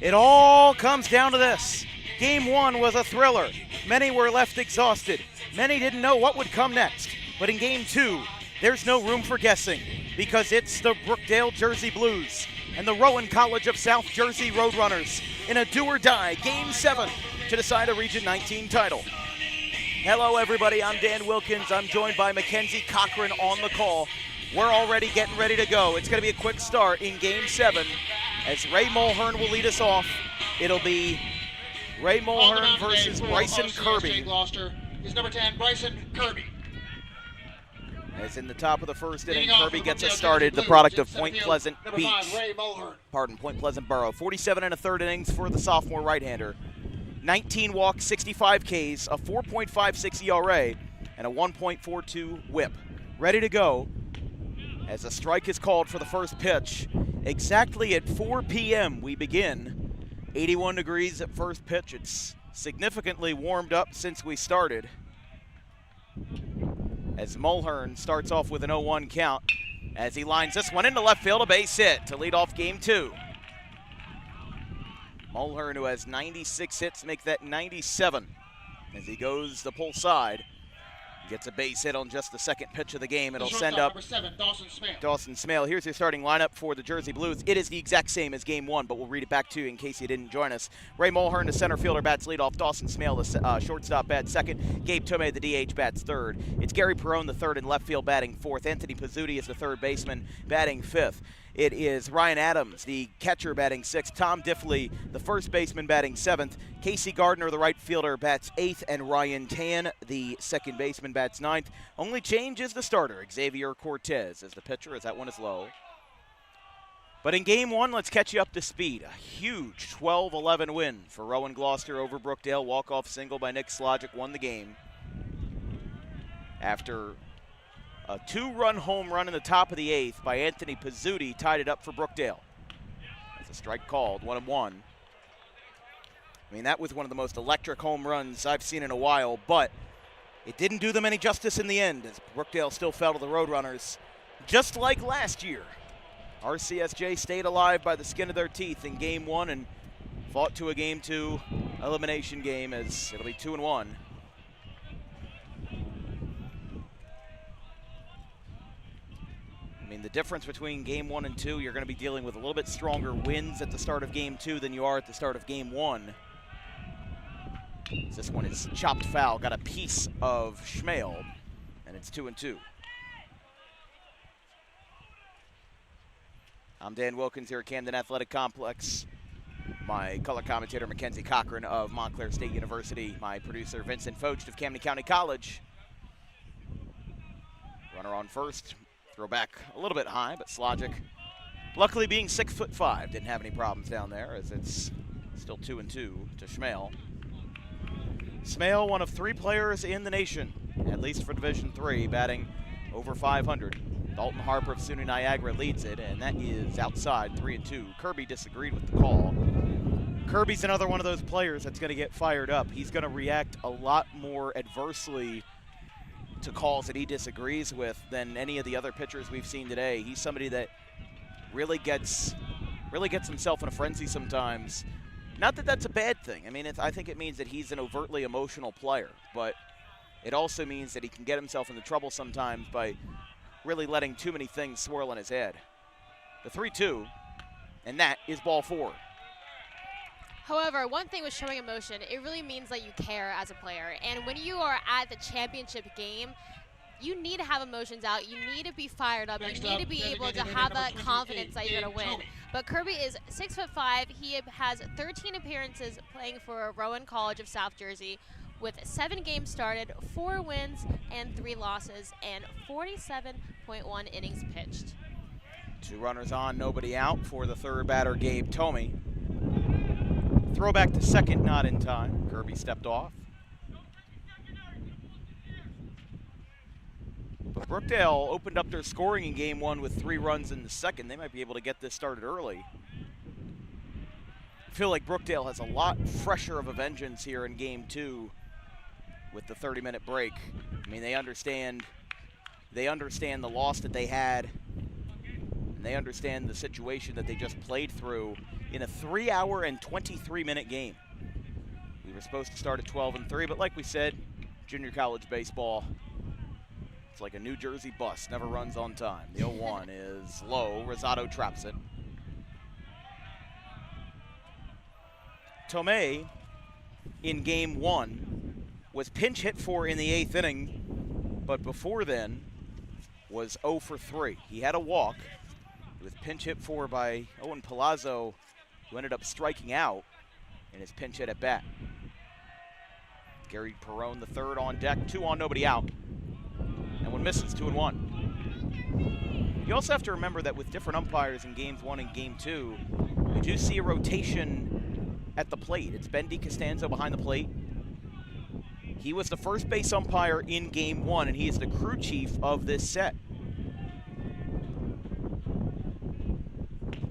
It all comes down to this. Game 1 was a thriller. Many were left exhausted. Many didn't know what would come next. But in Game 2, there's no room for guessing because it's the Brookdale Jersey Blues and the Rowan College of South Jersey Roadrunners in a do-or-die Game 7 to decide a Region 19 title. Hello, everybody. I'm Dan Wilkins. I'm joined by Mackenzie Cochran on the call. We're already getting ready to go. It's going to be a quick start in Game 7 as Ray Mulhern will lead us off. It'll be Ray Mulhern versus Bryson Kirby. Gloucester is number 10, Bryson Kirby. As in the top of the first inning, Kirby gets us started, the product of Point Pleasant Beach. Point Pleasant Borough. 47 and a third innings for the sophomore right-hander. 19 walks, 65 Ks, a 4.56 ERA, and a 1.42 whip. Ready to go as a strike is called for the first pitch. Exactly at 4 p.m. we begin. 81 degrees at first pitch. It's significantly warmed up since we started. As Mulhern starts off with an 0-1 count as he lines this one into left field, a base hit to lead off Game 2. Mulhern, who has 96 hits, make that 97 as he goes the pull side. Gets a base hit on just the second pitch of the game. It'll send up number 7, Dawson Smale. Dawson Smale. Here's your starting lineup for the Jersey Blues. It is the exact same as Game 1, but we'll read it back to you in case you didn't join us. Ray Mulhern, the center fielder, bats leadoff. Dawson Smale, the shortstop, bats second. Gabe Tomei, the DH, bats third. It's Gary Perrone, the third in left field, batting fourth. Anthony Pizzuti is the third baseman, batting fifth. It is Ryan Adams, the catcher, batting sixth. Tom Diffley, the first baseman, batting seventh. Casey Gardner, the right fielder, bats eighth. And Ryan Tan, the second baseman, bats ninth. Only change is the starter, Xavier Cortez, as the pitcher, as that one is low. But in Game 1, let's catch you up to speed. A huge 12-11 win for Rowan Gloucester over Brookdale. Walk-off single by Nick Slogic won the game. After a 2-run home run in the top of the 8th by Anthony Pizzuti tied it up for Brookdale. That's a strike called, 1-1. I mean, that was one of the most electric home runs I've seen in a while, but it didn't do them any justice in the end as Brookdale still fell to the Roadrunners, just like last year. RCSJ stayed alive by the skin of their teeth in Game 1 and fought to a Game 2 elimination game as it'll be 2-1. I mean, the difference between Game 1 and 2, you're going to be dealing with a little bit stronger winds at the start of Game 2 than you are at the start of Game 1. This one is chopped foul, got a piece of Schmale, and it's 2-2. I'm Dan Wilkins here at Camden Athletic Complex. My color commentator, Mackenzie Cochran of Montclair State University. My producer, Vincent Focht of Camden County College. Runner on first. Throw back a little bit high, but Slogic, luckily being 6'5", didn't have any problems down there as it's still 2-2 to Schmale. Schmale, one of 3 players in the nation, at least for Division III, batting over 500. Dalton Harper of SUNY Niagara leads it, and that is outside 3-2. Kirby disagreed with the call. Kirby's another one of those players that's going to get fired up. He's going to react a lot more adversely to calls that he disagrees with than any of the other pitchers we've seen today. He's somebody that really gets himself in a frenzy sometimes. Not that that's a bad thing. I mean, I think it means that he's an overtly emotional player, but it also means that he can get himself into trouble sometimes by really letting too many things swirl in his head. The 3-2, and that is ball 4. However, one thing with showing emotion, it really means that you care as a player. And when you are at the championship game, you need to have emotions out. You need to be fired up. You need to be able to have that confidence that you're going to win. But Kirby is 6'5". He has 13 appearances playing for Rowan College of South Jersey with 7 games started, 4 wins and 3 losses, and 47.1 innings pitched. 2 runners on, nobody out for the third batter, Gabe Tomei. Throw back to second, not in time. Kirby stepped off. But Brookdale opened up their scoring in Game 1 with 3 runs in the second. They might be able to get this started early. I feel like Brookdale has a lot fresher of a vengeance here in Game 2 with the 30-minute break. I mean, they understand the loss that they had, and they understand the situation that they just played through. in a 3-hour and 23-minute game. We were supposed to start at 12-3, but like we said, junior college baseball, it's like a New Jersey bus, never runs on time. The 0-1 is low. Rosado traps it. Tomei, in game 1, was pinch hit for in the 8th inning, but before then was 0 for 3. He had a walk. He was pinch hit for by Owen Palazzo, who ended up striking out in his pinch hit at bat. Gary Perrone, the third, on deck, 2 on, nobody out. And one misses, 2-1. You also have to remember that with different umpires in games 1 and game 2, we do see a rotation at the plate. It's Ben DiCostanzo behind the plate. He was the first base umpire in game 1, and he is the crew chief of this set.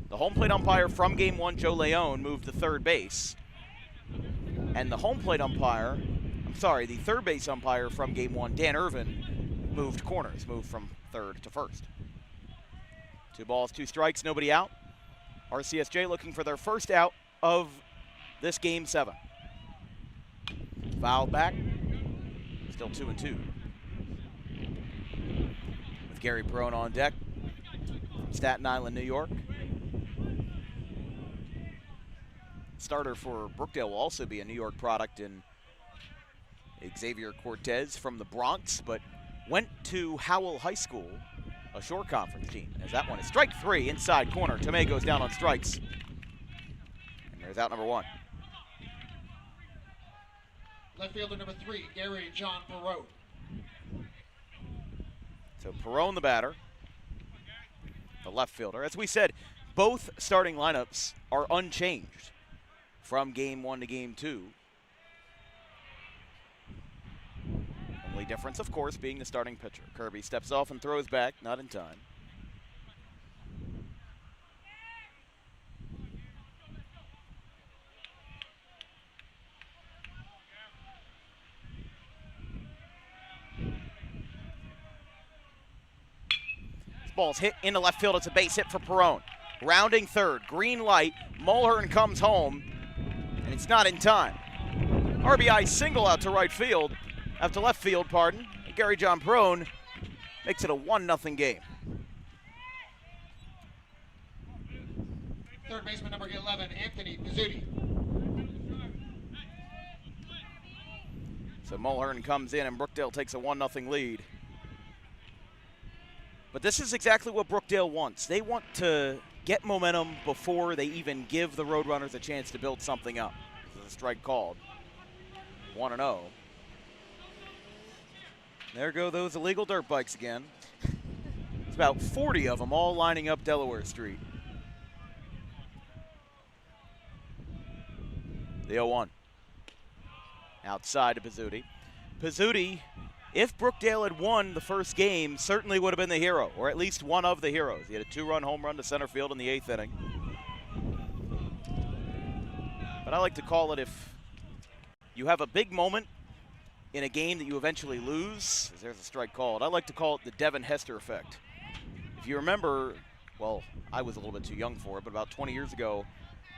The home plate umpire from game 1, Joe Leone, moved to third base. And the home plate umpire, the third base umpire from game 1, Dan Irvin, moved corners, moved from third to first. 2 balls, 2 strikes, nobody out. RCSJ looking for their first out of this game 7. Foul back, still 2-2. With Gary Perrone on deck from Staten Island, New York. Starter for Brookdale will also be a New York product in Xavier Cortez from the Bronx, but went to Howell High School, a shore conference team. As that one is strike 3, inside corner. Tomei goes down on strikes. And there's out number 1. Left fielder number 3, Gary John Perrone. So Perrone the batter, the left fielder. As we said, both starting lineups are unchanged from game 1 to game 2. Only difference, of course, being the starting pitcher. Kirby steps off and throws back, not in time. This ball's hit into left field. It's a base hit for Perrone. Rounding third, green light. Mulhern comes home, and it's not in time. RBI single out to left field, pardon. Gary John Perrone makes it a 1-0 game. Third baseman number 11, Anthony Pizzuti. So Mulhern comes in and Brookdale takes a 1-0 lead. But this is exactly what Brookdale wants. They want to get momentum before they even give the Roadrunners a chance to build something up. This is a strike called. 1-0. There go those illegal dirt bikes again. It's about 40 of them all lining up Delaware Street. The 0-1. Outside to Pizzuti. Pizzuti, if Brookdale had won the first game, certainly would have been the hero, or at least one of the heroes. He had a 2-run home run to center field in the 8th inning. But I like to call it, if you have a big moment in a game that you eventually lose, there's a strike called, I like to call it the Devin Hester effect. If you remember, well, I was a little bit too young for it, but about 20 years ago,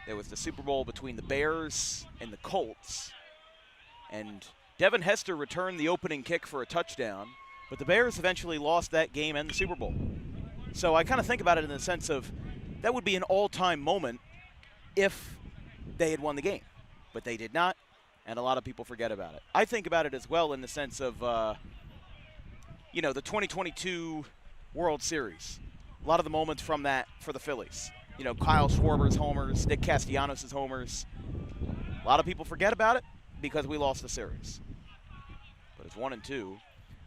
there was the Super Bowl between the Bears and the Colts, and Devin Hester returned the opening kick for a touchdown, but the Bears eventually lost that game and the Super Bowl. So I kind of think about it in the sense of that would be an all-time moment if they had won the game, but they did not, and a lot of people forget about it. I think about it as well in the sense of, the 2022 World Series. A lot of the moments from that for the Phillies. Kyle Schwarber's homers, Nick Castellanos' homers. A lot of people forget about it because we lost the series. But it's 1-2.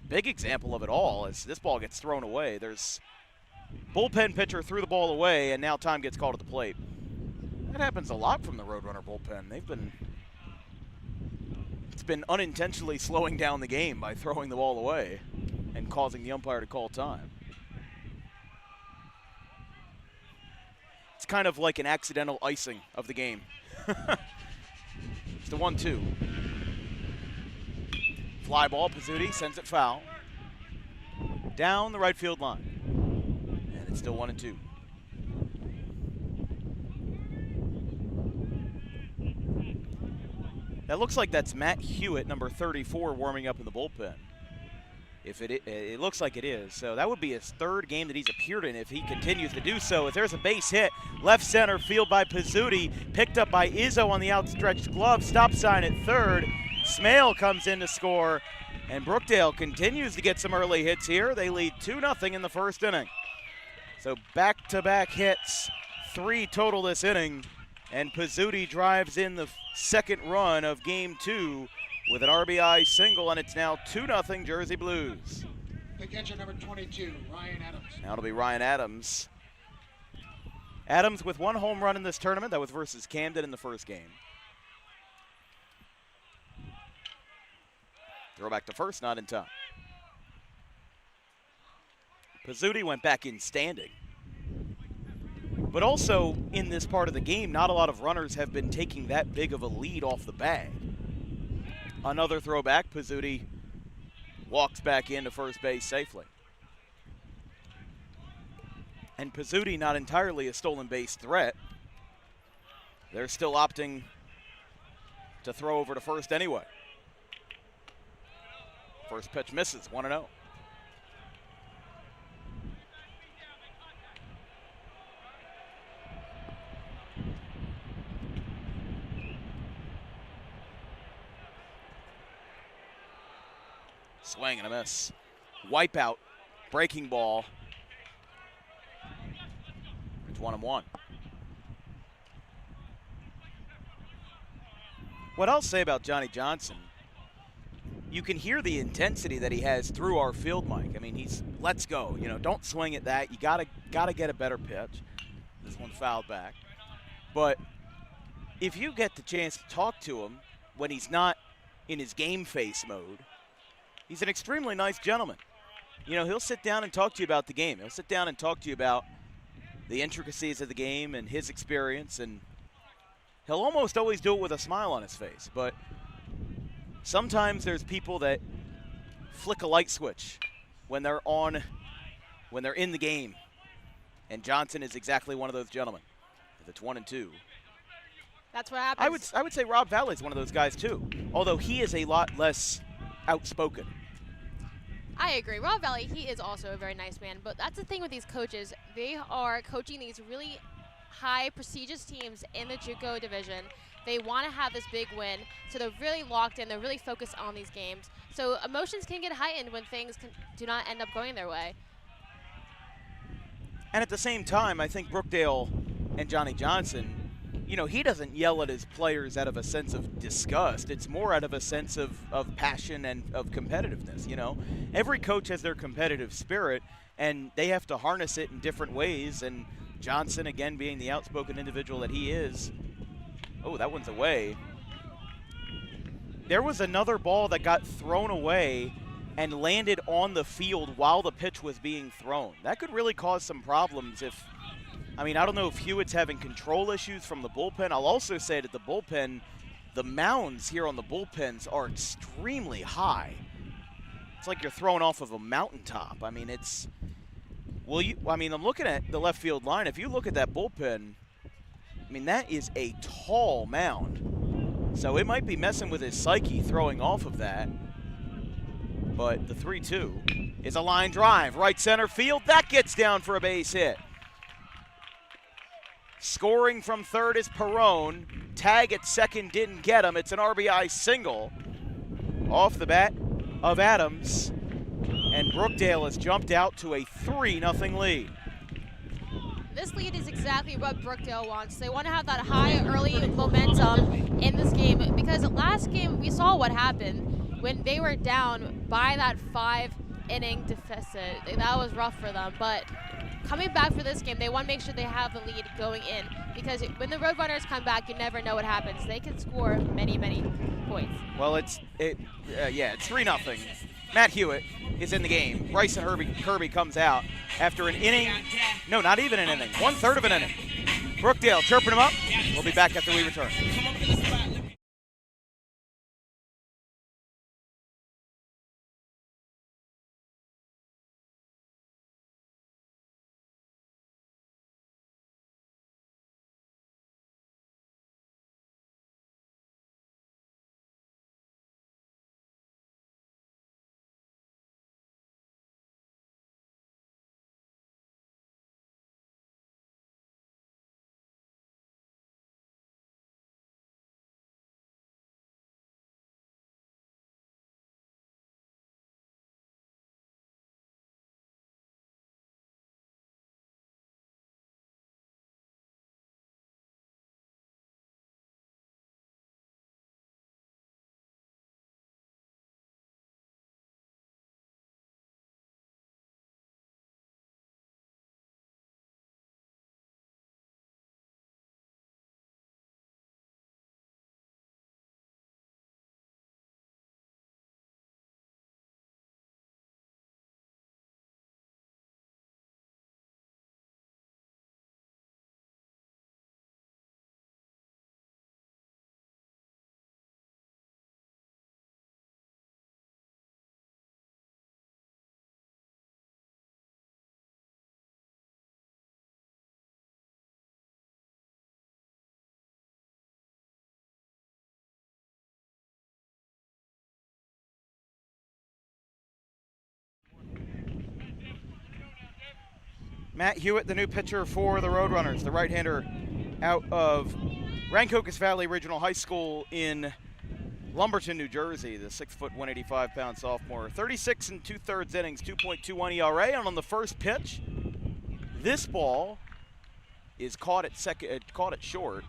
Big example of it all is this ball gets thrown away. There's bullpen pitcher threw the ball away, and now time gets called at the plate. That happens a lot from the Roadrunner bullpen. It's been unintentionally slowing down the game by throwing the ball away and causing the umpire to call time. It's kind of like an accidental icing of the game. It's the 1-2. Fly ball, Pizzuti sends it foul. Down the right field line. And it's still 1-2. That looks like that's Matt Hewitt, number 34, warming up in the bullpen. If it looks like it is. So that would be his third game that he's appeared in if he continues to do so. If there's a base hit, left center field by Pizzuti, picked up by Izzo on the outstretched glove, stop sign at third. Smale comes in to score, and Brookdale continues to get some early hits here. They lead 2-0 in the first inning. So back-to-back hits, 3 total this inning, and Pizzuti drives in the second run of game 2 with an RBI single, and it's now 2-0 Jersey Blues. The catcher, number 22, Ryan Adams. Now it'll be Ryan Adams. Adams with 1 home run in this tournament. That was versus Camden in the first game. Throw back to first, not in time. Pizzuti went back in standing. But also, in this part of the game, not a lot of runners have been taking that big of a lead off the bag. Another throwback. Pizzuti walks back into first base safely. And Pizzuti not entirely a stolen base threat. They're still opting to throw over to first anyway. First pitch misses, 1-0. Swing and a miss. Wipeout, breaking ball. It's 1-1. What I'll say about Johnny Johnson, you can hear the intensity that he has through our field mic. I mean, he's let's go. You know, don't swing at that. You gotta get a better pitch. This one fouled back. But if you get the chance to talk to him when he's not in his game face mode, he's an extremely nice gentleman. You know, he'll sit down and talk to you about the game. He'll sit down and talk to you about the intricacies of the game and his experience, and he'll almost always do it with a smile on his face. But sometimes there's people that flick a light switch when they're in the game. And Johnson is exactly one of those gentlemen. If it's 1-2. That's what happens. I would say Rob Valley's one of those guys too, although he is a lot less outspoken. I agree. Rob Valley, he is also a very nice man, but that's the thing with these coaches. They are coaching these really high, prestigious teams in the JUCO division. They want to have this big win, so they're really locked in. They're really focused on these games. So emotions can get heightened when things do not end up going their way. And at the same time, I think Brookdale and Johnny Johnson, you know, he doesn't yell at his players out of a sense of disgust. It's more out of a sense of passion and of competitiveness, you know. Every coach has their competitive spirit, and they have to harness it in different ways. And Johnson, again, being the outspoken individual that he is. Oh, that one's away. There was another ball that got thrown away and landed on the field while the pitch was being thrown. That could really cause some problems if, I mean, I don't know if Hewitt's having control issues from the bullpen. I'll also say that the bullpen, the mounds here on the bullpens are extremely high. It's like you're thrown off of a mountaintop. I mean, it's, I'm looking at the left field line. If you look at that bullpen, I mean, that is a tall mound. So it might be messing with his psyche throwing off of that. But the 3-2 is a line drive. Right center field. That gets down for a base hit. Scoring from third is Perrone. Tag at second didn't get him. It's an RBI single off the bat of Adams. And Brookdale has jumped out to a 3-0 lead. This lead is exactly what Brookdale wants. They want to have that high early momentum in this game, because last game we saw what happened when they were down by that 5-inning deficit. That was rough for them, but coming back for this game, they want to make sure they have the lead going in, because when the Roadrunners come back, you never know what happens. They can score many, many points. Well, it's 3-0. Matt Hewitt is in the game. Bryson Kirby comes out after an inning. No, not even an inning. 1/3 of an inning. Brookdale chirping him up. We'll be back after we return. Matt Hewitt, the new pitcher for the Roadrunners, the right-hander out of Rancocas Valley Regional High School in Lumberton, New Jersey, the 6-foot, 185-pound sophomore. 36 and 2/3 innings, 2.21 ERA, and on the first pitch, this ball is caught at short.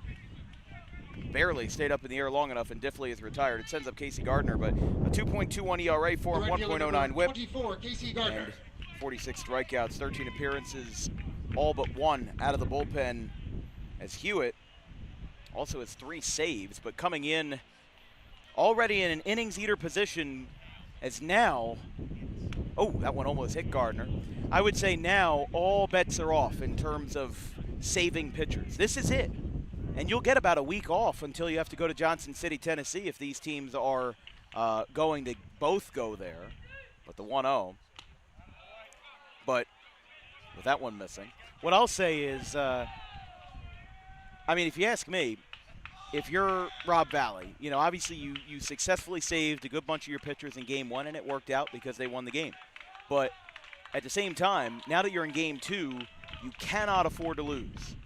Barely stayed up in the air long enough, and Diffley is retired. It sends up Casey Gardner, but a 2.21 ERA for him, 1.09 whip, 24, Casey Gardner. and 46 strikeouts, 13 appearances, all but one out of the bullpen, as Hewitt also has 3 saves, but coming in already in an innings eater position, as now, oh, that one almost hit Gardner. I would say now all bets are off in terms of saving pitchers. This is it. And you'll get about a week off until you have to go to Johnson City, Tennessee, if these teams are going to both go there. But the 1-0. But with that one missing. What I'll say is, I mean, if you ask me, if you're Rob Valley, you know, obviously you successfully saved a good bunch of your pitchers in Game 1, and it worked out because they won the game. But at the same time, now that you're in Game 2, you cannot afford to lose.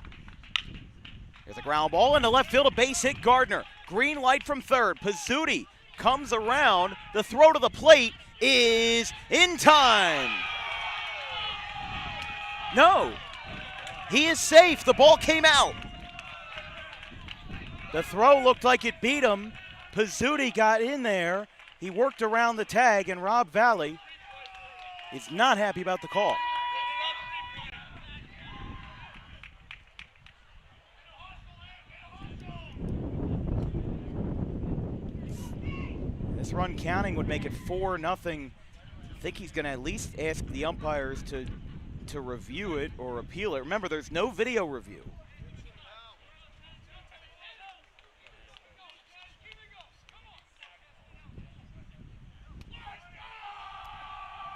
There's a ground ball into left field, a base hit, Gardner. Green light from third. Pizzuti comes around. The throw to the plate is in time. No, he is safe. The ball came out. The throw looked like it beat him. Pizzuti got in there. He worked around the tag, and Rob Valley is not happy about the call. This run counting would make it 4-0. I think he's going to at least ask the umpires to review it or appeal it. Remember, there's no video review.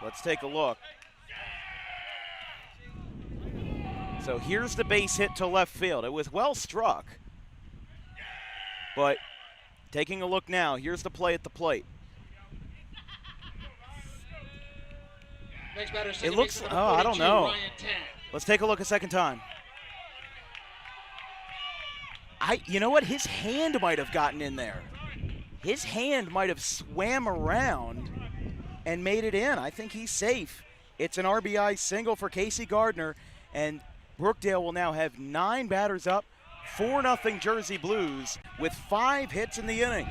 Let's take a look. So here's the base hit to left field. It was well struck, but taking a look now, here's the play at the plate. It looks, oh, I don't know. Let's take a look a second time. You know what? His hand might have gotten in there. His hand might have swam around and made it in. I think he's safe. It's an RBI single for Casey Gardner, and Brookdale will now have 9 batters up, 4-0 Jersey Blues with 5 hits in the inning.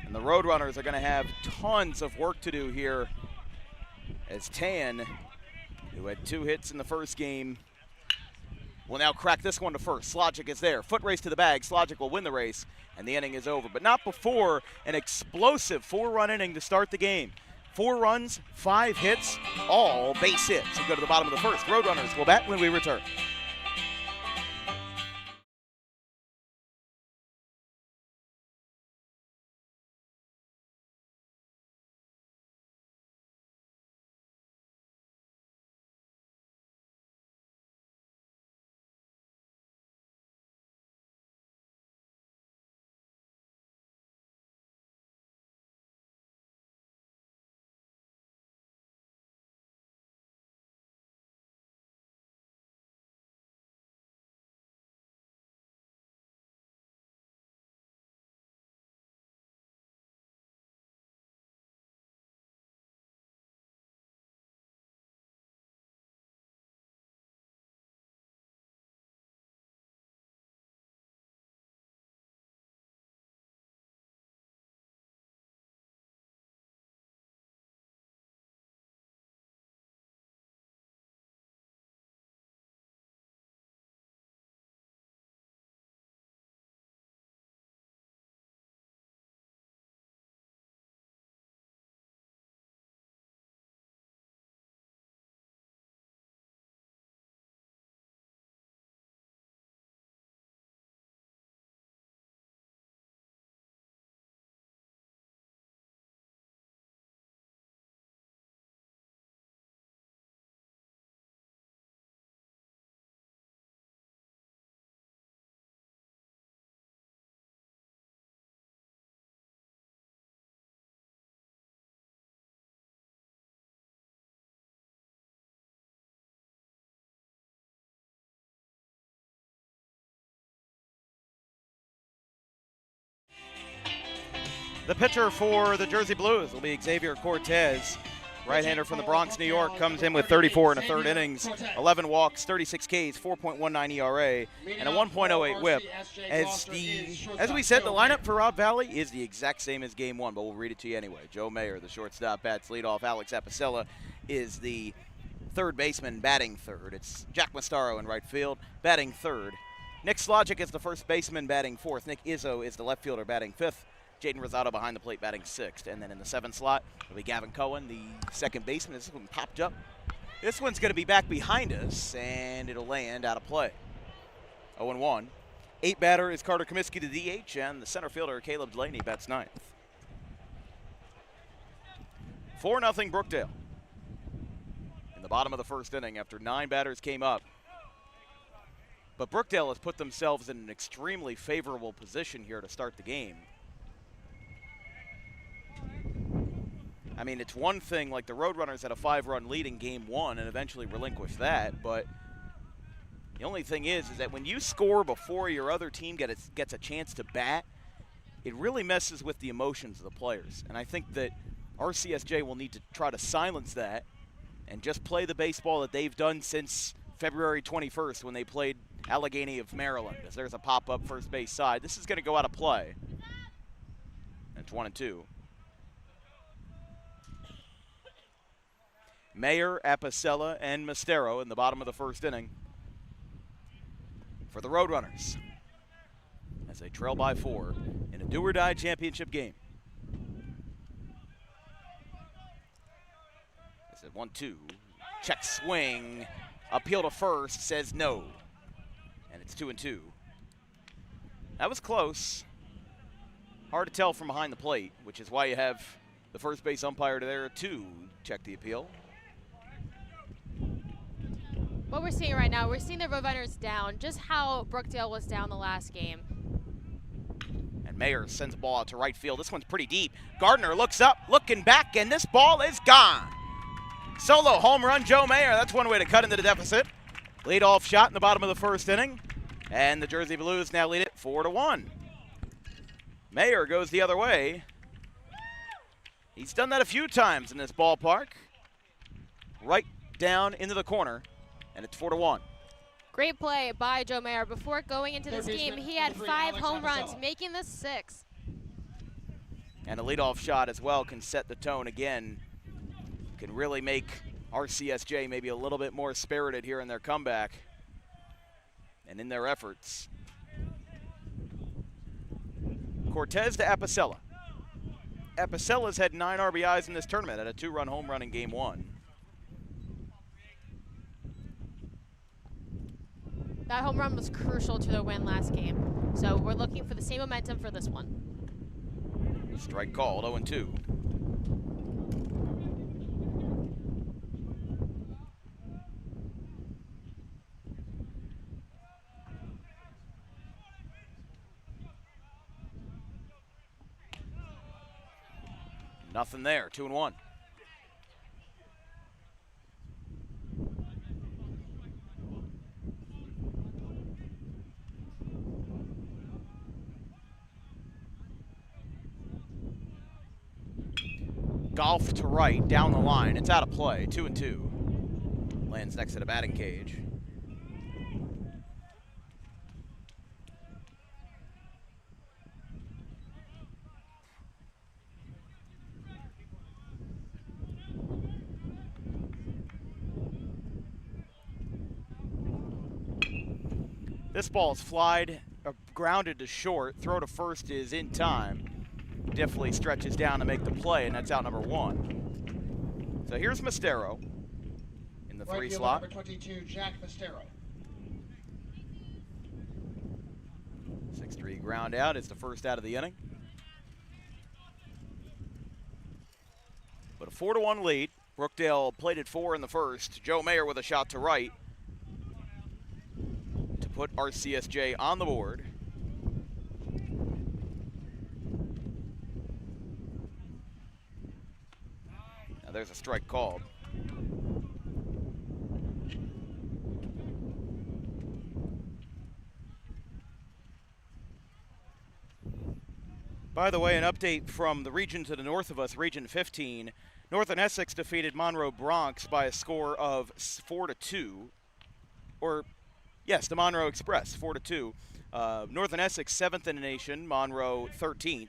And the Roadrunners are going to have tons of work to do here, as Tan, who had 2 hits in the first game, will now crack this one to first. Slogic is there. Foot race to the bag. Slogic will win the race, and the inning is over. But not before an explosive 4-run inning to start the game. 4 runs, 5 hits, all base hits. We go to the bottom of the first. Roadrunners will bat when we return. The pitcher for the Jersey Blues will be Xavier Cortez. Right-hander from the Bronx, New York, comes in with 34 in the third innings, 11 walks, 36 Ks, 4.19 ERA, and a 1.08 WHIP. As we said, the lineup for Rob Valley is the exact same as Game 1, but we'll read it to you anyway. Joe Mayer, the shortstop, bats leadoff. Alex Apicella is the third baseman, batting third. It's Jack Mastaro in right field, batting third. Nick Slogic is the first baseman, batting fourth. Nick Izzo is the left fielder, batting fifth. Jaden Rosado behind the plate, batting sixth. And then in the seventh slot will be Gavin Cohen, the second baseman. This one popped up. This one's going to be back behind us, and it'll land out of play. 0-1. Eight batter is Carter Comiskey, the DH, and the center fielder, Caleb Delaney, bats ninth. 4-0 Brookdale. In the bottom of the first inning after 9 batters came up. But Brookdale has put themselves in an extremely favorable position here to start the game. I mean, it's one thing, like the Roadrunners had a 5-run lead in Game 1 and eventually relinquished that, but the only thing is that when you score before your other team gets a chance to bat, it really messes with the emotions of the players. And I think that RCSJ will need to try to silence that and just play the baseball that they've done since February 21st when they played Allegheny of Maryland, as there's a pop-up first base side. This is going to go out of play. And it's 1-2. Mayer, Apicella, and Mastero in the bottom of the first inning for the Roadrunners as they trail by 4 in a do-or-die championship game. This is 1-2. Check swing. Appeal to first, says no. And it's 2-2. That was close. Hard to tell from behind the plate, which is why you have the first base umpire there to check the appeal. What we're seeing right now, we're seeing the Roadrunners down, just how Brookdale was down the last game. And Mayer sends a ball out to right field. This one's pretty deep. Gardner looks up, looking back, and this ball is gone. Solo home run, Joe Mayer. That's one way to cut into the deficit. Leadoff shot in the bottom of the first inning, and the Jersey Blues now lead it 4-1. Mayer goes the other way. He's done that a few times in this ballpark. Right down into the corner. And it's 4-1. Great play by Joe Mayer. Before going into this game, he had 5 home runs, making this 6. And a leadoff shot as well can set the tone again. Can really make RCSJ maybe a little bit more spirited here in their comeback and in their efforts. Cortez to Apicella. Apicella's had 9 RBIs in this tournament at a 2-run home run in Game 1. That home run was crucial to their win last game. So we're looking for the same momentum for this one. Strike called, 0-2. Nothing there, 2-1. Golf to right, down the line. It's out of play, 2-2. Lands next to the batting cage. This ball is grounded to short. Throw to first is in time. Definitely stretches down to make the play, and that's out number 1. So here's Mastero in the 3 slot. Number 22, Jack Mastero. 6-3 ground out is the first out of the inning. But a 4-1 lead. Brookdale plated 4 in the first. Joe Mayer with a shot to right to put RCSJ on the board. There's a strike called. By the way, an update from the region to the north of us, Region 15. Northern Essex defeated Monroe Bronx by a score of 4-2. Or, yes, the Monroe Express, 4-2. Northern Essex 7th in the nation, Monroe 13th.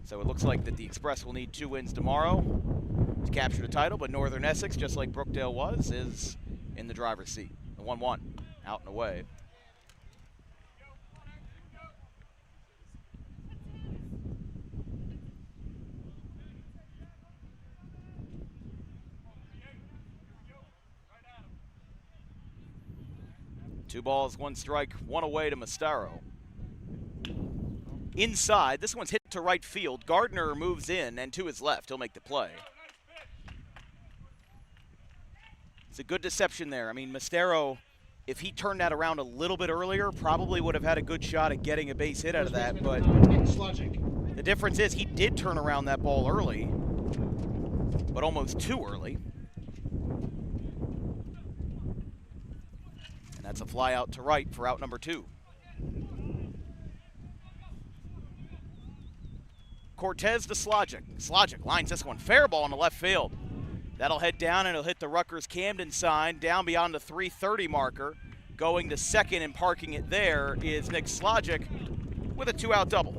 So it looks like that the Express will need 2 wins tomorrow to capture the title, but Northern Essex, just like Brookdale was, is in the driver's seat. The 1-1, out and away. Two balls, 1 strike, 1 away to Mastaro. Inside, this one's hit to right field. Gardner moves in, and to his left, he'll make the play. It's a good deception there. I mean, Mastaro, if he turned that around a little bit earlier, probably would have had a good shot at getting a base hit out of that, but the difference is he did turn around that ball early, but almost too early. And that's a fly out to right for out number 2. Cortez to Slogic. Slogic lines this one. Fair ball in the left field. That'll head down and it'll hit the Rutgers Camden sign down beyond the 330 marker. Going to second and parking it there is Nick Slogic with a 2-out double.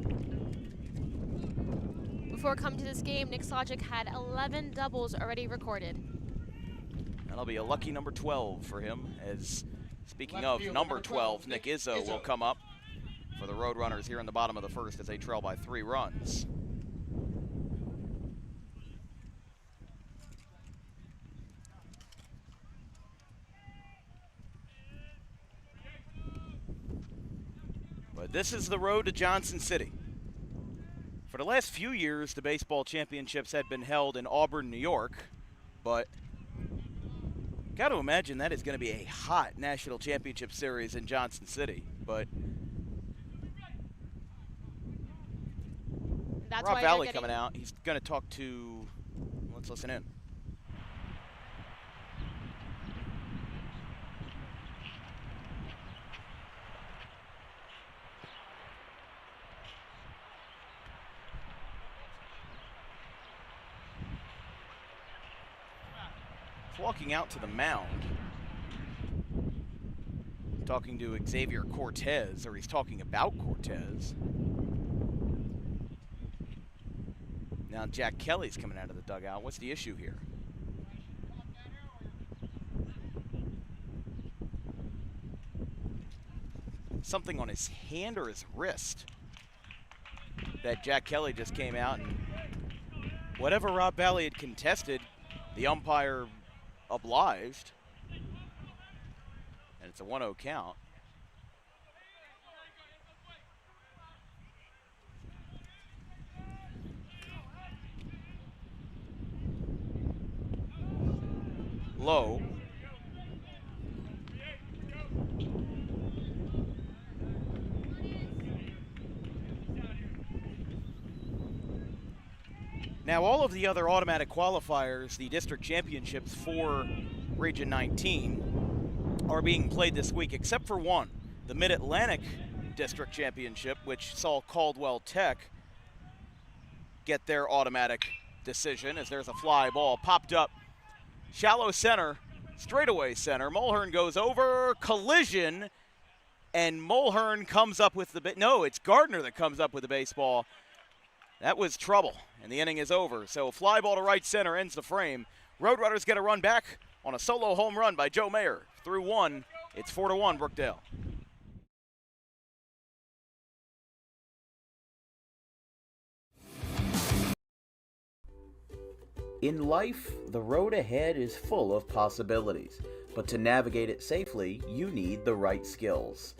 Before coming to this game, Nick Slogic had 11 doubles already recorded. That'll be a lucky number 12 for him, as speaking of number 12, Nick Izzo will come up for the Roadrunners here in the bottom of the first as they trail by 3 runs. But this is the road to Johnson City. For the last few years, the baseball championships had been held in Auburn, New York, but got to imagine that is going to be a hot national championship series in Johnson City. But that's Rob Valley coming out. He's going to talk to, let's listen in. Walking out to the mound, talking to Xavier Cortez, or he's talking about Cortez. Now Jack Kelly's coming out of the dugout. What's the issue here? Something on his hand or his wrist that Jack Kelly just came out, and whatever Rob Valley had contested, the umpire obliged, and it's a 1-0 count. Low. Now, all of the other automatic qualifiers, the district championships for Region 19, are being played this week, except for one, the Mid-Atlantic District Championship, which saw Caldwell Tech get their automatic decision as there's a fly ball popped up. Shallow center, straightaway center. Mulhern goes over, collision, and Mulhern comes up with the no, it's Gardner that comes up with the baseball. That was trouble, and the inning is over. So fly ball to right center ends the frame. Roadrunners get a run back on a solo home run by Joe Mayer. Through 1, it's 4-1 Brookdale. In life, the road ahead is full of possibilities, but to navigate it safely, you need the right skills.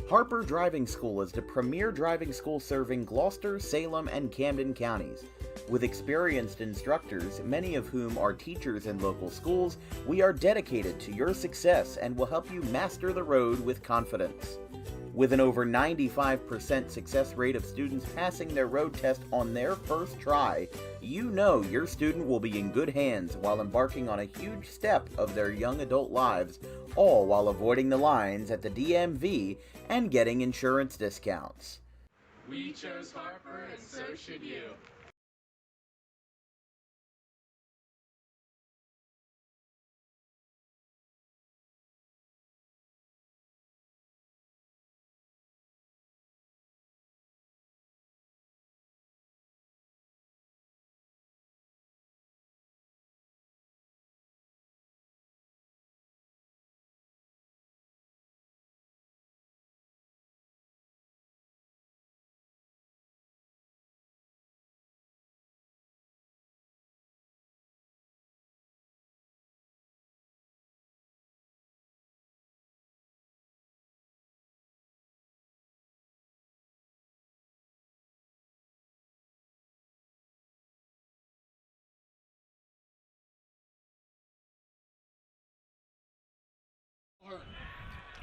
Harper Driving School is the premier driving school serving Gloucester, Salem, and Camden counties. With experienced instructors, many of whom are teachers in local schools, we are dedicated to your success and will help you master the road with confidence. With an over 95% success rate of students passing their road test on their first try, you know your student will be in good hands while embarking on a huge step of their young adult lives, all while avoiding the lines at the DMV and getting insurance discounts. We chose Harper, and so should you.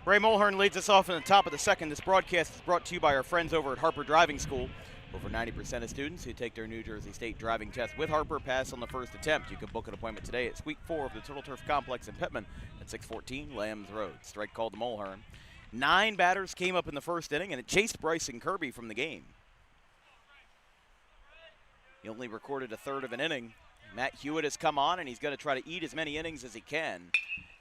Ray Mulhern leads us off in the top of the second. This broadcast is brought to you by our friends over at Harper Driving School. Over 90% of students who take their New Jersey State driving test with Harper pass on the first attempt. You can book an appointment today at Suite 4 of the Turtle Turf Complex in Pittman at 614 Lambs Road. Strike called to Mulhern. 9 batters came up in the first inning, and it chased Bryson Kirby from the game. He only recorded a third of an inning. Matt Hewitt has come on, and he's going to try to eat as many innings as he can.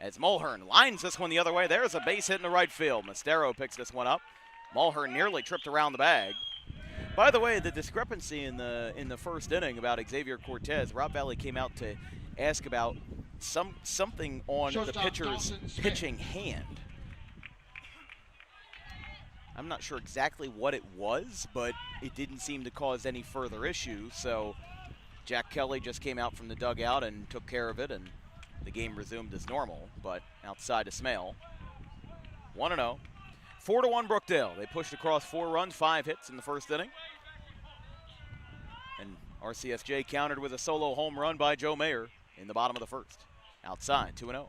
As Mulhern lines this one the other way, there's a base hit in the right field. Mastero picks this one up. Mulhern nearly tripped around the bag. By the way, the discrepancy in the first inning about Xavier Cortez, Rob Valley came out to ask about something on the pitcher's pitching hand. I'm not sure exactly what it was, but it didn't seem to cause any further issue. So Jack Kelly just came out from the dugout and took care of it, and the game resumed as normal, but outside of Smale. 1-0. 4-1 Brookdale. They pushed across 4 runs, 5 hits in the first inning. And RCSJ countered with a solo home run by Joe Mayer in the bottom of the first. Outside, 2-0.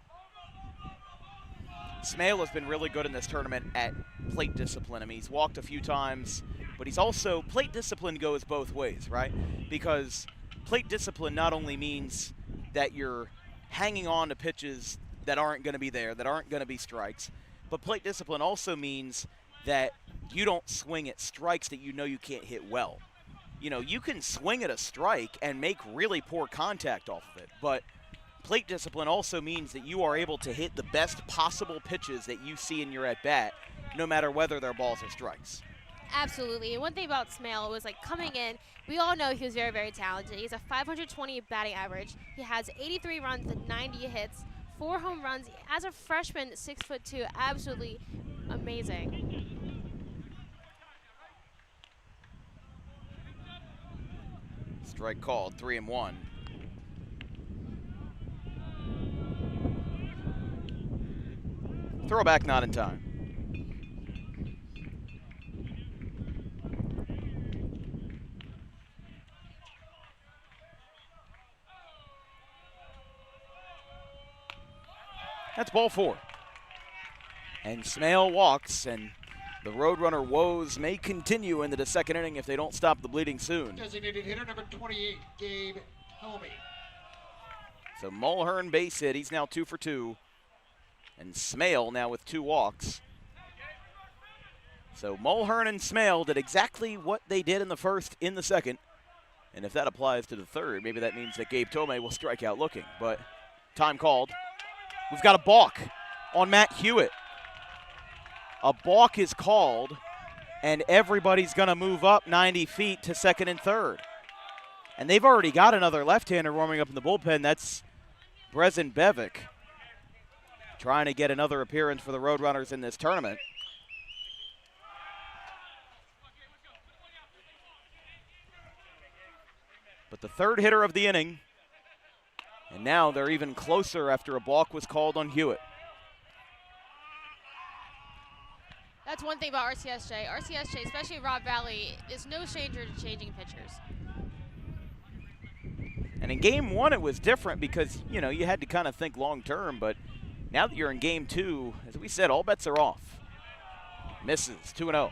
Smale has been really good in this tournament at plate discipline. I mean, he's walked a few times, but he's also, plate discipline goes both ways, right? Because plate discipline not only means that you're hanging on to pitches that aren't going to be there, that aren't going to be strikes, but plate discipline also means that you don't swing at strikes that you know you can't hit well. You know, you can swing at a strike and make really poor contact off of it, but plate discipline also means that you are able to hit the best possible pitches that you see in your at-bat, no matter whether they're balls or strikes. Absolutely. And one thing about Smale was, like, coming in, we all know he was very, very talented. He's a .520 batting average. He has 83 runs and 90 hits, 4 home runs. As a freshman, 6'2", absolutely amazing. Strike called, 3-1. Throwback not in time. That's ball 4. And Smale walks, and the Roadrunner woes may continue into the second inning if they don't stop the bleeding soon. Designated hitter number 28, Gabe Helmy. So Mulhern base hit. He's now 2 for 2. And Smale now with 2 walks. So Mulhern and Smale did exactly what they did in the first in the second. And if that applies to the third, maybe that means that Gabe Tomei will strike out looking. But time called. We've got a balk on Matt Hewitt. A balk is called, and everybody's going to move up 90 feet to second and third. And they've already got another left-hander warming up in the bullpen. That's Brezin Bevic, trying to get another appearance for the Roadrunners in this tournament. But the third hitter of the inning, and now they're even closer after a balk was called on Hewitt. That's one thing about RCSJ. RCSJ, especially Rob Valley, is no stranger to changing pitchers. And in game 1, it was different because, you know, you had to kind of think long-term, but now that you're in game 2, as we said, all bets are off. Misses, 2-0.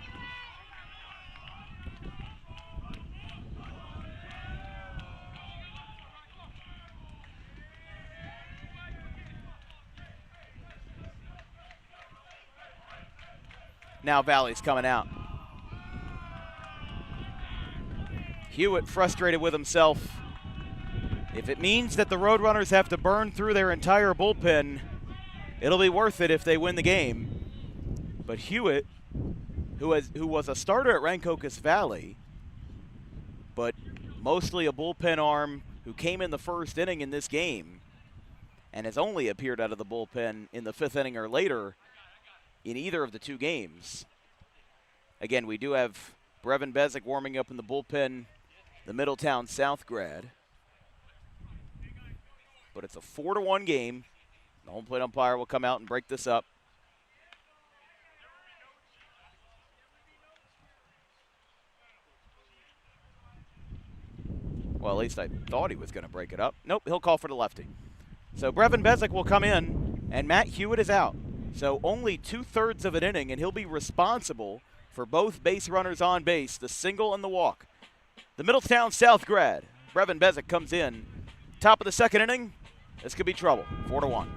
Now Valley's coming out. Hewitt frustrated with himself. If it means that the Roadrunners have to burn through their entire bullpen, it'll be worth it if they win the game. But Hewitt, who was a starter at Rancocas Valley, but mostly a bullpen arm who came in the first inning in this game and has only appeared out of the bullpen in the 5th inning or later in either of the 2 games. Again, we do have Brevin Bezic warming up in the bullpen, the Middletown South grad. But it's a 4-1 game. The home plate umpire will come out and break this up. Well, at least I thought he was going to break it up. Nope, he'll call for the lefty. So Brevin Bezic will come in, and Matt Hewitt is out. So only 2/3 of an inning, and he'll be responsible for both base runners on base, the single and the walk. The Middletown South grad, Brevin Bezic, comes in. Top of the 2nd inning. This could be trouble. 4-1.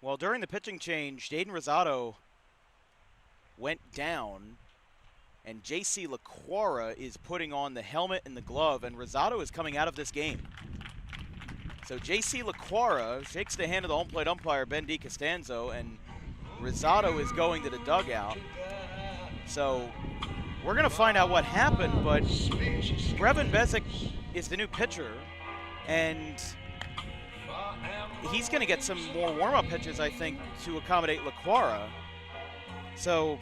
Well, during the pitching change, Jaden Rosado went down, and J.C. LaQuara is putting on the helmet and the glove, and Rosado is coming out of this game. So J.C. LaQuara shakes the hand of the home plate umpire, Ben DiCostanzo, and Rosado is going to the dugout. So we're going to find out what happened, but Brevin Bezic is the new pitcher, and he's going to get some more warm-up pitches, I think, to accommodate LaQuara. So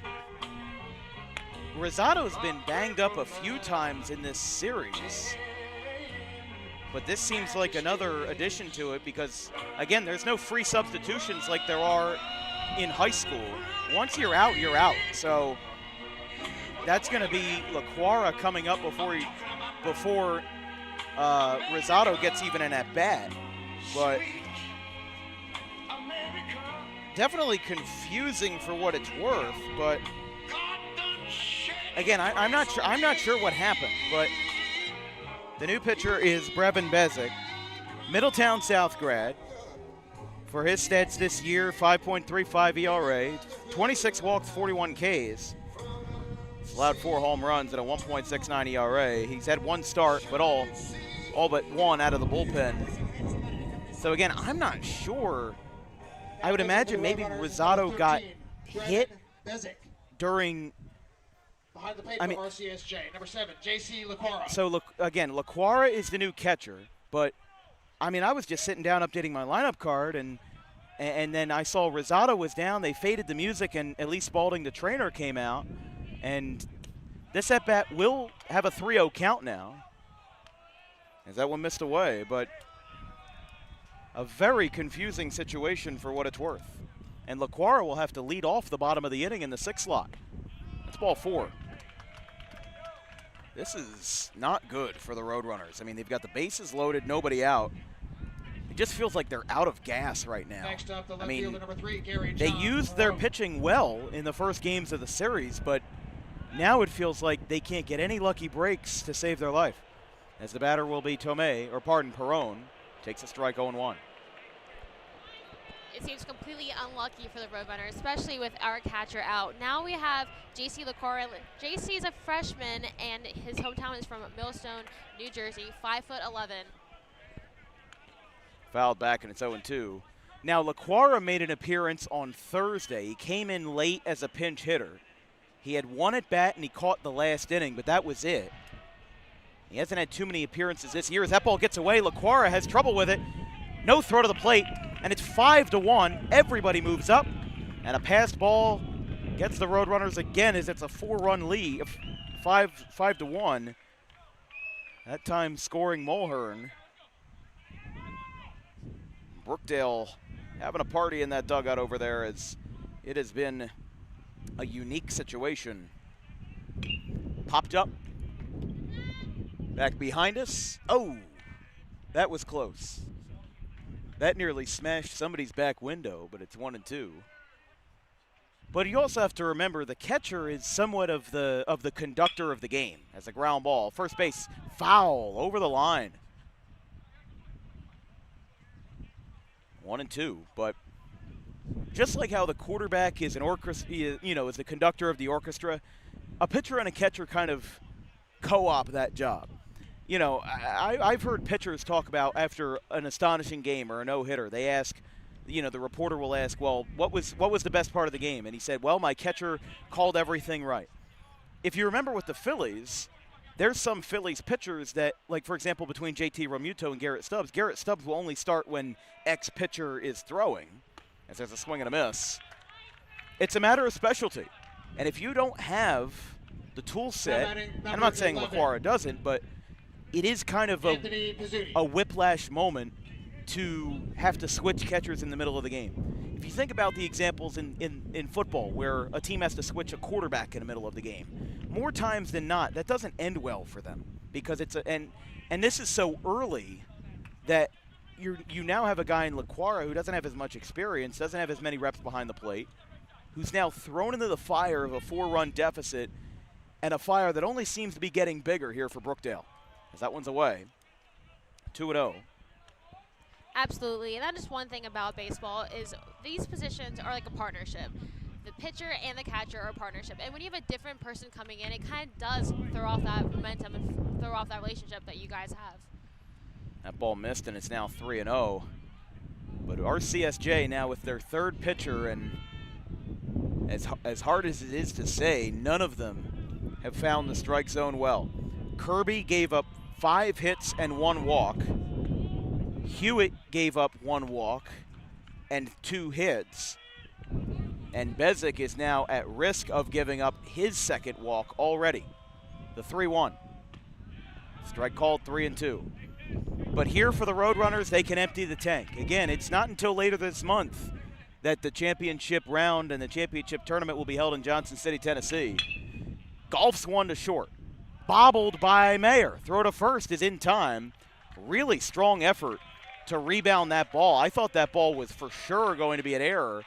Rosado's been banged up a few times in this series, but this seems like another addition to it because, again, there's no free substitutions like there are in high school. Once you're out, you're out. So that's going to be LaQuara coming up before Rosado gets even an at-bat. But definitely confusing for what it's worth, but again, I'm not sure what happened, but the new pitcher is Brevin Bezic, Middletown South grad. For his stats this year, 5.35 ERA, 26 walks, 41 Ks. He's allowed 4 home runs and a 1.69 ERA. He's had 1 start, but all but 1 out of the bullpen. So again, I'm not sure. I would imagine maybe Rosado got hit during. Behind the plate for RCSJ, number 7, J.C. LaQuara. So look again, LaQuara is the new catcher, but I mean, I was just sitting down updating my lineup card, and then I saw Rosado was down. They faded the music, and at least Spalding, the trainer, came out, and this at bat will have a 3-0 count now, as that one missed away, but a very confusing situation for what it's worth. And LaQuara will have to lead off the bottom of the inning in the 6th slot. That's ball 4. This is not good for the Roadrunners. I mean, they've got the bases loaded, nobody out. It just feels like they're out of gas right now. Next up, the left I mean, fielder, number 3, Gary they John used their Morone. pitching well in the first games of the series, but now it feels like they can't get any lucky breaks to save their life. As the batter will be Perron, takes a strike 0-1. It seems completely unlucky for the Roadrunners, especially with our catcher out. Now we have JC LaCora. JC is a freshman, and his hometown is from Millstone, New Jersey, 5'11". Fouled back, and it's 0-2. Now, LaQuara made an appearance on Thursday. He came in late as a pinch hitter. He had one at bat, and he caught the last inning, but that was it. He hasn't had too many appearances this year. As that ball gets away, LaQuara has trouble with it. No throw to the plate, and it's 5-1. Everybody moves up, and a passed ball gets the Roadrunners again as it's a 4-run lead, 5-1. That time scoring Mulhern. Brookdale having a party in that dugout over there, as it has been a unique situation. Popped up. Back behind us. Oh, that was close. That nearly smashed somebody's back window, but it's 1-2. But you also have to remember the catcher is somewhat of the conductor of the game as a ground ball. First base foul over the line. 1-2, but just like how the quarterback is an orchestra, is the conductor of the orchestra, a pitcher and a catcher kind of co-op that job. I've heard pitchers talk about after an astonishing game or a no-hitter, they ask, the reporter will ask, well, what was the best part of the game? And he said, well, my catcher called everything right. If you remember with the Phillies, there's some Phillies pitchers that, like, for example, between JT Realmuto and Garrett Stubbs will only start when X pitcher is throwing, as there's a swing and a miss. It's a matter of specialty. And if you don't have the tool set, and I'm not saying LaQuara doesn't, but it is kind of a whiplash moment to have to switch catchers in the middle of the game. If you think about the examples in football where a team has to switch a quarterback in the middle of the game, more times than not, that doesn't end well for them because and this is so early that you now have a guy in LaQuara who doesn't have as much experience, doesn't have as many reps behind the plate, who's now thrown into the fire of a 4-run deficit and a fire that only seems to be getting bigger here for Brookdale. As that one's away, 2-0. Absolutely, and that is one thing about baseball is these positions are like a partnership. The pitcher and the catcher are a partnership, and when you have a different person coming in, it kind of does throw off that momentum and throw off that relationship that you guys have. That ball missed, and it's now 3-0. But RCSJ now with their third pitcher, and as hard as it is to say, none of them have found the strike zone well. Kirby gave up 5 hits and 1 walk. Hewitt gave up 1 walk and 2 hits. And Bezic is now at risk of giving up his second walk already. The 3-1. Strike called 3-2. But here for the Roadrunners, they can empty the tank. Again, it's not until later this month that the championship round and the championship tournament will be held in Johnson City, Tennessee. Golf's 1 to short. Bobbled by Mayer. Throw to first is in time. Really strong effort to rebound that ball. I thought that ball was for sure going to be an error,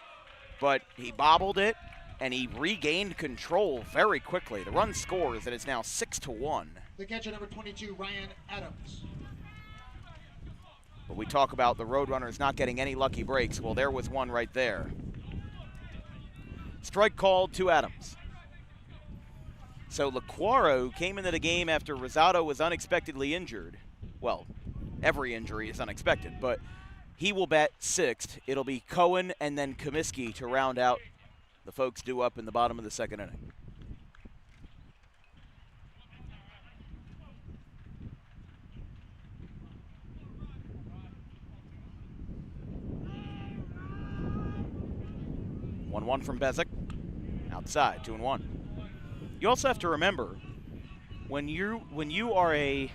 but he bobbled it, and he regained control very quickly. The run scores, and it's now 6-1. The catcher, number 22, Ryan Adams. But we talk about the Roadrunners not getting any lucky breaks. Well, there was one right there. Strike called to Adams. So LaQuara, who came into the game after Rosado was unexpectedly injured. Well, every injury is unexpected, but he will bat 6th. It'll be Cohen and then Comiskey to round out the folks due up in the bottom of the 2nd inning. One from Bezic. Outside, 2-1. You also have to remember, when you are a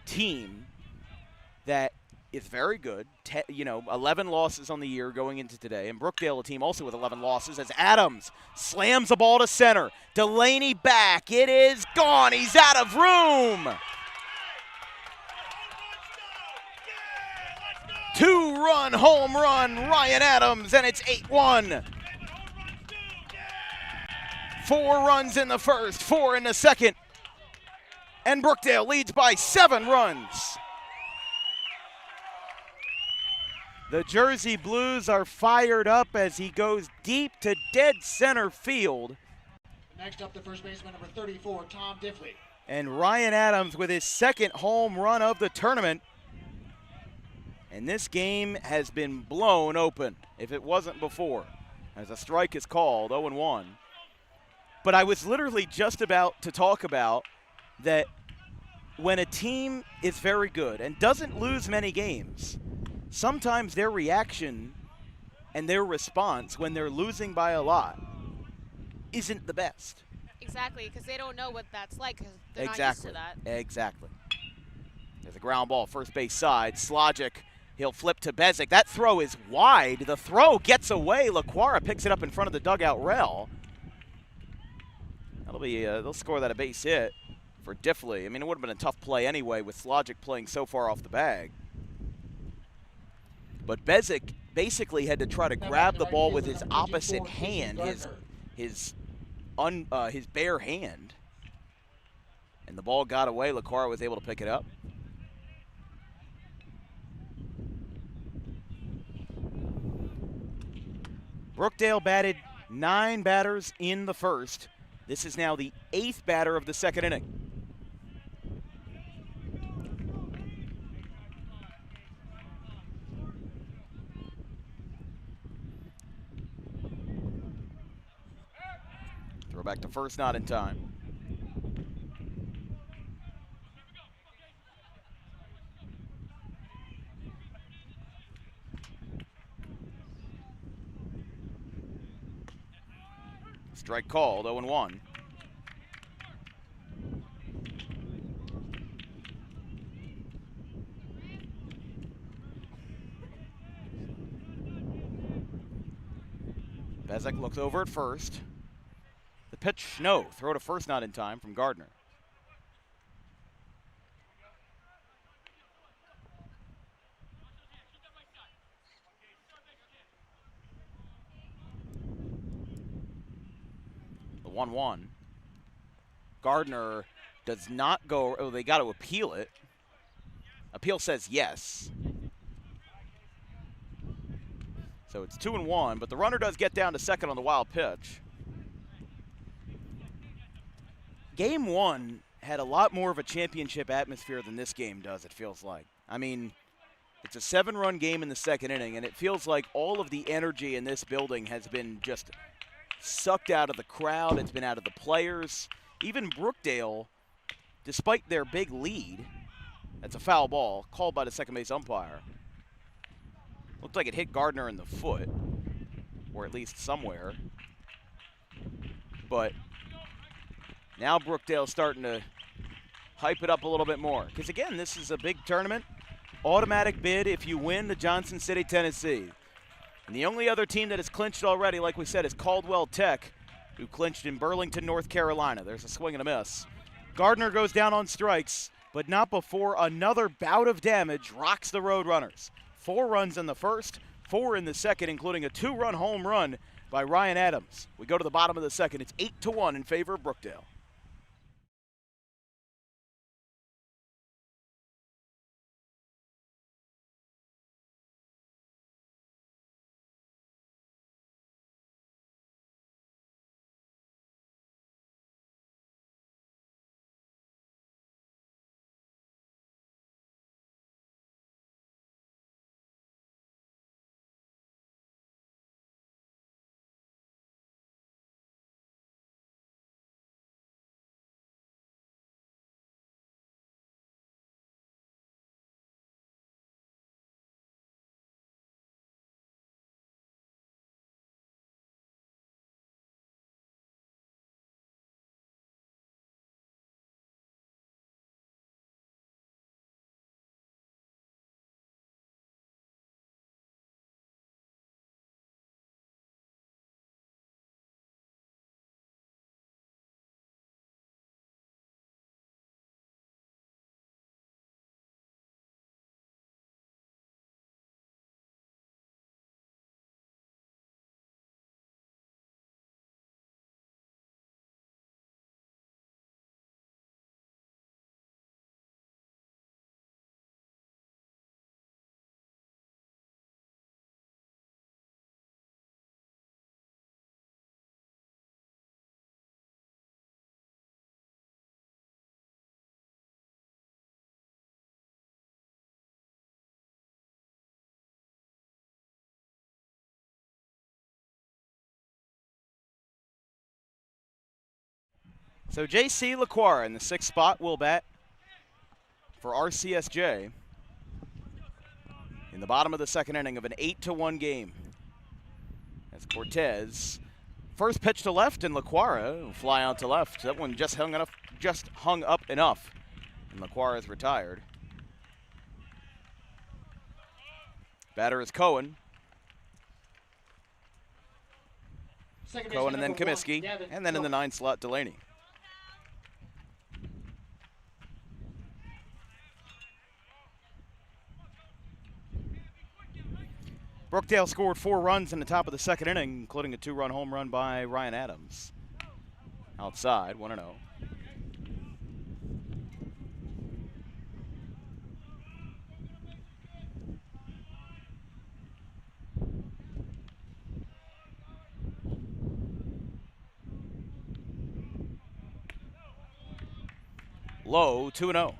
team that is very good. 11 losses on the year going into today. And Brookdale, a team also with 11 losses, as Adams slams the ball to center. Delaney back. It is gone. He's out of room. 2-run home run, Ryan Adams, and it's 8-1. 4 runs in the first, 4 in the second. And Brookdale leads by 7 runs. The Jersey Blues are fired up as he goes deep to dead center field. Next up, the first baseman, number 34, Tom Diffley. And Ryan Adams with his second home run of the tournament. And this game has been blown open, if it wasn't before, as a strike is called, 0-1. But I was literally just about to talk about that when a team is very good and doesn't lose many games, sometimes their reaction and their response when they're losing by a lot isn't the best. Exactly, because they don't know what that's like, because they're not used to that. Exactly. There's a ground ball, first base side. Slogic, he'll flip to Bezic. That throw is wide. The throw gets away. LaQuara picks it up in front of the dugout rail. That'll be, they'll score that a base hit for Diffley. I mean, it would have been a tough play anyway with Slogic playing so far off the bag. But Bezic basically had to try to grab the ball with his opposite hand, his bare hand. And the ball got away. LaQuara was able to pick it up. Brookdale batted 9 batters in the first. This is now the 8th batter of the second inning. Throw back to first, not in time. Strike called, 0-1. Bezic looks over at first. The pitch, no. Throw to first, not in time from Gardner. The 1-1. Gardner does not go, oh, they got to appeal it. Appeal says yes. So it's 2-1, but the runner does get down to second on the wild pitch. Game 1 had a lot more of a championship atmosphere than this game does, it feels like. I mean, it's a 7-run game in the second inning, and it feels like all of the energy in this building has been just sucked out of the crowd. It's been out of the players. Even Brookdale, despite their big lead, that's a foul ball called by the second base umpire. Looked like it hit Gardner in the foot, or at least somewhere. But now Brookdale's starting to hype it up a little bit more. Because, again, this is a big tournament. Automatic bid if you win to Johnson City, Tennessee. And the only other team that has clinched already, like we said, is Caldwell Tech, who clinched in Burlington, North Carolina. There's a swing and a miss. Gardner goes down on strikes, but not before another bout of damage rocks the Roadrunners. 4 runs in the first, 4 in the second, including a 2-run home run by Ryan Adams. We go to the bottom of the second. It's 8-1 in favor of Brookdale. So J.C. LaQuara in the 6th spot will bat for RCSJ in the bottom of the 2nd inning of an 8-1 game. As Cortez, first pitch to left, and LaQuara will fly out to left. That one just hung up enough, and LaQuara is retired. Batter is Cohen. Cohen and then Comiskey, and then in the 9 slot, Delaney. Brookdale scored 4 runs in the top of the 2nd inning, including a 2-run home run by Ryan Adams. Outside, 1-0. Low, 2-0.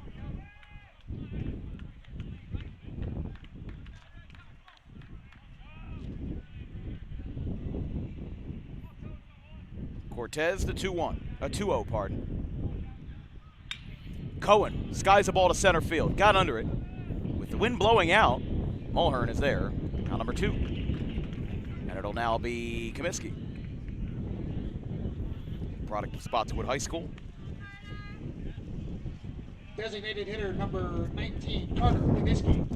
Cortez, the 2-0, pardon. Cohen skies a ball to center field, got under it. With the wind blowing out, Mulhern is there, out number 2. And it'll now be Comiskey. Product of Spotswood High School. Designated hitter number 19, Carter Comiskey.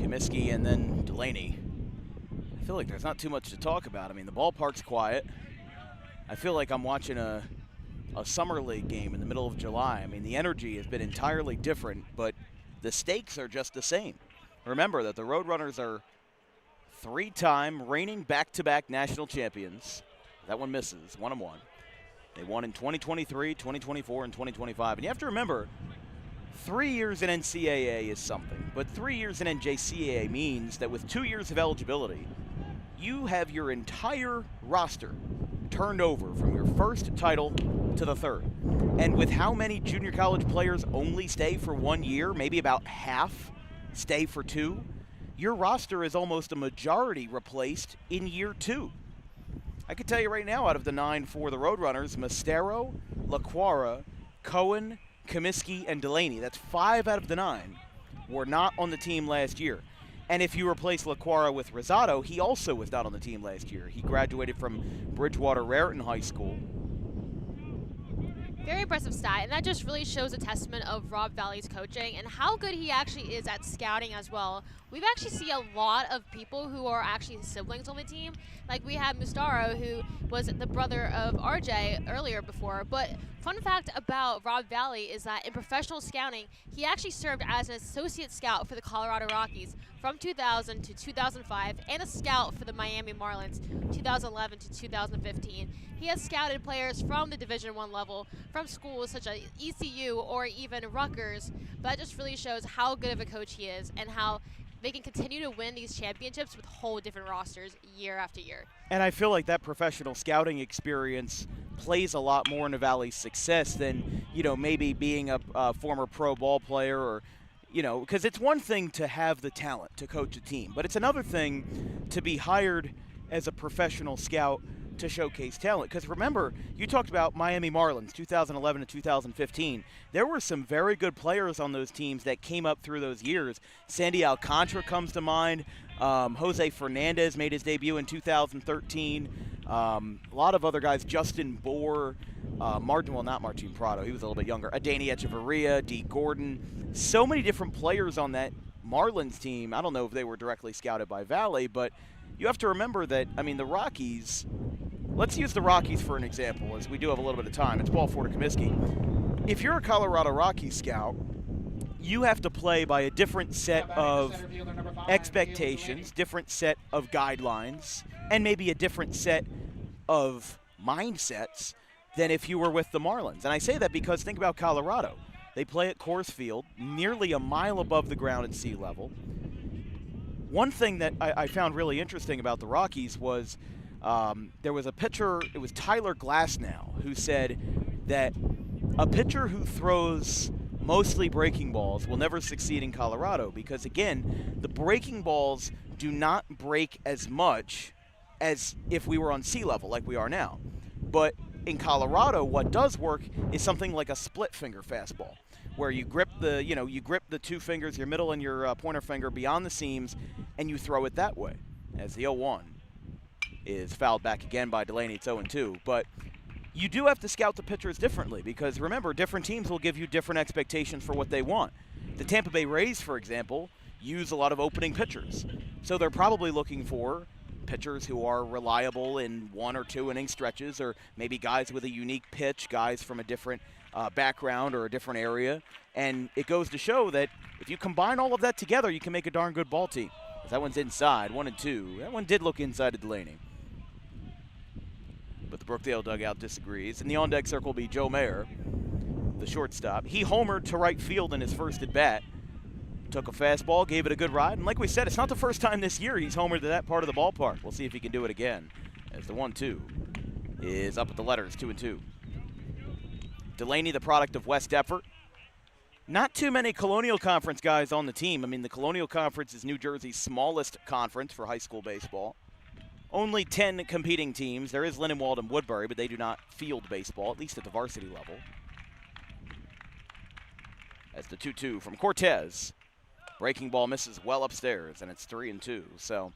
Comiskey and then Delaney. I feel like there's not too much to talk about. I mean, the ballpark's quiet. I feel like I'm watching a summer league game in the middle of July. I mean, the energy has been entirely different, but the stakes are just the same. Remember that the Roadrunners are 3-time reigning back-to-back national champions. That one misses, 1-1. They won in 2023, 2024, and 2025. And you have to remember, 3 years in NCAA is something, but 3 years in NJCAA means that with 2 years of eligibility, you have your entire roster turned over from your first title to the third. And with how many junior college players only stay for 1 year, maybe about half stay for 2, your roster is almost a majority replaced in year 2. I can tell you right now, out of the 9 for the Roadrunners, Mastero, LaQuara, Cohen, Comiskey, and Delaney, that's 5 out of the 9, were not on the team last year. And if you replace LaQuara with Rosado, he also was not on the team last year. He graduated from Bridgewater Raritan High School. Very impressive stat, and that just really shows a testament of Rob Valley's coaching and how good he actually is at scouting as well. We've actually seen a lot of people who are actually siblings on the team. Like we had Mustaro, who was the brother of RJ earlier before. But fun fact about Rob Valley is that in professional scouting, he actually served as an associate scout for the Colorado Rockies from 2000 to 2005 and a scout for the Miami Marlins 2011 to 2015. He has scouted players from the Division I level, from schools such as ECU or even Rutgers. But that just really shows how good of a coach he is and how they can continue to win these championships with whole different rosters year after year. And I feel like that professional scouting experience plays a lot more into Valley's success than, maybe being a former pro ball player or, because it's one thing to have the talent to coach a team, but it's another thing to be hired as a professional scout to showcase talent. Because remember, you talked about Miami Marlins 2011 to 2015. There were some very good players on those teams that came up through those years. Sandy Alcantara comes to mind. Jose Fernandez made his debut in 2013. A lot of other guys, Justin Bohr, not Martin Prado, he was a little bit younger. Adani Echeverria, D. Gordon. So many different players on that Marlins team. I don't know if they were directly scouted by Valley, but you have to remember that, the Rockies, let's use the Rockies for an example, as we do have a little bit of time. It's ball four to Comiskey. If you're a Colorado Rockies scout, you have to play by a different set of expectations, different set of guidelines, and maybe a different set of mindsets than if you were with the Marlins. And I say that because think about Colorado. They play at Coors Field, nearly a mile above the ground at sea level. One thing that I found really interesting about the Rockies was there was a pitcher, it was Tyler Glasnow, who said that a pitcher who throws mostly breaking balls, will never succeed in Colorado because, again, the breaking balls do not break as much as if we were on sea level like we are now. But in Colorado, what does work is something like a split finger fastball, where you grip the two fingers, your middle and your pointer finger beyond the seams, and you throw it that way. As the 0-1 is fouled back again by Delaney, it's 0-2. But you do have to scout the pitchers differently because, remember, different teams will give you different expectations for what they want. The Tampa Bay Rays, for example, use a lot of opening pitchers. So they're probably looking for pitchers who are reliable in 1 or 2 inning stretches, or maybe guys with a unique pitch, guys from a different background or a different area. And it goes to show that if you combine all of that together, you can make a darn good ball team. That one's inside, 1-2. That one did look inside to Delaney. But the Brookdale dugout disagrees. And the on-deck circle will be Joe Mayer, the shortstop. He homered to right field in his first at-bat. Took a fastball, gave it a good ride. And like we said, it's not the first time this year he's homered to that part of the ballpark. We'll see if he can do it again. As the 1-2 is up at the letters, 2-2. Delaney, the product of West effort. Not too many Colonial Conference guys on the team. I mean, the Colonial Conference is New Jersey's smallest conference for high school baseball. Only 10 competing teams. There is Lindenwold and Woodbury, but they do not field baseball, at least at the varsity level. As the 2-2 from Cortez. Breaking ball misses well upstairs, and it's 3-2. So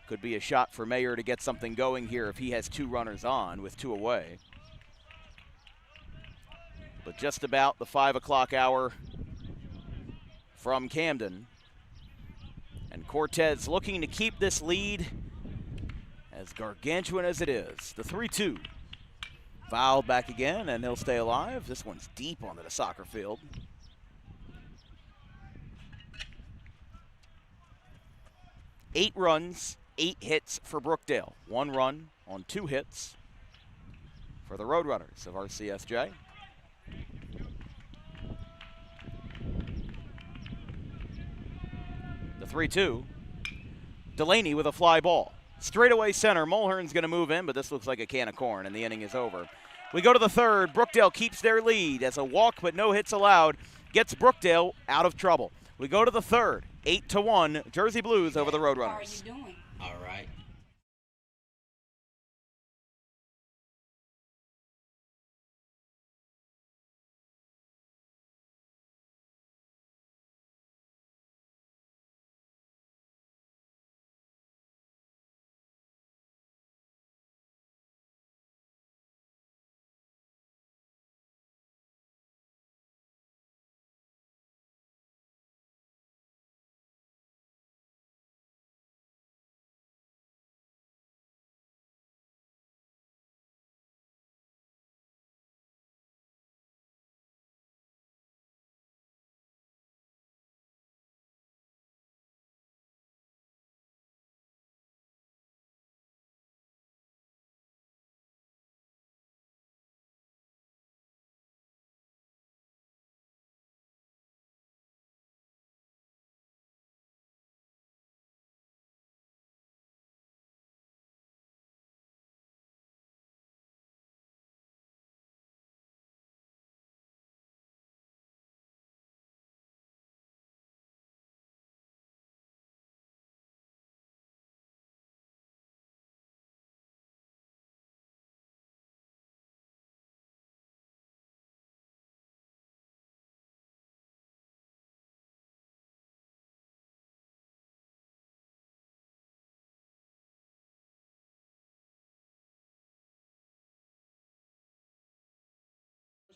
could be a shot for Mayer to get something going here if he has 2 runners on with 2 away. But just about the 5 o'clock hour from Camden. And Cortez looking to keep this lead as gargantuan as it is. The 3-2. Fouled back again, and he'll stay alive. This one's deep onto the soccer field. Eight runs, 8 hits for Brookdale. 1 run on 2 hits for the Roadrunners of RCSJ. The 3-2. Delaney with a fly ball. Straightaway center. Mulhern's going to move in, but this looks like a can of corn, and the inning is over. We go to the 3rd. Brookdale keeps their lead as a walk but no hits allowed gets Brookdale out of trouble. We go to the 3rd. 8-1, Jersey Blues over the Roadrunners. How are you doing? All right.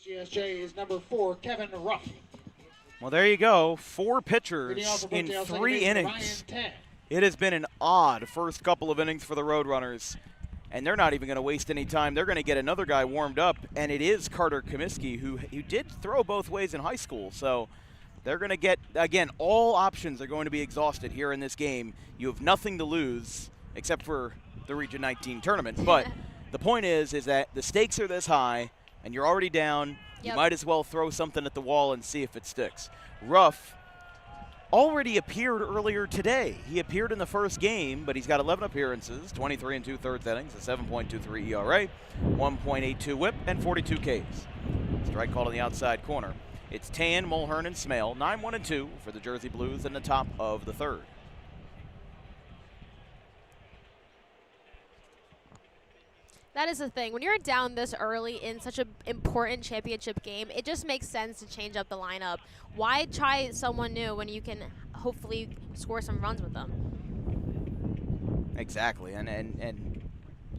RCSJ is number 4, Kevin Ruff. Well, there you go. 4 pitchers in 3 innings. It has been an odd first couple of innings for the Roadrunners, and they're not even going to waste any time. They're going to get another guy warmed up, and it is Carter Comiskey, who did throw both ways in high school. So they're going to get, again, all options are going to be exhausted here in this game. You have nothing to lose except for the Region 19 tournament. But the point is that the stakes are this high, and you're already down. You might as well throw something at the wall and see if it sticks. Ruff already appeared earlier today. He appeared in the first game, but he's got 11 appearances, 23 2/3 innings, a 7.23 ERA, 1.82 WHIP, and 42 Ks. Strike called on the outside corner. It's Tan, Mulhern, and Smale. 9-1-2 for the Jersey Blues in the top of the third. That is the thing. When you're down this early in such an important championship game, it just makes sense to change up the lineup. Why try someone new when you can hopefully score some runs with them? Exactly, and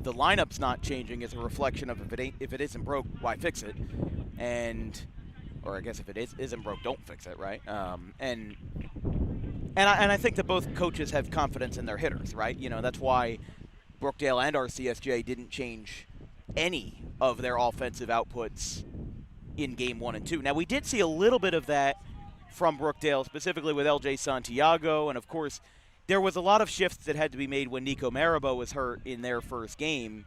the lineup's not changing as a reflection of if it isn't broke, why fix it? Or I guess if it isn't broke, don't fix it, right? And I think that both coaches have confidence in their hitters, right? You know, that's why Brookdale and RCSJ didn't change any of their offensive outputs in game 1 and 2. Now, we did see a little bit of that from Brookdale, specifically with LJ Santiago, and of course, there was a lot of shifts that had to be made when Nico Marabo was hurt in their first game.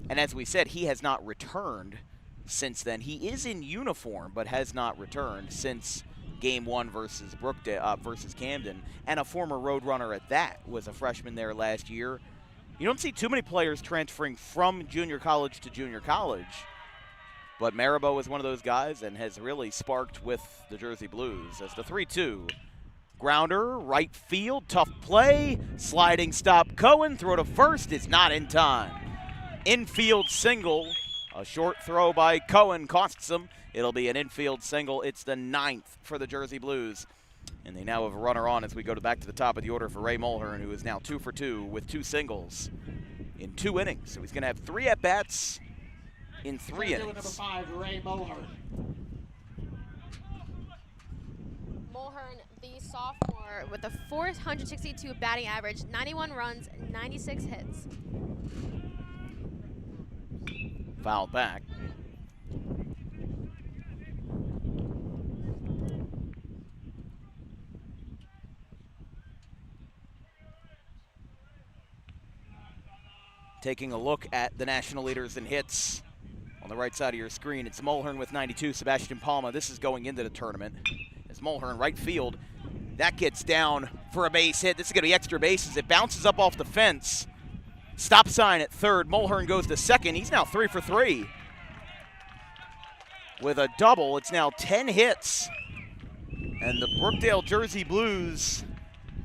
And as we said, he has not returned since then. He is in uniform, but has not returned since game 1 versus Brookdale versus Camden. And a former Roadrunner at that was a freshman there last year. You don't see too many players transferring from junior college to junior college. But Marabo is one of those guys and has really sparked with the Jersey Blues as the 3-2. Grounder, right field, tough play, sliding stop Cohen, throw to first is not in time. Infield single, a short throw by Cohen costs him. It'll be an infield single. It's the 9th for the Jersey Blues. And they now have a runner on as we go back to the top of the order for Ray Mulhern, who is now 2 for 2 with 2 singles in 2 innings. So he's going to have 3 at-bats in 3 innings. Number 5, Ray Mulhern. Mulhern, the sophomore, with a 462 batting average, 91 runs, 96 hits. Fouled back. Taking a look at the national leaders in hits on the right side of your screen, it's Mulhern with 92, Sebastian Palma. This is going into the tournament. As Mulhern, right field, that gets down for a base hit. This is going to be extra bases. It bounces up off the fence. Stop sign at third. Mulhern goes to second. He's now 3 for 3 with a double. It's now 10 hits. And the Brookdale Jersey Blues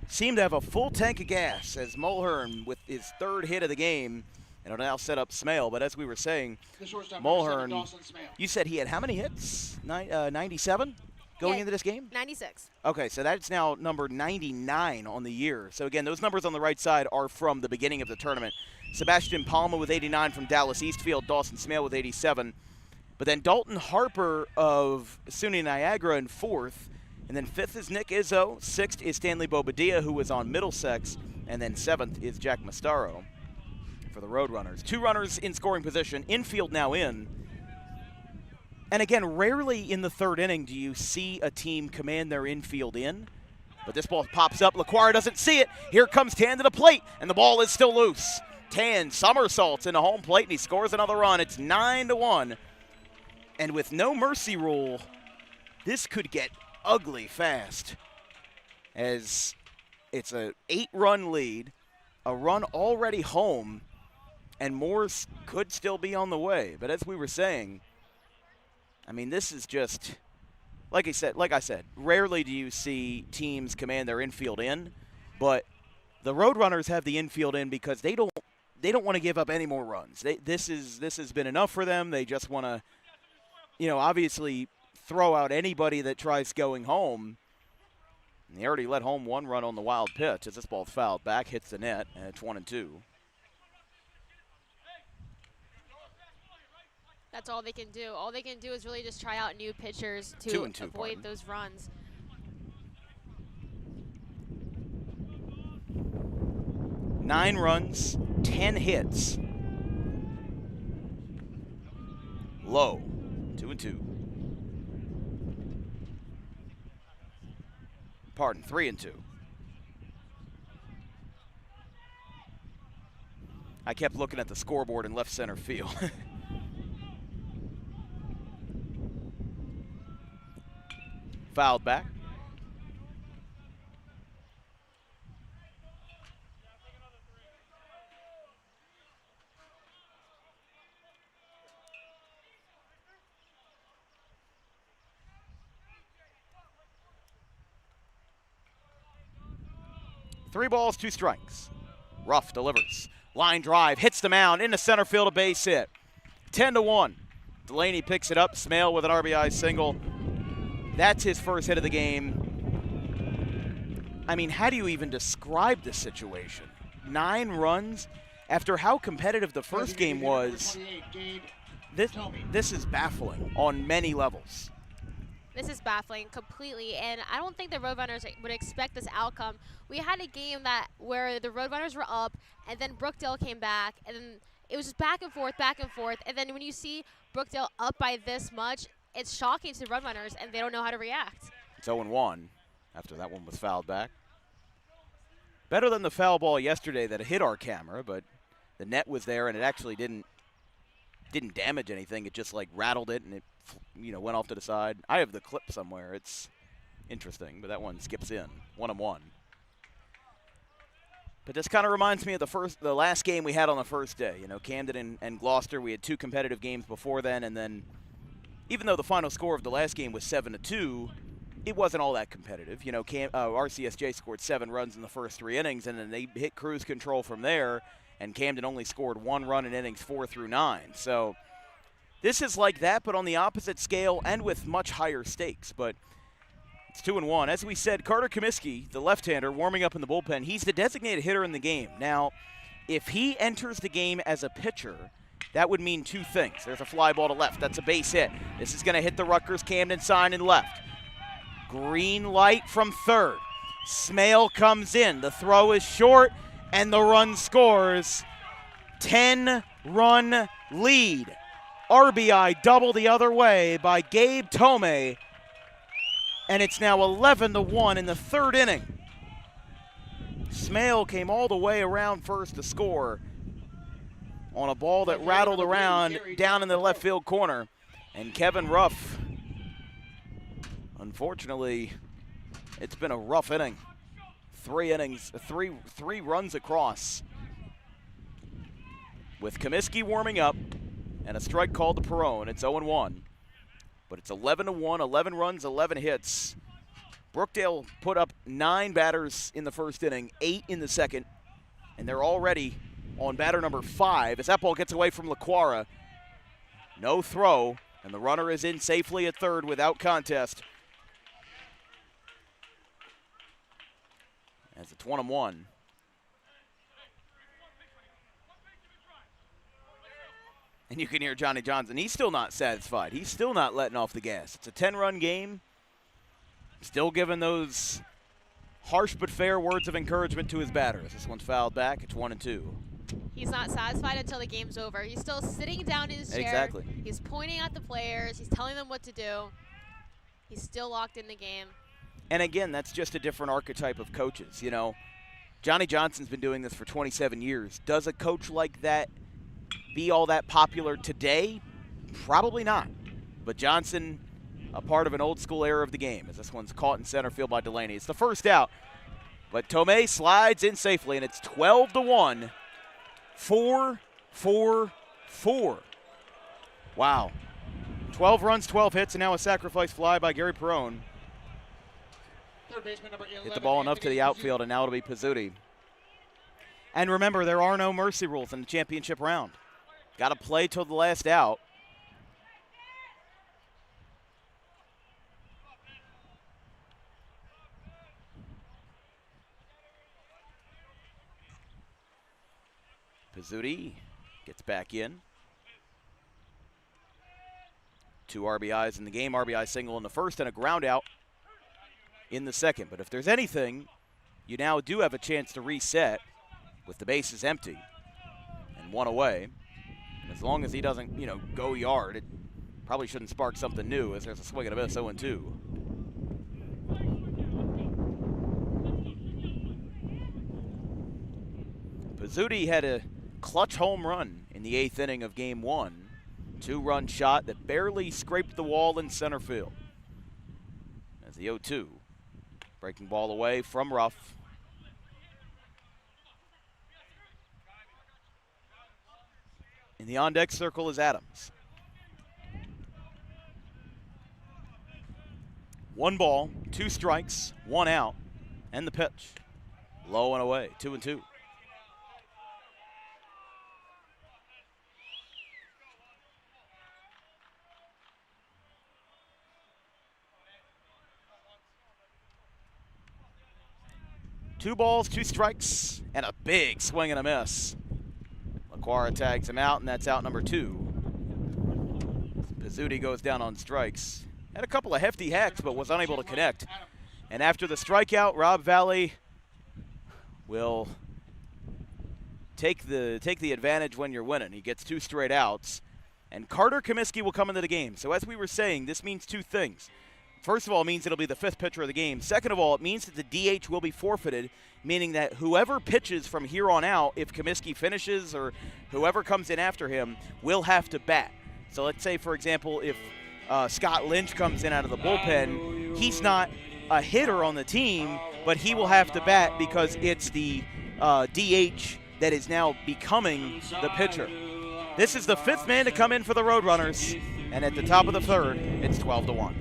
seem to have a full tank of gas as Mulhern with his 3rd hit of the game. And it'll now set up Smale. But as we were saying, Mulhern, you said he had how many hits? 97 going into this game? 96. Okay, so that's now number 99 on the year. So again, those numbers on the right side are from the beginning of the tournament. Sebastian Palma with 89 from Dallas Eastfield, Dawson Smale with 87. But then Dalton Harper of SUNY Niagara in 4th. And then 5th is Nick Izzo. 6th is Stanley Bobadilla, who was on Middlesex. And then 7th is Jack Mastaro for the Roadrunners. 2 runners in scoring position. Infield now in. And again, rarely in the 3rd inning do you see a team command their infield in. But this ball pops up. LaQuarrie doesn't see it. Here comes Tan to the plate, and the ball is still loose. Tan somersaults into home plate, and he scores another run. It's 9-1. And with no mercy rule, this could get ugly fast, as it's a 8-run lead, a run already home, and more could still be on the way. But as we were saying, I mean, this is just, like I said, rarely do you see teams command their infield in, but the Roadrunners have the infield in because they don't want to give up any more runs. This has been enough for them. They just want to, obviously throw out anybody that tries going home. And they already let home 1 run on the wild pitch as this ball fouled back, hits the net, and it's 1-2. That's all they can do. All they can do is really just try out new pitchers to 2-2, avoid those runs. Nine runs, 10 hits. Low, 2-2. Pardon, 3-2. I kept looking at the scoreboard in left center field. Fouled back. 3 balls, 2 strikes. Ruff delivers. Line drive, hits the mound, into center field, a base hit. 10-1. Delaney picks it up. Smale with an RBI single. That's his first hit of the game. I mean, how do you even describe this situation? 9 runs after how competitive the first game was. This is baffling on many levels. This is baffling completely, and I don't think the Roadrunners would expect this outcome. We had a game where the Roadrunners were up, and then Brookdale came back, and then it was just back and forth, and then when you see Brookdale up by this much, it's shocking to the Roadrunners, and they don't know how to react. It's 0-1 after that one was fouled back. Better than the foul ball yesterday that hit our camera, but the net was there, and it actually didn't damage anything. It just like rattled it, and it went off to the side. I have the clip somewhere. It's interesting, but that one skips in. 1-1. But this kind of reminds me of the last game we had on the first day. Camden and Gloucester. We had 2 competitive games before then, and then even though the final score of the last game was 7-2, it wasn't all that competitive. RCSJ scored 7 runs in the first 3 innings, and then they hit cruise control from there. And Camden only scored 1 run in innings 4 through 9. So this is like that, but on the opposite scale and with much higher stakes. But it's 2-1. As we said, Carter Comiskey, the left-hander, warming up in the bullpen, he's the designated hitter in the game. Now, if he enters the game as a pitcher, that would mean 2 things. There's a fly ball to left. That's a base hit. This is going to hit the Rutgers-Camden sign in left. Green light from third. Smale comes in. The throw is short. And the run scores. 10-run lead. RBI double the other way by Gabe Tomei. And it's now 11-1 in the 3rd inning. Smale came all the way around first to score on a ball that rattled around down in the left field corner. And Kevin Ruff, unfortunately, it's been a rough inning. 3 innings, three runs across. With Comiskey warming up and a strike called to Perone, it's 0-1. But it's 11-1, 11 runs, 11 hits. Brookdale put up 9 batters in the first inning, 8 in the second, and they're already on batter number 5 as that ball gets away from LaQuara. No throw, and the runner is in safely at third without contest. As it's 1-1. And you can hear Johnny Johnson. He's still not satisfied. He's still not letting off the gas. It's a 10-run game. Still giving those harsh but fair words of encouragement to his batters. This one's fouled back. It's 1-2. He's not satisfied until the game's over. He's still sitting down in his chair. Exactly. He's pointing at the players. He's telling them what to do. He's still locked in the game. And again, that's just a different archetype of coaches. Johnny Johnson's been doing this for 27 years. Does a coach like that be all that popular today? Probably not. But Johnson, a part of an old school era of the game, as this one's caught in center field by Delaney. It's the first out. But Tomei slides in safely, and it's 12-1. 4-4-4. Wow. 12 runs, 12 hits, and now a sacrifice fly by Gary Perone. Third baseman number 11, hit the ball enough to the outfield, and now it'll be Pizzuti. And remember, there are no mercy rules in the championship round. Got to play till the last out. Pizzuti gets back in. 2 RBIs in the game, RBI single in the first and a ground out in the second. But if there's anything, you now do have a chance to reset with the bases empty and 1 away. And as long as he doesn't, go yard, it probably shouldn't spark something new as there's a swing and a miss, 0-2. Pizzuti had a clutch home run in the 8th inning of Game 1. 2-run shot that barely scraped the wall in center field. As the 0-2. Breaking ball away from Ruff. In the on-deck circle is Adams. 1 ball, 2 strikes, 1 out, and the pitch. Low and away, 2-2. Two balls, two strikes, and a big swing and a miss. LaQuara tags him out, and that's out number 2. Pizzuti goes down on strikes. Had a couple of hefty hacks, but was unable to connect. And after the strikeout, Rob Valley will take the advantage when you're winning. He gets 2 straight outs. And Carter Comiskey will come into the game. So as we were saying, this means 2 things. First of all, it means it'll be the 5th pitcher of the game. Second of all, it means that the DH will be forfeited, meaning that whoever pitches from here on out, if Comiskey finishes or whoever comes in after him, will have to bat. So let's say, for example, if Scott Lynch comes in out of the bullpen, he's not a hitter on the team, but he will have to bat because it's the DH that is now becoming the pitcher. This is the 5th man to come in for the Roadrunners, and at the top of the 3rd, it's 12-1.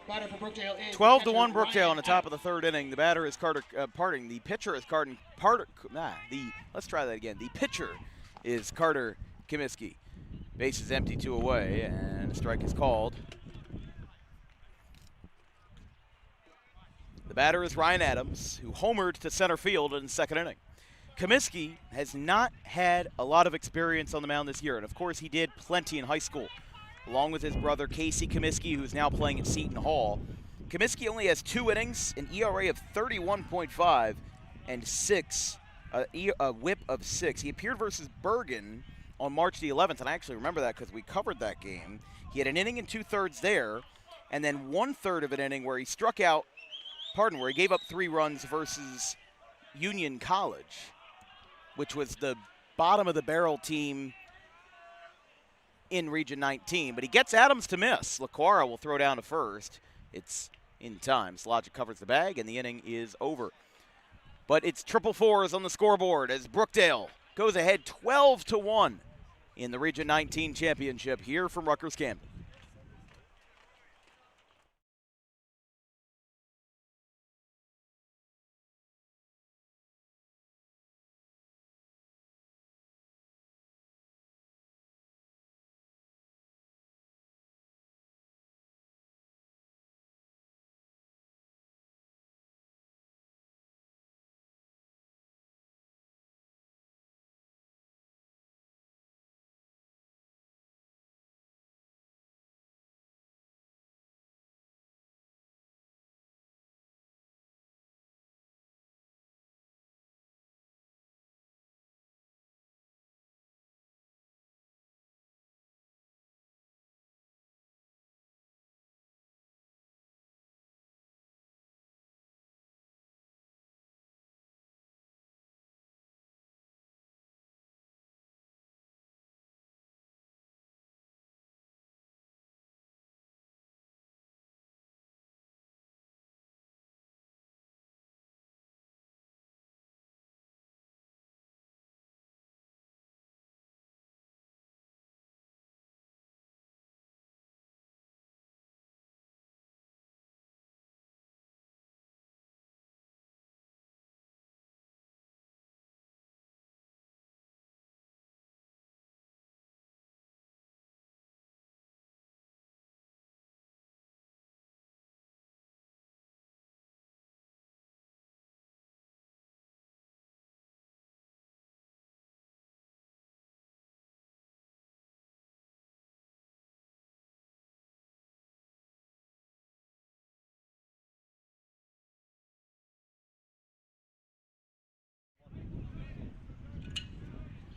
Batter for Brookdale is 12-1 Brookdale in the top of the 3rd inning. The batter is Carter, the pitcher is let's try that again. The pitcher is Carter Comiskey. Base is empty, 2 away, and a strike is called. The batter is Ryan Adams, who homered to center field in the 2nd inning. Comiskey has not had a lot of experience on the mound this year, and of course he did plenty in high school, along with his brother Casey Comiskey, who's now playing at Seton Hall. Comiskey only has 2 innings, an ERA of 31.5, and a whip of 6. He appeared versus Bergen on March the 11th, and I actually remember that because we covered that game. He had an inning and 2/3 there, and then 1/3 of an inning where he where he gave up 3 runs versus Union College, which was the bottom of the barrel team in Region 19. But he gets Adams to miss. LaQuara will throw down to first. It's in time. Slogic covers the bag, and the inning is over. But it's 4-4s on the scoreboard as Brookdale goes ahead 12-1 in the Region 19 championship here from Rutgers-Camden.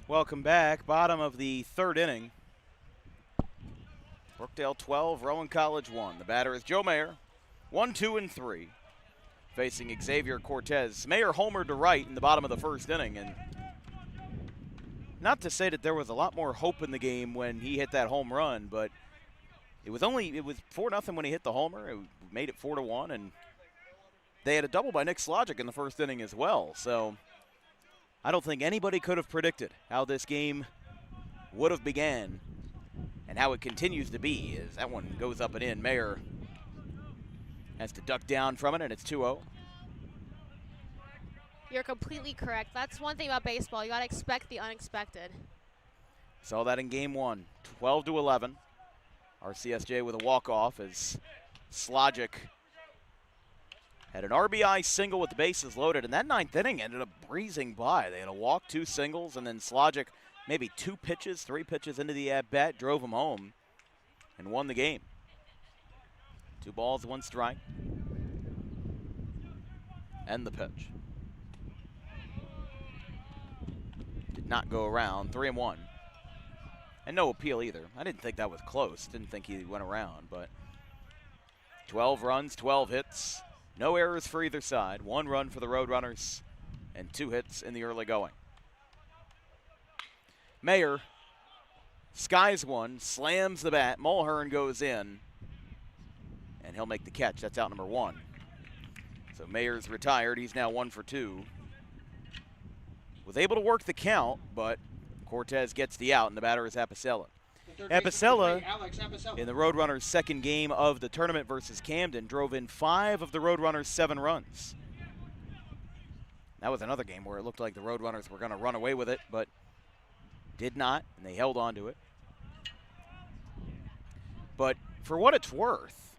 Welcome back. Bottom of the third inning. Brookdale 12, Rowan College 1. The batter is Joe Mayer, 1, 2, and 3, facing Xavier Cortez. Mayer homered to right in the bottom of the first inning, and not to say that there was a lot more hope in the game when he hit that home run, but it was 4-0 when he hit the homer. It made it 4-1, and they had a double by Nick Slogic in the first inning as well. So I don't think anybody could have predicted how this game would have began and how it continues to be. As that one goes up and in, Mayer has to duck down from it, and it's 2-0. You're completely correct. That's one thing about baseball. You got to expect the unexpected. Saw that in game one, 12-11. RCSJ with a walk-off as Slogic had an RBI single with the bases loaded, and that ninth inning ended up breezing by. They had a walk, 2 singles, and then Slogic maybe 3 pitches into the at-bat, drove him home and won the game. 2 balls, 1 strike. And the pitch. Did not go around, 3-1. And no appeal either. I didn't think that was close. Didn't think he went around, but 12 runs, 12 hits. No errors for either side. 1 run for the Roadrunners and 2 hits in the early going. Mayer skies one, slams the bat. Mulhern goes in, and he'll make the catch. That's out number 1. So Mayer's retired. He's now 1 for 2. Was able to work the count, but Cortez gets the out, and the batter is Apicella. Apicella, in the Roadrunners' second game of the tournament versus Camden, drove in 5 of the Roadrunners' 7 runs. That was another game where it looked like the Roadrunners were going to run away with it, but did not, and they held on to it. But for what it's worth,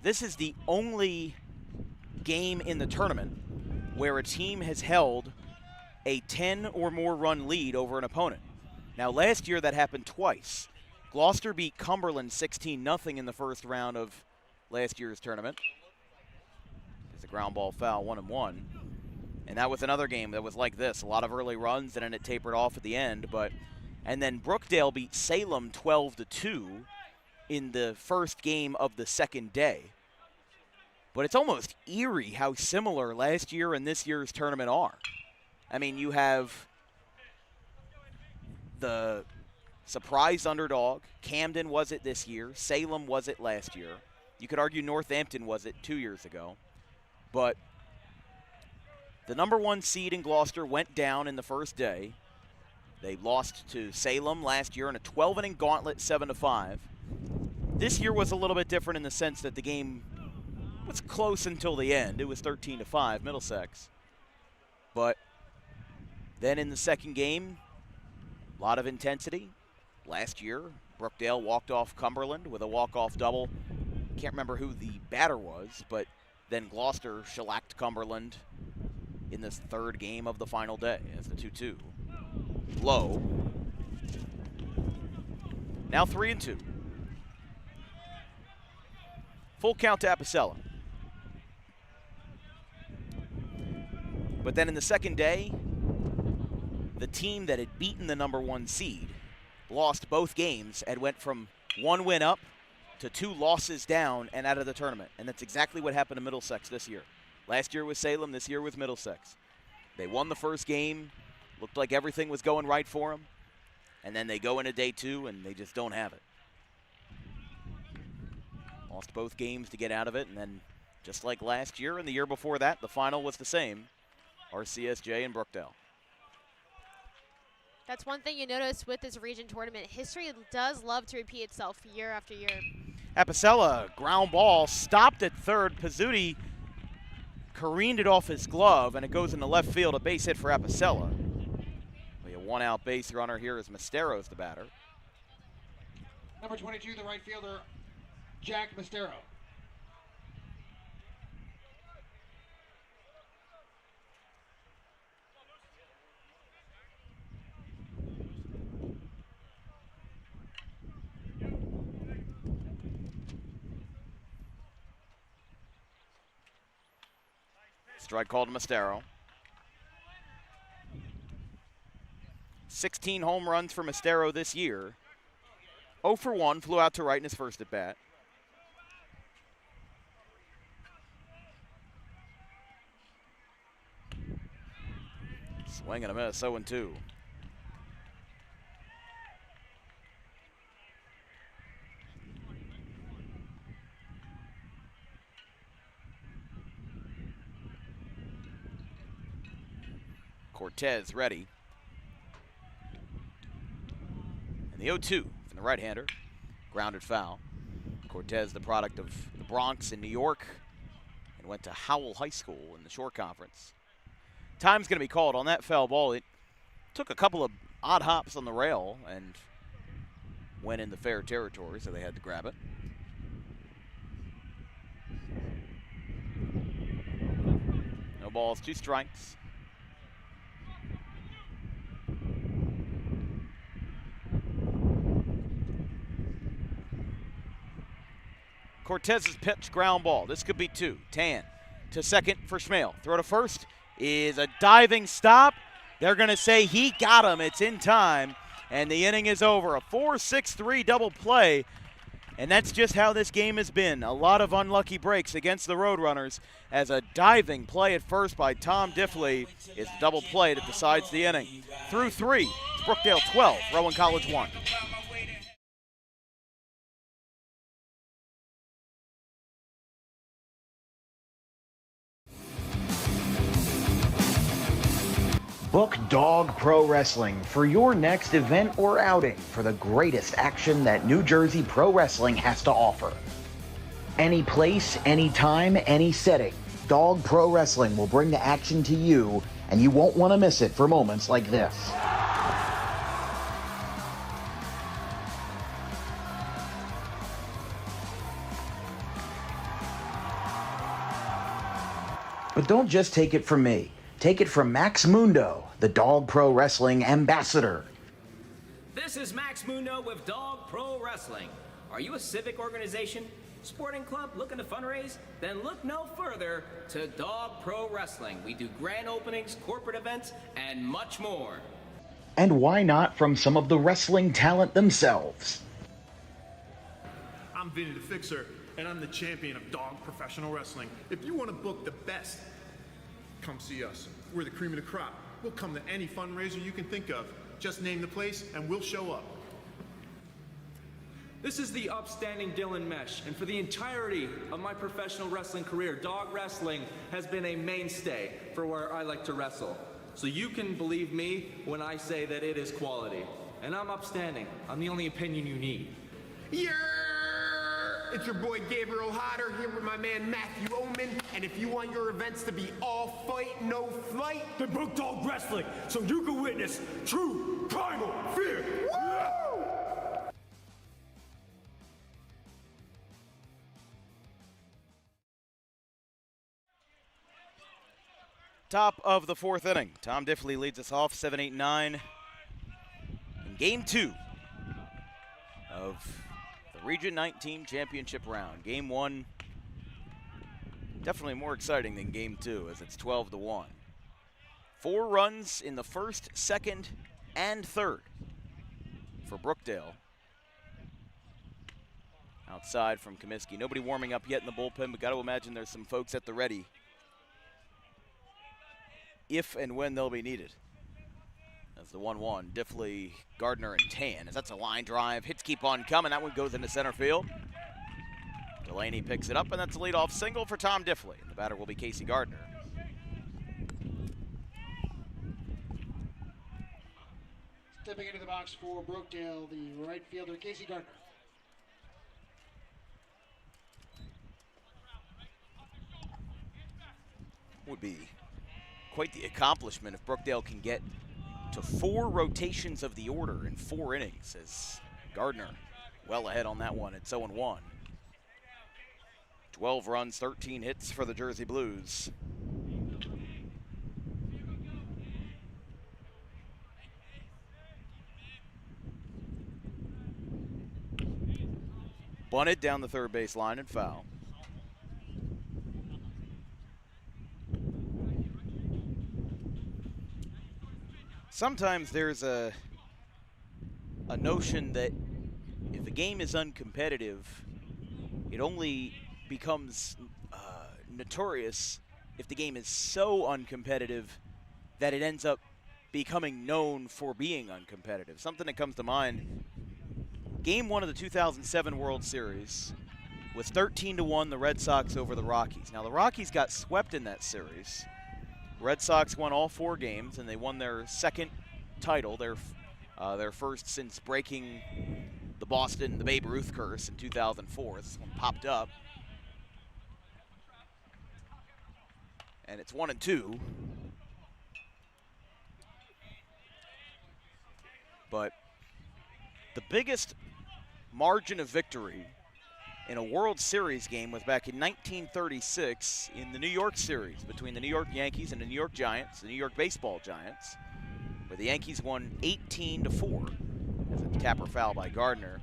this is the only game in the tournament where a team has held a 10 or more run lead over an opponent. Now, last year that happened twice. Gloucester beat Cumberland 16-0 in the first round of last year's tournament. It's a ground ball foul, 1-1. And that was another game that was like this. A lot of early runs, and then it tapered off at the end. And then Brookdale beat Salem 12-2 in the first game of the second day. But it's almost eerie how similar last year and this year's tournament are. I mean, you have the surprise underdog. Camden was it this year. Salem was it last year. You could argue Northampton was it 2 years ago. But the number 1 seed in Gloucester went down in the first day. They lost to Salem last year in a 12-inning gauntlet, 7-5. This year was a little bit different in the sense that the game was close until the end. It was 13-5, Middlesex. But then in the second game, a lot of intensity. Last year, Brookdale walked off Cumberland with a walk-off double. Can't remember who the batter was, but then Gloucester shellacked Cumberland in this third game of the final day as the 2-2. Low. Now 3-2. Full count to Apicella. But then in the second day, the team that had beaten the number 1 seed lost both games and went from 1 win up to 2 losses down and out of the tournament. And that's exactly what happened to Middlesex this year. Last year was Salem, this year was Middlesex. They won the first game, looked like everything was going right for them, and then they go into day 2 and they just don't have it. Lost both games to get out of it, and then just like last year and the year before that, the final was the same. RCSJ and Brookdale. That's one thing you notice with this region tournament. History does love to repeat itself year after year. Apicella, ground ball, stopped at third. Pizzuti careened it off his glove, and it goes into left field, a base hit for Apicella. A 1-out base runner here is Mistero's the batter. Number 22, the right fielder, Jack Mistero. Strike called to Mistero. 16 home runs for Mestero this year. 0 for 1, flew out to right in his first at bat. Swing and a miss, 0-2. Cortez ready. And the 0-2 from the right-hander. Grounded foul. Cortez, the product of the Bronx in New York, and went to Howell High School in the Shore Conference. Time's going to be called on that foul ball. It took a couple of odd hops on the rail and went in the fair territory, so they had to grab it. No balls, 2 strikes. Cortez's pitch, ground ball. This could be 2. Tan to second for Schmale. Throw to first is a diving stop. They're going to say he got him. It's in time, and the inning is over. A 4-6-3 double play, and that's just how this game has been. A lot of unlucky breaks against the Roadrunners as a diving play at first by Tom Diffley is the double play that decides the inning. Through 3, it's Brookdale 12, Rowan College 1. Book Dog Pro Wrestling for your next event or outing for the greatest action that New Jersey Pro Wrestling has to offer. Any place, any time, any setting, Dog Pro Wrestling will bring the action to you, and you won't want to miss it for moments like this. But don't just take it from me. Take it from Max Mundo, the Dog Pro Wrestling ambassador. This is Max Mundo with Dog Pro Wrestling. Are you a civic organization, sporting club looking to fundraise? Then look no further to Dog Pro Wrestling. We do grand openings, corporate events, and much more. And why not from some of the wrestling talent themselves? I'm Vinny the Fixer, and I'm the champion of Dog Professional Wrestling. If you want to book the best, come see us. We're the cream of the crop. We'll come to any fundraiser you can think of. Just name the place and we'll show up. This is the upstanding Dylan Mesh, and for the entirety of my professional wrestling career, dog wrestling has been a mainstay for where I like to wrestle. So you can believe me when I say that it is quality. And I'm upstanding. I'm the only opinion you need. Yeah! It's your boy Gabriel Hodder here with my man Matthew Oman, and if you want your events to be all fight, no flight, then book Dog Wrestling so you can witness true primal fear. Woo! Top of the 4th inning. Tom Diffley leads us off 7-8-9 in Game 2 of the Region 19 Championship round. Game 1 definitely more exciting than Game 2 as it's 12-1. 4 runs in the first, second, and third for Brookdale. Outside from Comiskey. Nobody warming up yet in the bullpen, but got to imagine there's some folks at the ready if and when they'll be needed. That's the 1-1. Diffley, Gardner, and Tan. As that's a line drive. Hits keep on coming. That one goes into center field. Delaney picks it up, and that's a leadoff single for Tom Diffley. And the batter will be Casey Gardner. Stepping into the box for Brookdale, the right fielder, Casey Gardner. Would be quite the accomplishment if Brookdale can get to 4 rotations of the order in 4 innings, as Gardner well ahead on that one. It's 0-1. 12 runs, 13 hits for the Jersey Blues. Bunted down the third base line and foul. Sometimes there's a notion that if a game is uncompetitive, it only becomes notorious if the game is so uncompetitive that it ends up becoming known for being uncompetitive. Something that comes to mind, Game 1 of the 2007 World Series was 13-1 the Red Sox over the Rockies. Now, the Rockies got swept in that series. Red Sox won all 4 games, and they won their second title, their first since breaking the Babe Ruth curse in 2004. This one popped up. And it's 1-2. But the biggest margin of victory in a World Series game was back in 1936 in the New York series between the New York Yankees and the New York Giants, the New York Baseball Giants, where the Yankees won 18-4 as a tapper foul by Gardner.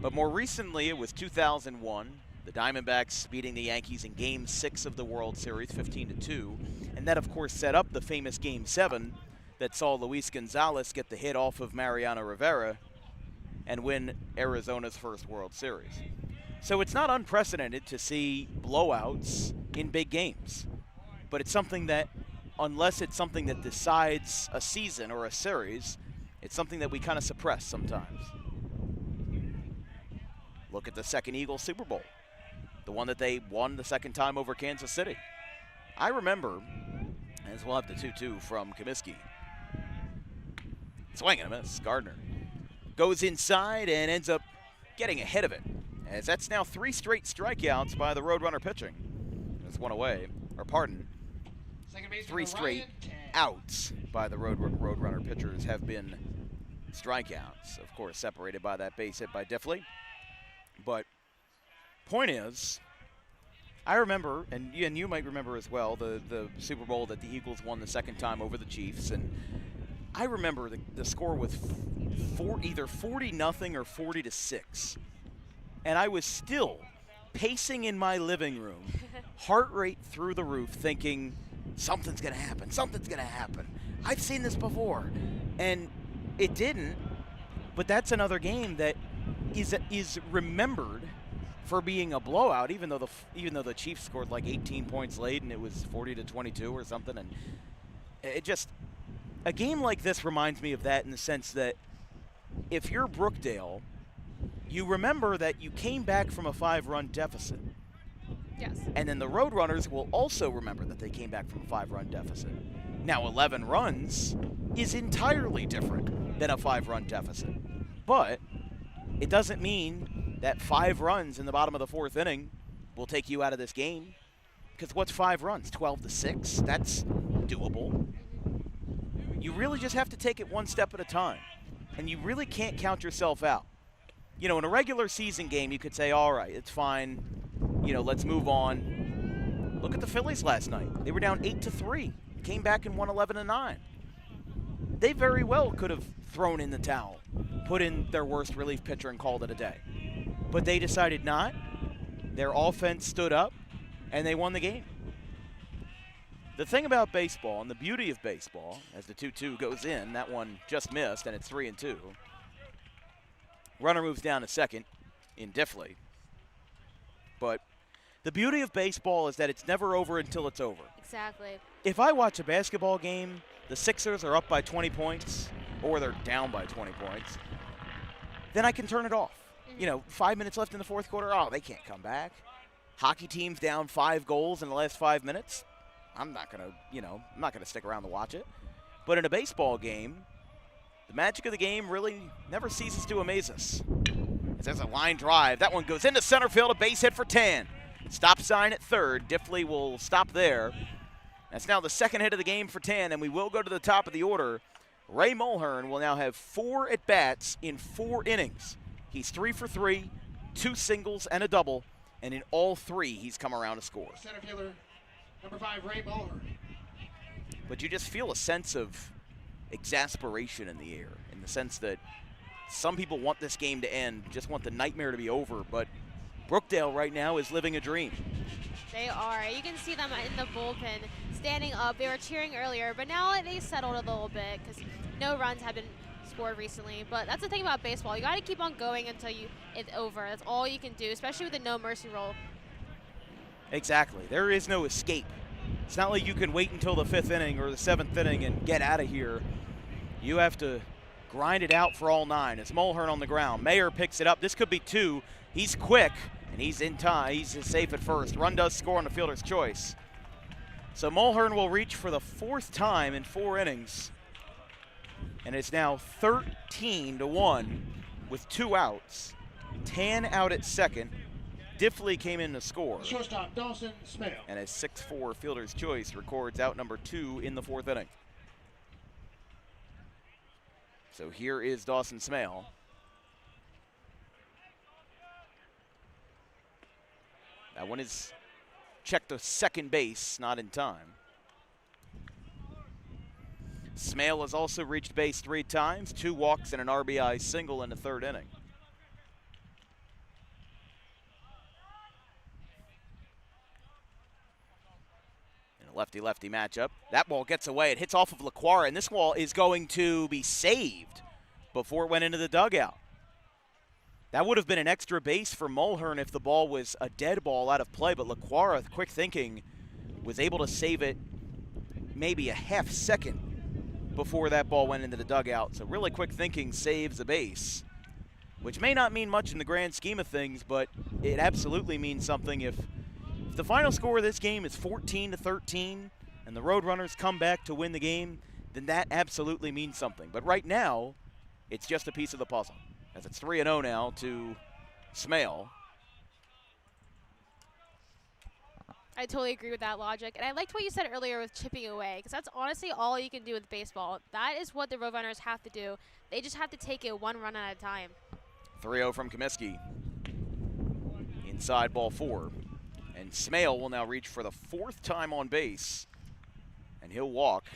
But more recently, it was 2001, the Diamondbacks beating the Yankees in Game 6 of the World Series, 15-2, and that, of course, set up the famous Game 7 that saw Luis Gonzalez get the hit off of Mariano Rivera and win Arizona's first World Series. So it's not unprecedented to see blowouts in big games, but it's something that, unless it's something that decides a season or a series, it's something that we kind of suppress sometimes. Look at the second Eagles Super Bowl, the one that they won the second time over Kansas City. I remember, as we'll have the 2-2 from Comiskey. Swing and a miss. Gardner goes inside and ends up getting ahead of it, as that's now 3 straight strikeouts by the Roadrunner pitching. That's one away, or pardon, 3 straight outs by the Roadrunner pitchers have been strikeouts. Of course, separated by that base hit by Diffley. But point is, I remember, and you might remember as well, the Super Bowl that the Eagles won the second time over the Chiefs, and I remember the score was either 40-0 or 40-6, and I was still pacing in my living room, heart rate through the roof, thinking something's gonna happen, something's gonna happen. I've seen this before, and it didn't. But that's another game that is remembered for being a blowout, even though the Chiefs scored like 18 points late and it was 40-22 or something, and it just. A game like this reminds me of that in the sense that if you're Brookdale, you remember that you came back from a 5-run deficit. Yes. And then the Roadrunners will also remember that they came back from a 5-run deficit. Now, 11 runs is entirely different than a 5-run deficit. But it doesn't mean that 5 runs in the bottom of the 4th inning will take you out of this game. Because what's 5 runs? 12-6? That's doable. You really just have to take it one step at a time. And you really can't count yourself out. You know, in a regular season game, you could say, all right, it's fine. You know, let's move on. Look at the Phillies last night. They were down 8-3. Came back and won 11-9. They very well could have thrown in the towel, put in their worst relief pitcher and called it a day. But they decided not. Their offense stood up, and they won the game. The thing about baseball and the beauty of baseball, as the 2-2 goes in, that one just missed, and it's 3-2. Runner moves down to second in Diffley. But the beauty of baseball is that it's never over until it's over. Exactly. If I watch a basketball game, the Sixers are up by 20 points, or they're down by 20 points, then I can turn it off. You know, 5 minutes left in the 4th quarter, oh, they can't come back. Hockey team's down 5 goals in the last 5 minutes. I'm not gonna stick around to watch it. But in a baseball game, the magic of the game really never ceases to amaze us. As there's a line drive, that one goes into center field, a base hit for Tan. Stop sign at third. Diffley will stop there. That's now the second hit of the game for Tan, and we will go to the top of the order. Ray Mulhern will now have 4 at-bats in 4 innings. He's 3 for 3, 2 singles and a double, and in all 3 he's come around to score. Center fielder, number 5, Ray Mulhern. But you just feel a sense of exasperation in the air, in the sense that some people want this game to end, just want the nightmare to be over, but Brookdale right now is living a dream. They are. You can see them in the bullpen standing up. They were cheering earlier, but now they settled a little bit because no runs have been scored recently. But that's the thing about baseball. You got to keep on going until it's over. That's all you can do, especially with the no mercy rule. Exactly. There is no escape. It's not like you can wait until the 5th inning or the 7th inning and get out of here. You have to grind it out for all 9. It's Mulhern on the ground. Mayer picks it up. This could be 2. He's quick, and he's in time. He's safe at first. Run does score on the fielder's choice. So Mulhern will reach for the 4th time in 4 innings. And it's now 13-1 with 2 outs. Tan out at second. Diffley came in to score. Shortstop Dawson Smale. And a 6-4 fielder's choice records out number 2 in the 4th inning. So here is Dawson Smale. That one is checked to second base, not in time. Smale has also reached base 3 times, 2 walks and an RBI single in the 3rd inning. Lefty-lefty matchup. That ball gets away. It hits off of LaQuara, and this ball is going to be saved before it went into the dugout. That would have been an extra base for Mulhern if the ball was a dead ball out of play, but LaQuara, quick thinking, was able to save it maybe a half second before that ball went into the dugout. So really quick thinking saves a base, which may not mean much in the grand scheme of things, but it absolutely means something if the final score of this game is 14-13 and the Roadrunners come back to win the game, then that absolutely means something. But right now, it's just a piece of the puzzle, as it's 3-0 now to Smale. I totally agree with that logic. And I liked what you said earlier with chipping away, because that's honestly all you can do with baseball. That is what the Roadrunners have to do. They just have to take it 1 run at a time. 3-0 from Comiskey. Inside ball 4. And Smale will now reach for the 4th time on base, and he'll walk,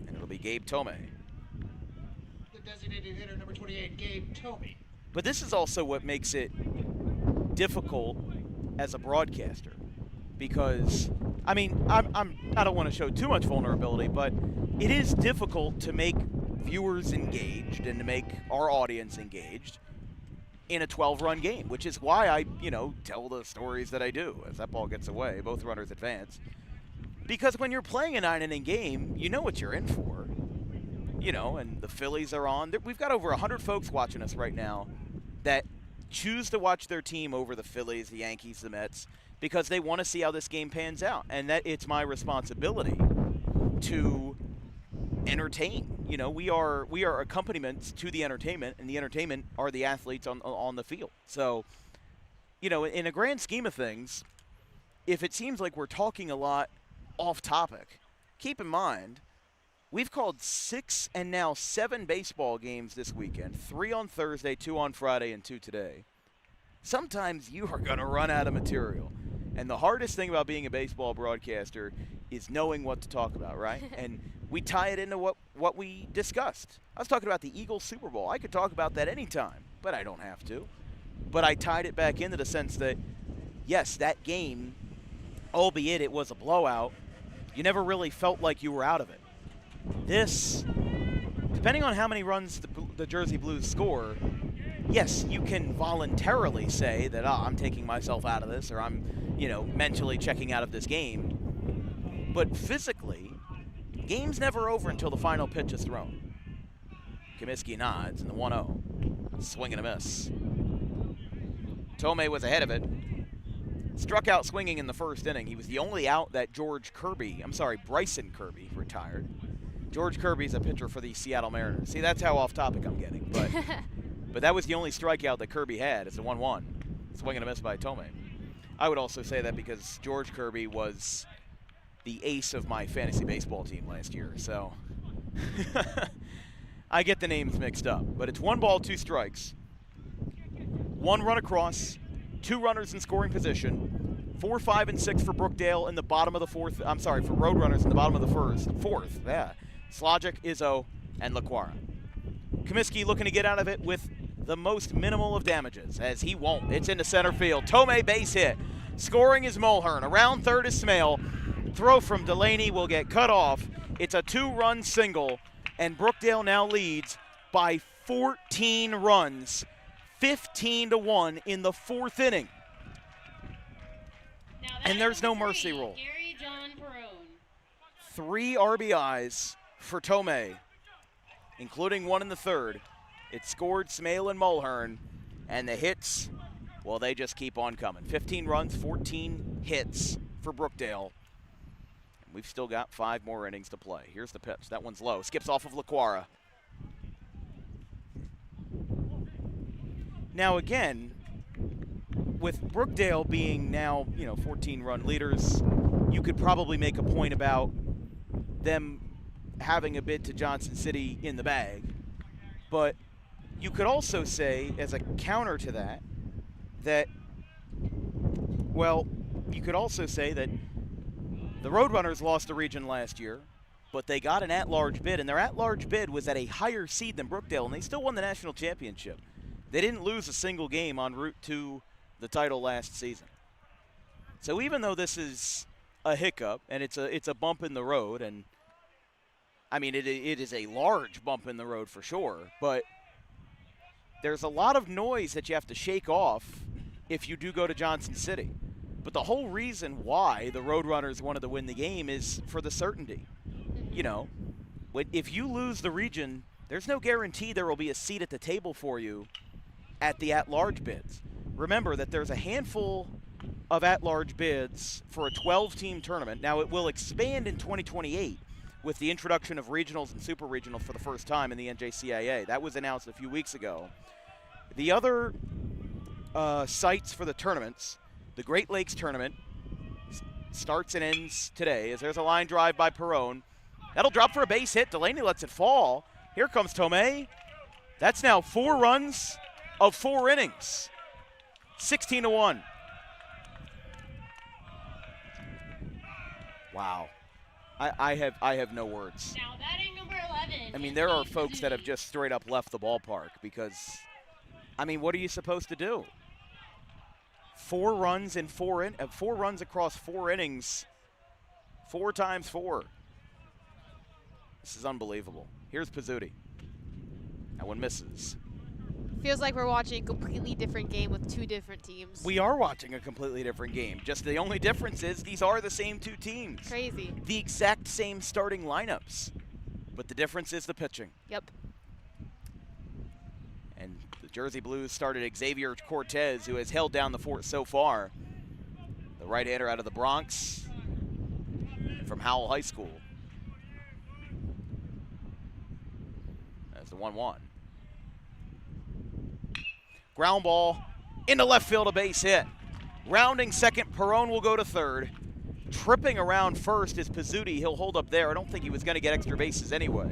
and it'll be Gabe Tomei. The designated hitter, number 28, Gabe Tomei. But this is also what makes it difficult as a broadcaster, because, I mean, I don't want to show too much vulnerability, but it is difficult to make viewers engaged and to make our audience engaged in a 12-run game, which is why I, tell the stories that I do. As that ball gets away, both runners advance. Because when you're playing a 9-inning game, you know what you're in for. And the Phillies are on. We've got over 100 folks watching us right now that choose to watch their team over the Phillies, the Yankees, the Mets, because they want to see how this game pans out. And that it's my responsibility to entertain. We are accompaniments to the entertainment, and the entertainment are the athletes on the field. So, in a grand scheme of things, if it seems like we're talking a lot off topic, keep in mind we've called 6 and now 7 baseball games this weekend, 3 on Thursday, 2 on Friday, and 2 today. Sometimes you are going to run out of material. And the hardest thing about being a baseball broadcaster is knowing what to talk about, right? And we tie it into what we discussed. I was talking about the Eagles Super Bowl. I could talk about that anytime, but I don't have to. But I tied it back into the sense that, yes, that game, albeit it was a blowout, you never really felt like you were out of it. This, depending on how many runs the Jersey Blues score, yes, you can voluntarily say that, I'm taking myself out of this, or I'm, mentally checking out of this game. But physically, game's never over until the final pitch is thrown. Comiskey nods in the 1-0. Swing and a miss. Tomei was ahead of it. Struck out swinging in the 1st inning. He was the only out that Bryson Kirby retired. George Kirby's a pitcher for the Seattle Mariners. See, that's how off topic I'm getting. But that was the only strikeout that Kirby had. It's a 1-1. Swing and a miss by Tomei. I would also say that because George Kirby was the ace of my fantasy baseball team last year. So I get the names mixed up. But it's 1 ball, 2 strikes. 1 run across, 2 runners in scoring position, 4, 5, and 6 for Brookdale in the bottom of the 4th. For Roadrunners in the bottom of the 4th. Yeah. Slogic, Izzo, and LaQuara. Comiskey looking to get out of it with the most minimal of damages, as he won't. It's into center field. Tomei base hit. Scoring is Mulhern. Around third is Smale. throw from Delaney will get cut off. It's a 2-run single, and Brookdale now leads by 14 runs, 15-1 in the 4th inning. And there's no mercy rule. 3 RBIs for Tomei, including one in the 3rd. It scored Smale and Mulhern, and the hits, well, they just keep on coming. 15 runs, 14 hits for Brookdale. And we've still got 5 more innings to play. Here's the pitch. That one's low. Skips off of Laquara. Now again, with Brookdale being now, 14-run leaders, you could probably make a point about them having a bid to Johnson City in the bag. But you could also say, as a counter to that, you could also say that the Roadrunners lost the region last year, but they got an at-large bid, and their at-large bid was at a higher seed than Brookdale, and they still won the national championship. They didn't lose a single game en route to the title last season. So even though this is a hiccup, and it's a bump in the road, and I mean, it is a large bump in the road for sure, but there's a lot of noise that you have to shake off if you do go to Johnson City. But the whole reason why the Roadrunners wanted to win the game is for the certainty. If you lose the region, there's no guarantee there will be a seat at the table for you at the at-large bids. Remember that there's a handful of at-large bids for a 12-team tournament. Now, it will expand in 2028 with the introduction of regionals and super regionals for the first time in the NJCAA. That was announced a few weeks ago. The other sites for the tournaments, the Great Lakes Tournament starts and ends today as there's a line drive by Perone. That'll drop for a base hit. Delaney lets it fall. Here comes Tomei. That's now 4 runs of 4 innings. 16-1. Wow. I have no words. Now batting number 11. I mean, there are folks that have just straight up left the ballpark because, I mean, what are you supposed to do? 4 runs in 4 runs across 4 innings. 4 times 4. This is unbelievable. Here's Pizzuti. That one misses. Feels like we're watching a completely different game with 2 different teams. We are watching a completely different game. Just the only difference is these are the same 2 teams. Crazy. The exact same starting lineups. But the difference is the pitching. Yep. And the Jersey Blues started Xavier Cortez, who has held down the fort so far. The right-hander out of the Bronx from Howell High School. That's the 1-1. Ground ball into left field, a base hit. Rounding second, Perone will go to third. Tripping around first is Pizzuti. He'll hold up there. I don't think he was going to get extra bases anyway.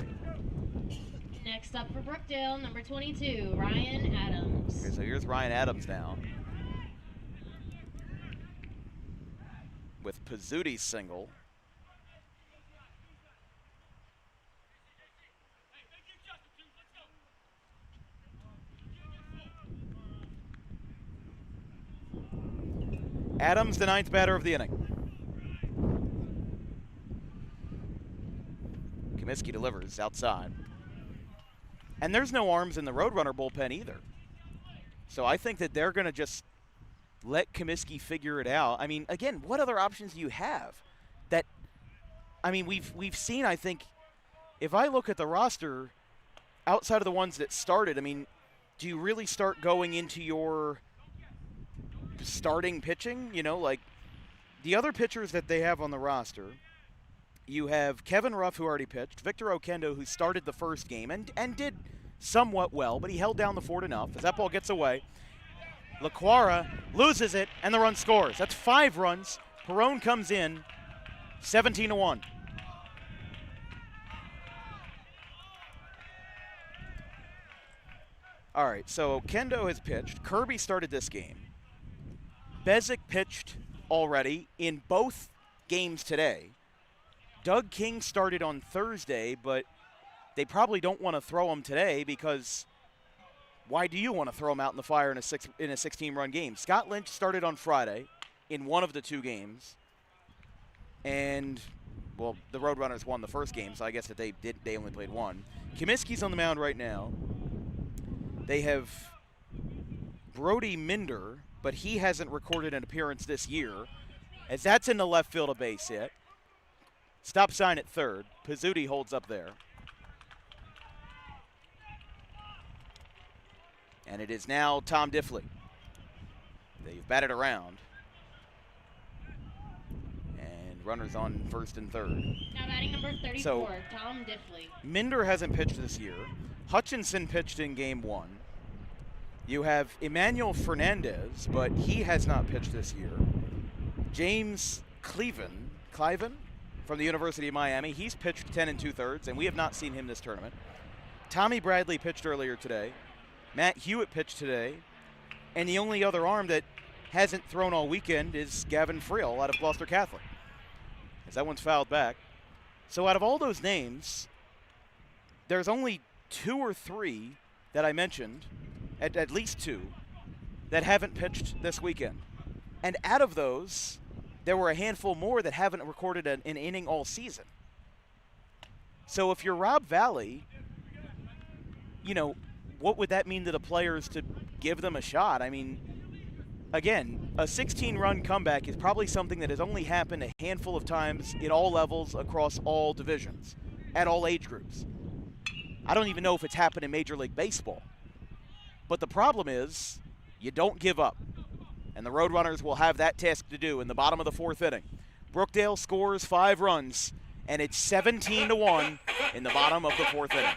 Next up for Brookdale, number 22, Ryan Adams. Okay, so here's Ryan Adams now. With Pizzuti's single. Adams, the 9th batter of the inning. Comiskey delivers outside. And there's no arms in the Roadrunner bullpen either. So I think that they're going to just let Comiskey figure it out. I mean, again, what other options do you have? We've seen, I think, if I look at the roster, outside of the ones that started, I mean, do you really start going into your starting pitching? Like the other pitchers that they have on the roster, you have Kevin Ruff, who already pitched, Victor Okendo, who started the first game and did somewhat well, but he held down the fort enough as that ball gets away. Laquara loses it, and the run scores. That's 5 runs. Perone comes in, 17-1. All right, so Okendo has pitched. Kirby started this game. Bezic pitched already in both games today. Doug King started on Thursday, but they probably don't want to throw him today because why do you want to throw him out in the fire in a 16-run game? Scott Lynch started on Friday in one of the 2 games. And, well, the Roadrunners won the first game, so I guess that they only played one. Comiskey's on the mound right now. They have Brody Minder, but he hasn't recorded an appearance this year, as that's in the left field, a base hit. Stop sign at third. Pizzuti holds up there. And it is now Tom Diffley. They've batted around. And runners on first and third. Now batting number 34, So, Tom Diffley. Minder hasn't pitched this year. Hutchinson pitched in game one. You have Emmanuel Fernandez, but he has not pitched this year. James Cliven from the University of Miami, he's pitched 10 2/3, and we have not seen him this tournament. Tommy Bradley pitched earlier today. Matt Hewitt pitched today. And the only other arm that hasn't thrown all weekend is Gavin Friel out of Gloucester Catholic, as that one's fouled back. So out of all those names, there's only 2 or 3 that I mentioned, at least 2, that haven't pitched this weekend. And out of those, there were a handful more that haven't recorded an inning all season. So if you're Rob Valley, what would that mean to the players to give them a shot? I mean, again, a 16-run comeback is probably something that has only happened a handful of times in all levels across all divisions, at all age groups. I don't even know if it's happened in Major League Baseball. But the problem is, you don't give up. And the Roadrunners will have that task to do in the bottom of the 4th inning. Brookdale scores 5 runs, and it's 17-1 in the bottom of the 4th inning.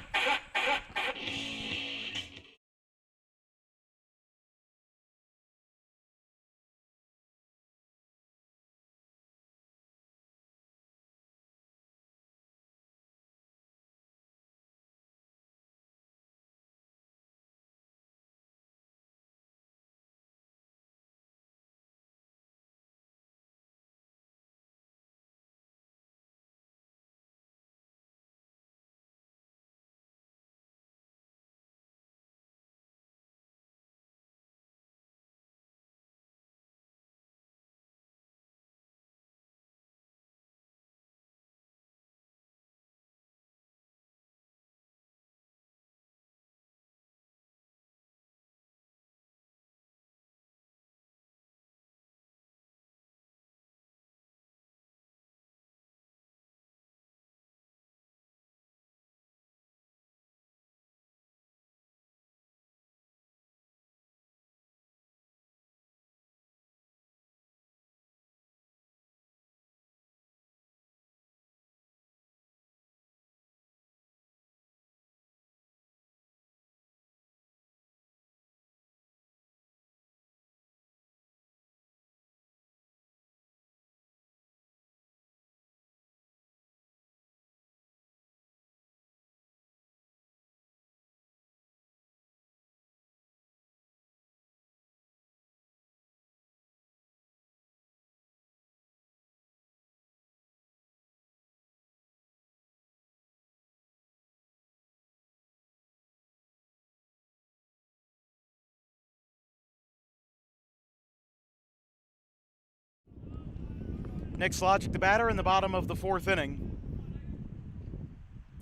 Nick Slogic, the batter, in the bottom of the 4th inning.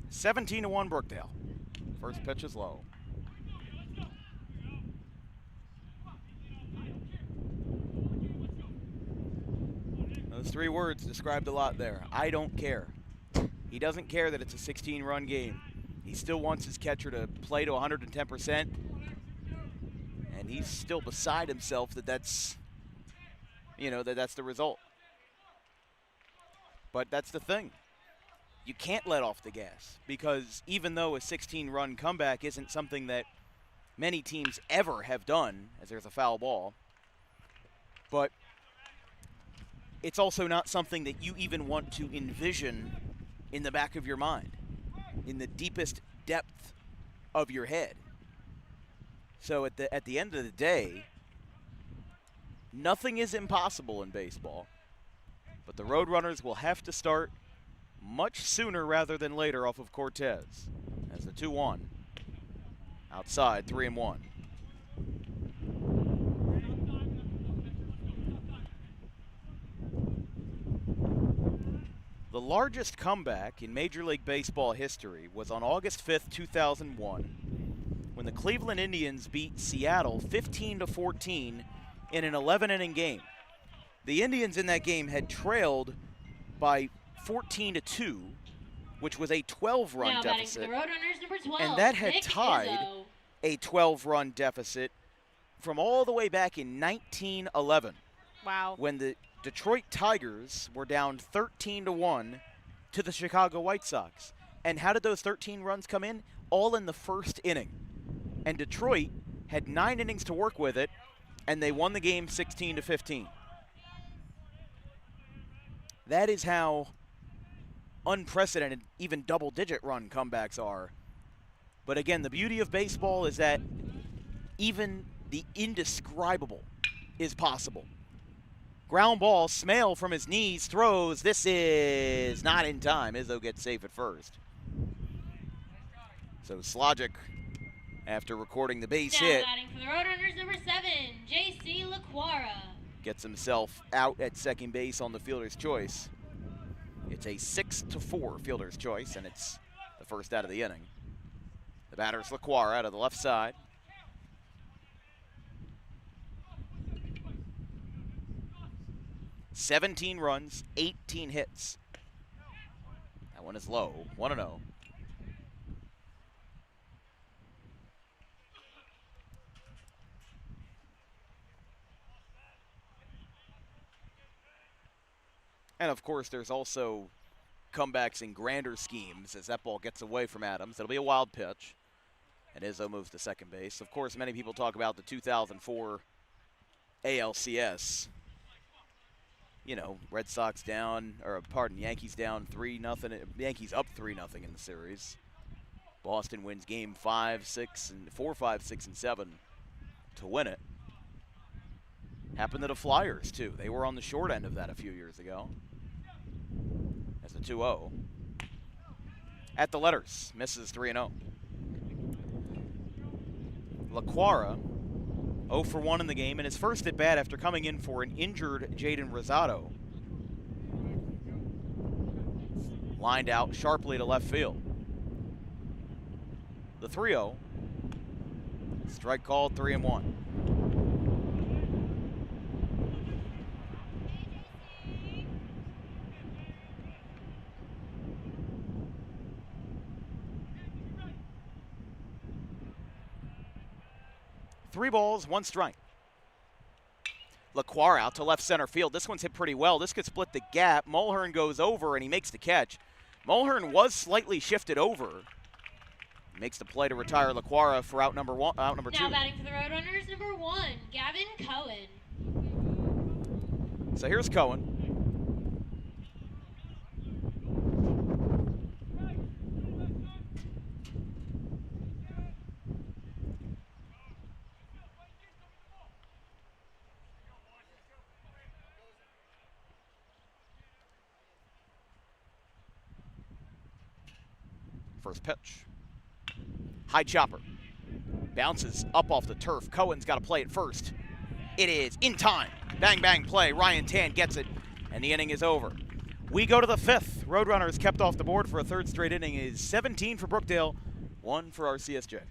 17-1 Brookdale. First pitch is low. Those 3 words described a lot there. I don't care. He doesn't care that it's a 16-run game. He still wants his catcher to play to 110%. And he's still beside himself that's the result. But that's the thing. You can't let off the gas, because even though a 16-run comeback isn't something that many teams ever have done, as there's a foul ball, but it's also not something that you even want to envision in the back of your mind, in the deepest depth of your head. So at the end of the day, nothing is impossible in baseball. But the Roadrunners will have to start much sooner rather than later off of Cortez, as the 2-1. Outside, 3-1. The largest comeback in Major League Baseball history was on August 5th, 2001, when the Cleveland Indians beat Seattle 15-14 in an 11-inning game. The Indians in that game had trailed by 14-2, which was a 12-run deficit, the Roadrunners, number 12, and that had Nick tied Izzo. a 12-run deficit from all the way back in 1911. Wow. When the Detroit Tigers were down 13-1 to the Chicago White Sox. And how did those 13 runs come in? All in the first inning. And Detroit had 9 innings to work with it, and they won the game 16-15. That is how unprecedented even double-digit run comebacks are. But again, the beauty of baseball is that even the indescribable is possible. Ground ball, Smale from his knees throws. This is not in time. Izzo gets safe at first. So Slogic, after recording the base hit, batting for the Roadrunners, number 7, J.C. LaQuara. gets himself out at second base on the fielder's choice. It's a 6-4 fielder's choice, and it's the first out of the inning. The batter's LaQuara out of the left side. "17 runs, 18 hits." That one is low, 1-0. And of course, there's also comebacks in grander schemes as that ball gets away from Adams. It'll be a wild pitch, and Izzo moves to second base. Of course, many people talk about the 2004 ALCS. You know, Red Sox down, or pardon, Yankees down 3-0. Yankees up 3-0 in the series. Boston wins game 5, 6, and 4, 5, 6, and 7 to win it. Happened to the Flyers too. They were on the short end of that a few years ago. As a 2-0. At the letters, misses 3-0. LaQuara 0 for 1 in the game, and his first at bat after coming in for an injured Jaden Rosado. Lined out sharply to left field. The 3-0. Strike called, 3-1. Three balls, 1 strike. LaQuara out to left center field. This one's hit pretty well. This could split the gap. Mulhern goes over, and he makes the catch. Mulhern was slightly shifted over. He makes the play to retire LaQuara for out number 2. Now batting for the Roadrunners, number 1, Gavin Cohen. So here's Cohen. First pitch. High chopper. Bounces up off the turf. Cohen's got to play it first. It is in time. Bang, bang play. Ryan Tan gets it, and the inning is over. We go to the 5th. Roadrunners kept off the board for a 3rd straight inning. It is 17 for Brookdale, 1 for RCSJ.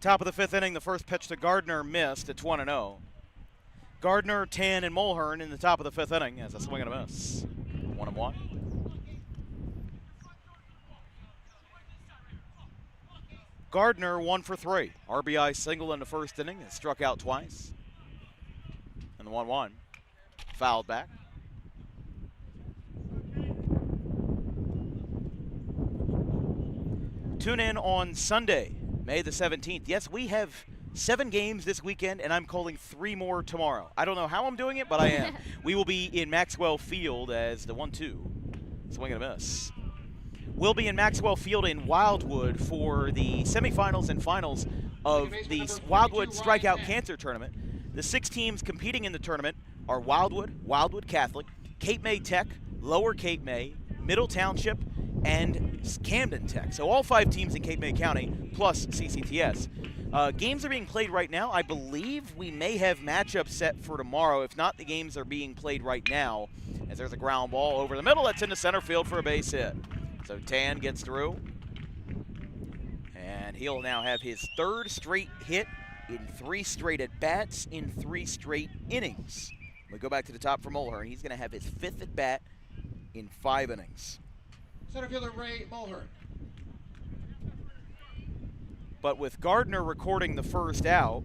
Top of the 5th inning, the first pitch to Gardner missed at 1-0. Gardner, Tan, and Mulhern in the top of the 5th inning as a swing and a miss. 1-1. Gardner 1 for 3. RBI single in the first inning and struck out twice. And the 1-1. Fouled back. Tune in on Sunday, May the 17th. Yes, we have 7 games this weekend, and I'm calling 3 more tomorrow. I don't know how I'm doing it, but I am. We will be in Maxwell Field as the 1-2. Swing and a miss. We'll be in Maxwell Field in Wildwood for the semifinals and finals of the Wildwood Strikeout Cancer Tournament. The 6 teams competing in the tournament are Wildwood, Wildwood Catholic, Cape May Tech, Lower Cape May, Middle Township, and Camden Tech. So all 5 teams in Cape May County, plus CCTS. Games are being played right now. I believe we may have matchups set for tomorrow. If not, the games are being played right now, as there's a ground ball over the middle that's into center field for a base hit. So Tan gets through, and he'll now have his 3rd straight hit in 3 straight at-bats in 3 straight innings. We go back to the top for Mulhern. He's going to have his 5th at-bat in 5 innings. Center fielder Ray Mulhern. But with Gardner recording the first out,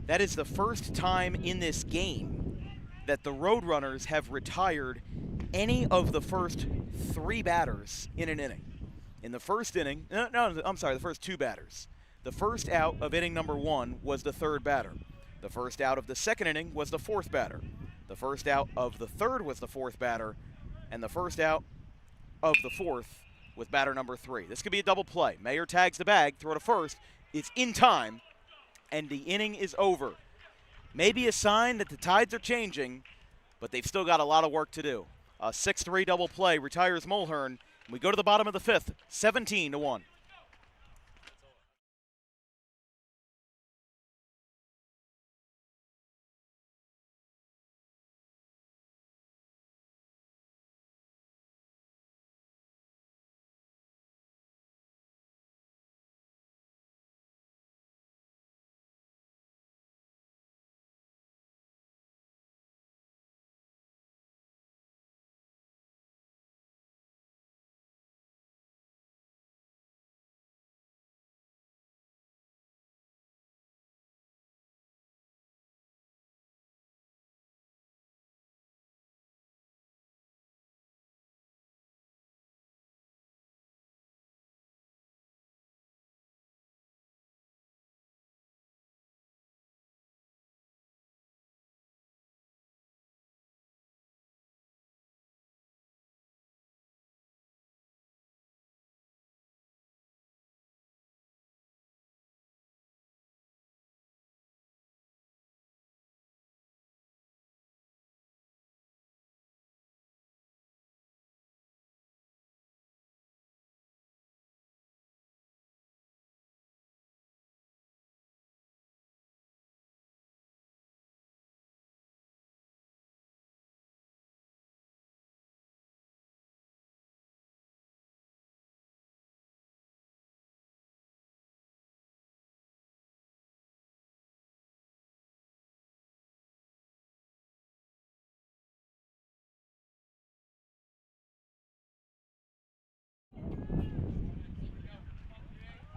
that is the first time in this game that the Roadrunners have retired any of the first 3 batters in an inning. In the first inning, the first 2 batters. The first out of inning number 1 was the 3rd batter. The first out of the 2nd inning was the 4th batter. The first out of the 3rd was the 4th batter. And the first out of the 4th was batter number 3. This could be a double play. Mayer tags the bag, throw to first. It's in time, and the inning is over. Maybe a sign that the tides are changing, but they've still got a lot of work to do. A 6-3 double play retires Mulhern. We go to the bottom of the 5th, 17-1.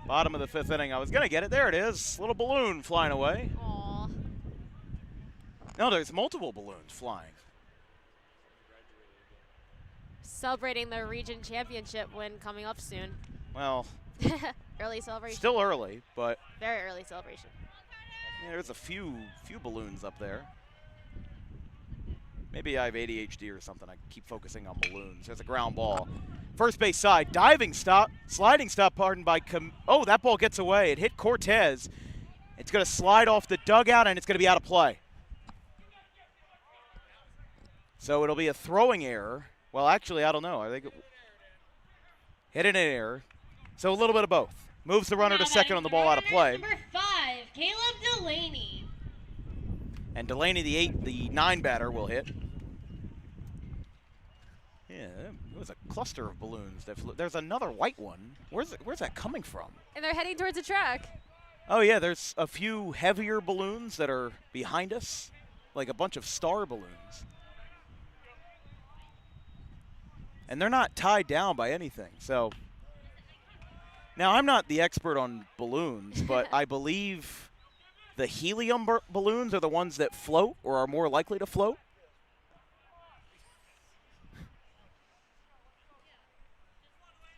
Bottom of the 5th inning. I was going to get it. There it is. Little balloon flying away. Aww. No, there's multiple balloons flying. Celebrating the region championship win coming up soon. Well, Early celebration. still early, but Very early celebration. yeah, there's a few balloons up there. Maybe I have ADHD or something. I keep focusing on balloons. There's a ground ball. First base side, diving stop, sliding stop, pardon, by oh, that ball gets away. It hit Cortez. It's going to slide off the dugout, and it's going to be out of play. So it'll be a throwing error. Well, actually, I don't know. I think hit an error. So a little bit of both. Moves the runner to second on the ball out of play. Number 5, Caleb Delaney. And Delaney, the 9 batter, will hit. Yeah, it was a cluster of balloons that flew. There's another white one. Where's that coming from? And they're heading towards the track. Oh, yeah, there's a few heavier balloons that are behind us, like a bunch of star balloons. And they're not tied down by anything. So now I'm not the expert on balloons, but I believe the helium balloons are the ones that float or are more likely to float.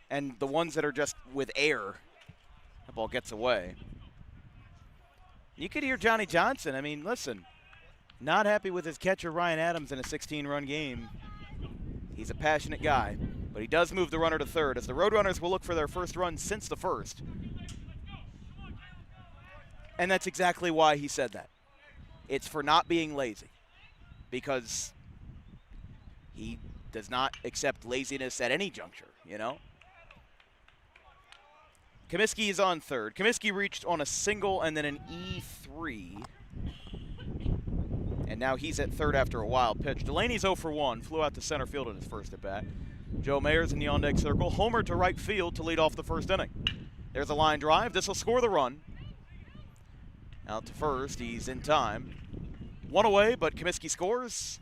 And the ones that are just with air, the ball gets away. You could hear Johnny Johnson. I mean, listen, not happy with his catcher Ryan Adams in a 16-run game. He's a passionate guy, but he does move the runner to third as the Roadrunners will look for their first run since the first. And that's exactly why he said that. It's for not being lazy, because he does not accept laziness at any juncture, you know? Comiskey is on third. Comiskey reached on a single and then an E3. And now he's at third after a wild pitch. Delaney's 0 for 1, flew out to center field in his first at bat. Joe Mayer's in the on-deck circle, homer to right field to lead off the first inning. There's a line drive. This will score the run. Out to first, he's in time. One away, but Comiskey scores,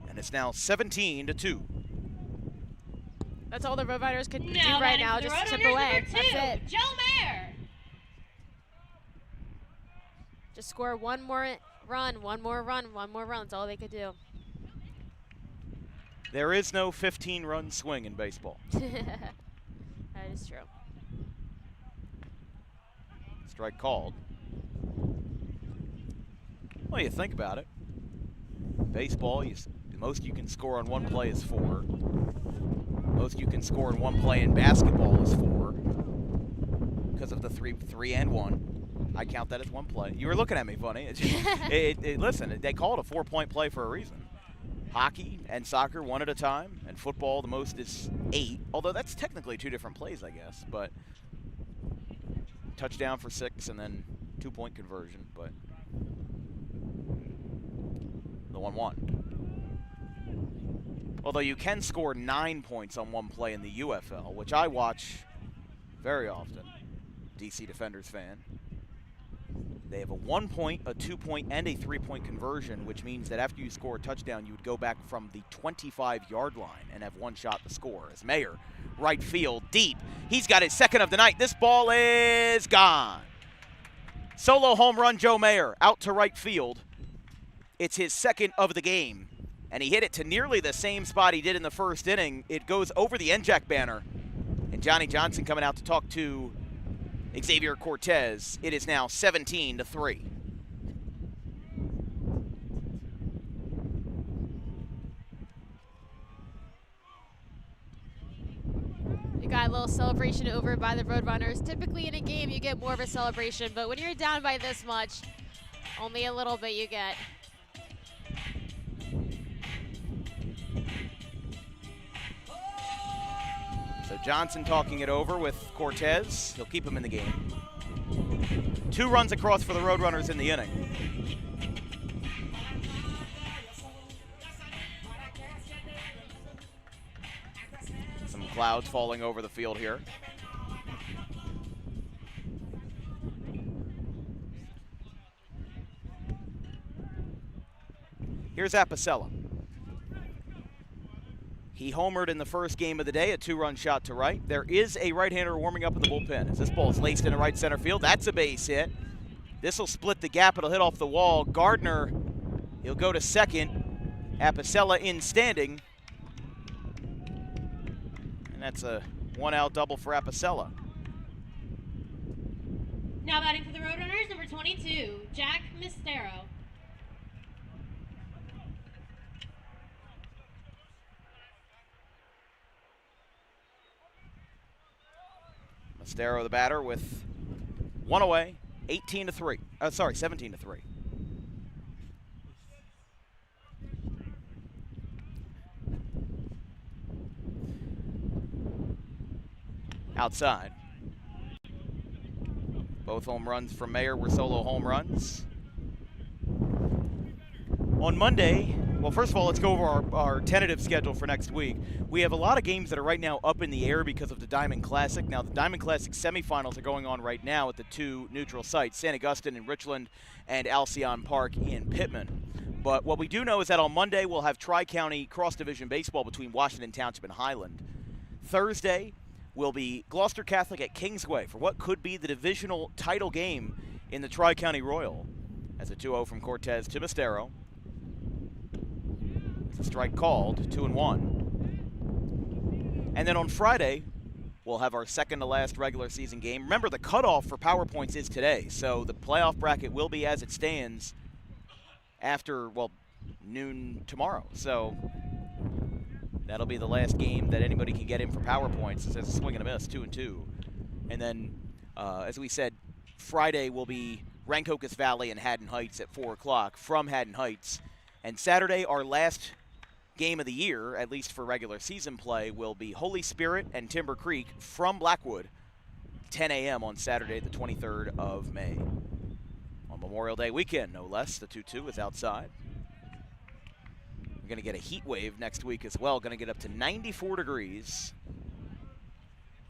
and it's now 17-2. That's all the Roadrunners could do right now, just chip away. That's it. Joe Mayer. Just score one more run, one more run, one more run. That's all they could do. There is no 15-run swing in baseball. That is true. Strike called. Well, you think about it. Baseball, the most you can score on one play is 4. Most you can score in one play in basketball is 4 because of the 3 and 1. I count that as one play. You were looking at me funny. Listen, they call it a 4-point play for a reason. Hockey and soccer 1 at a time, and football the most is 8. Although that's technically 2 different plays, I guess. But touchdown for 6 and then 2-point conversion. But the 1-1. Although you can score 9 points on one play in the UFL, which I watch very often. DC Defenders fan. They have a 1-point, a 2-point, and a 3-point conversion, which means that after you score a touchdown, you would go back from the 25-yard line and have 1 shot to score. As Mayer, right field, deep. He's got his second of the night. This ball is gone. Solo home run, Joe Mayer, out to right field. It's his second of the game. And he hit it to nearly the same spot he did in the first inning. It goes over the NJCAA banner. And Johnny Johnson coming out to talk to Xavier Cortez. It is now 17-3. You got a little celebration over by the Roadrunners. Typically in a game you get more of a celebration, but when you're down by this much, only a little bit you get. So Johnson talking it over with Cortez. He'll keep him in the game. 2 runs across for the Roadrunners in the inning. Some clouds falling over the field here. Here's Apicella. He homered in the first game of the day, a 2-run shot to right. There is a right-hander warming up in the bullpen. As this ball is laced into right center field, that's a base hit. This will split the gap. It'll hit off the wall. Gardner, he'll go to second. Apicella in standing. And that's a 1-out double for Apicella. Now batting for the Roadrunners, number 22, Jack Mistero. Mistero, the batter, with 1 away, 18-3. 17-3. Outside. Both home runs from Mayer were solo home runs. On Monday, Well, first of all, let's go over our tentative schedule for next week. We have a lot of games that are right now up in the air because of the Diamond Classic. Now, the Diamond Classic semifinals are going on right now at the two neutral sites, St. Augustine in Richland and Alcyon Park in Pittman. But what we do know is that on Monday we'll have Tri-County cross-division baseball between Washington Township and Highland. Thursday will be Gloucester Catholic at Kingsway for what could be the divisional title game in the Tri-County Royal. As a 2-0 from Cortez to Mistero. It's a strike called, 2-1. And then on Friday, we'll have our second to last regular season game. Remember, the cutoff for PowerPoints is today, so the playoff bracket will be as it stands after, well, noon tomorrow. So that'll be the last game that anybody can get in for PowerPoints. It's a swing and a miss, 2-2. And then, as we said, Friday will be Rancocas Valley and Haddon Heights at 4 o'clock from Haddon Heights. And Saturday, our last game of the year, at least for regular season play, will be Holy Spirit and Timber Creek from Blackwood, 10 a.m. on Saturday, the 23rd of May. On Memorial Day weekend, no less. The 2-2 is outside. We're going to get a heat wave next week as well. Going to get up to 94 degrees.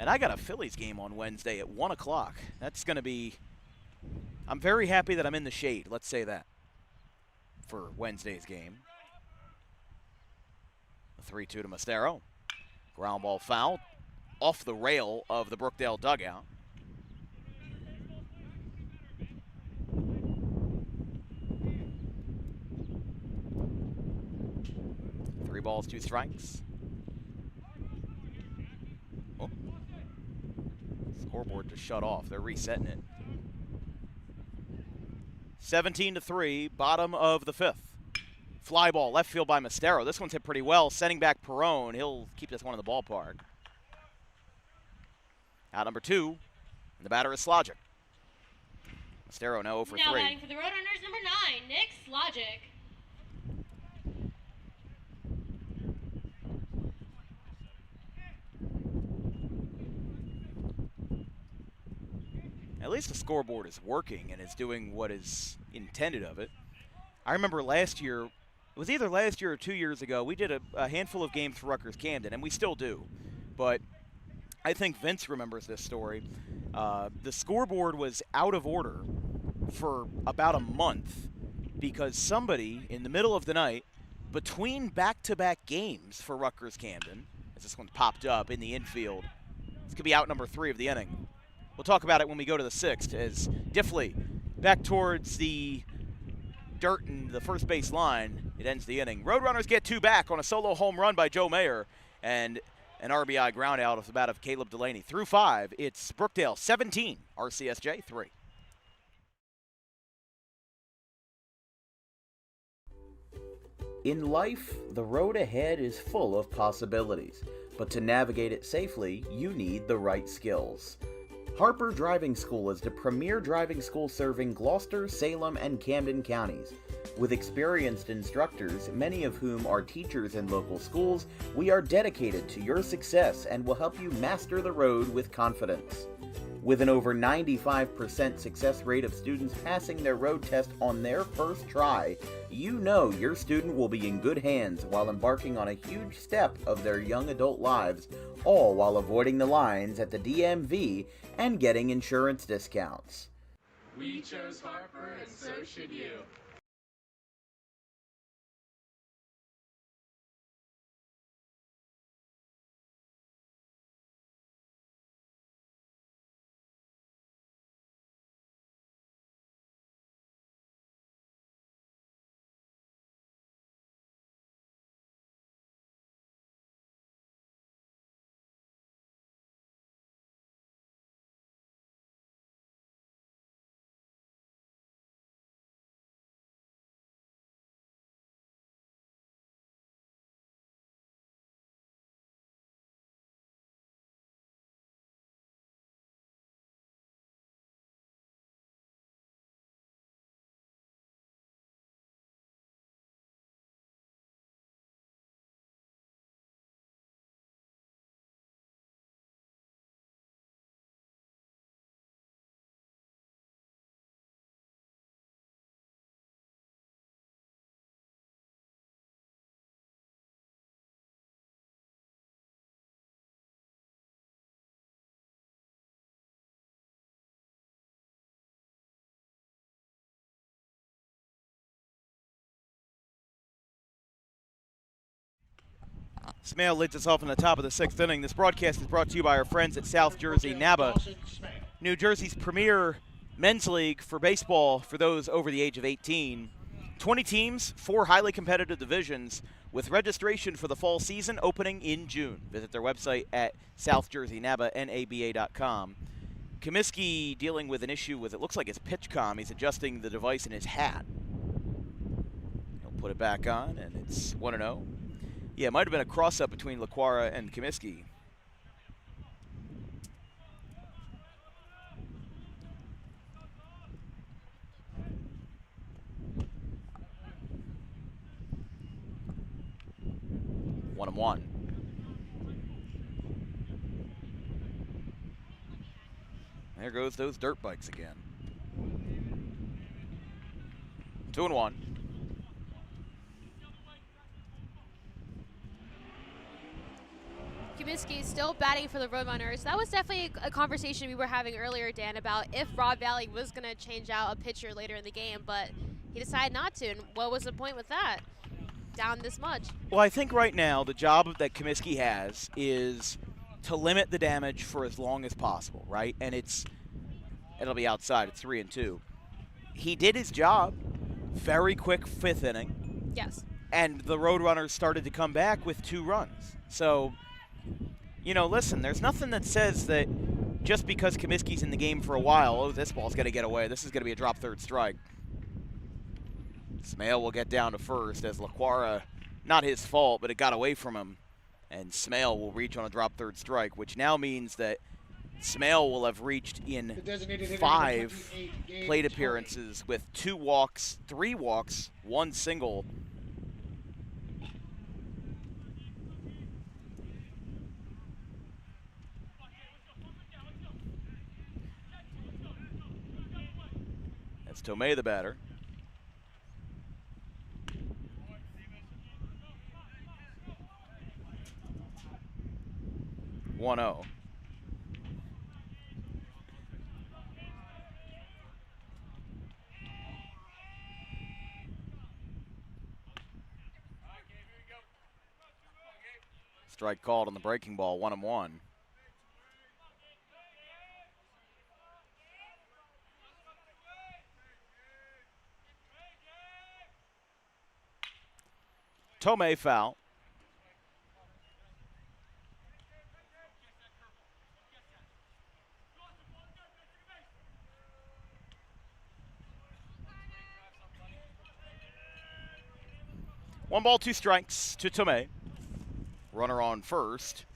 And I got a Phillies game on Wednesday at 1 o'clock. That's going to be... I'm very happy that I'm in the shade, let's say that, for Wednesday's game. A 3-2 to Mistero. Ground ball foul off the rail of the Brookdale dugout. Three balls, 2 strikes. Oh. Scoreboard just shut off. They're resetting it. 17-3, bottom of the 5th. Fly ball, left field by Mistero. This one's hit pretty well, sending back Perrone. He'll keep this one in the ballpark. Out number 2, and the batter is Slogic. Mistero now 0 for 3. Now batting for the Roadrunners, number 9, Nick Slogic. At least the scoreboard is working and is doing what is intended of it. I remember last year, it was either last year or 2 years ago, we did a handful of games for Rutgers Camden, and we still do. But I think Vince remembers this story. The scoreboard was out of order for about a month because somebody in the middle of the night, between back-to-back games for Rutgers Camden, as this one's popped up in the infield, this could be out number 3 of the inning. We'll talk about it when we go to the 6th, as Diffley back towards the dirt and the first base line. It ends the inning. Roadrunners get 2 back on a solo home run by Joe Mayer and an RBI ground out off the bat of Caleb Delaney. Through 5, it's Brookdale 17, RCSJ 3. In life, the road ahead is full of possibilities, but to navigate it safely, you need the right skills. Harper Driving School is the premier driving school serving Gloucester, Salem, and Camden counties. With experienced instructors, many of whom are teachers in local schools, we are dedicated to your success and will help you master the road with confidence. With an over 95% success rate of students passing their road test on their first try, you know your student will be in good hands while embarking on a huge step of their young adult lives, all while avoiding the lines at the DMV and getting insurance discounts. We chose Harper, and so should you. Smale leads us off in the top of the 6th inning. This broadcast is brought to you by our friends at South Jersey NABA, New Jersey's premier men's league for baseball for those over the age of 18. 20 teams, 4 highly competitive divisions, with registration for the fall season opening in June. Visit their website at southjerseynaba.com. Comiskey dealing with an issue with, it looks like his pitch-com. He's adjusting the device in his hat. He'll put it back on, and it's 1-0. Yeah, it might have been a cross-up between Laquara and Comiskey. One and one. There goes those dirt bikes again. 2-1. Comiskey still batting for the Roadrunners. That was definitely a conversation we were having earlier, Dan, about if Rob Valley was going to change out a pitcher later in the game, but he decided not to. And what was the point with that? Down this much. Well, I think right now the job that Comiskey has is to limit the damage for as long as possible, right? And it'll be outside. It's 3-2. He did his job. Very quick 5th inning. Yes. And the Roadrunners started to come back with 2 runs. So, you know, listen, there's nothing that says that just because Comiskey's in the game for a while, oh, this ball's going to get away. This is going to be a drop third strike. Smale will get down to first as Laquara, not his fault, but it got away from him. And Smale will reach on a drop third strike, which now means that Smale will have reached in 5 plate appearances with 2 walks, 3 walks, 1 single. That's Tomei, the batter. 1-0. Strike called on the breaking ball, 1-1. Tomei foul. One ball, 2 strikes to Tomei. Runner on first.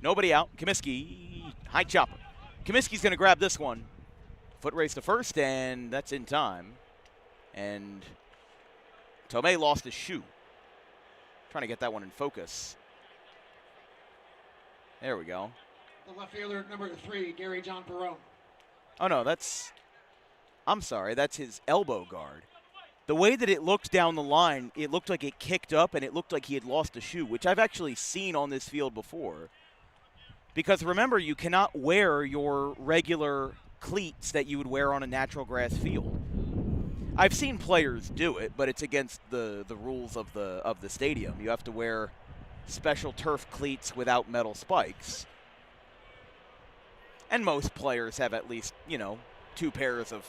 Nobody out. Comiskey, high chopper. Comiskey's going to grab this one. Foot race to first, and that's in time. And Tomei lost his shoe. Trying to get that one in focus. There we go. The left fielder, number 3, Gary John Perone. Oh, no, I'm sorry, that's his elbow guard. The way that it looked down the line, it looked like it kicked up and it looked like he had lost a shoe, which I've actually seen on this field before. Because remember, you cannot wear your regular cleats that you would wear on a natural grass field. I've seen players do it, but it's against the rules of the stadium. You have to wear special turf cleats without metal spikes. And most players have at least, you know, two pairs of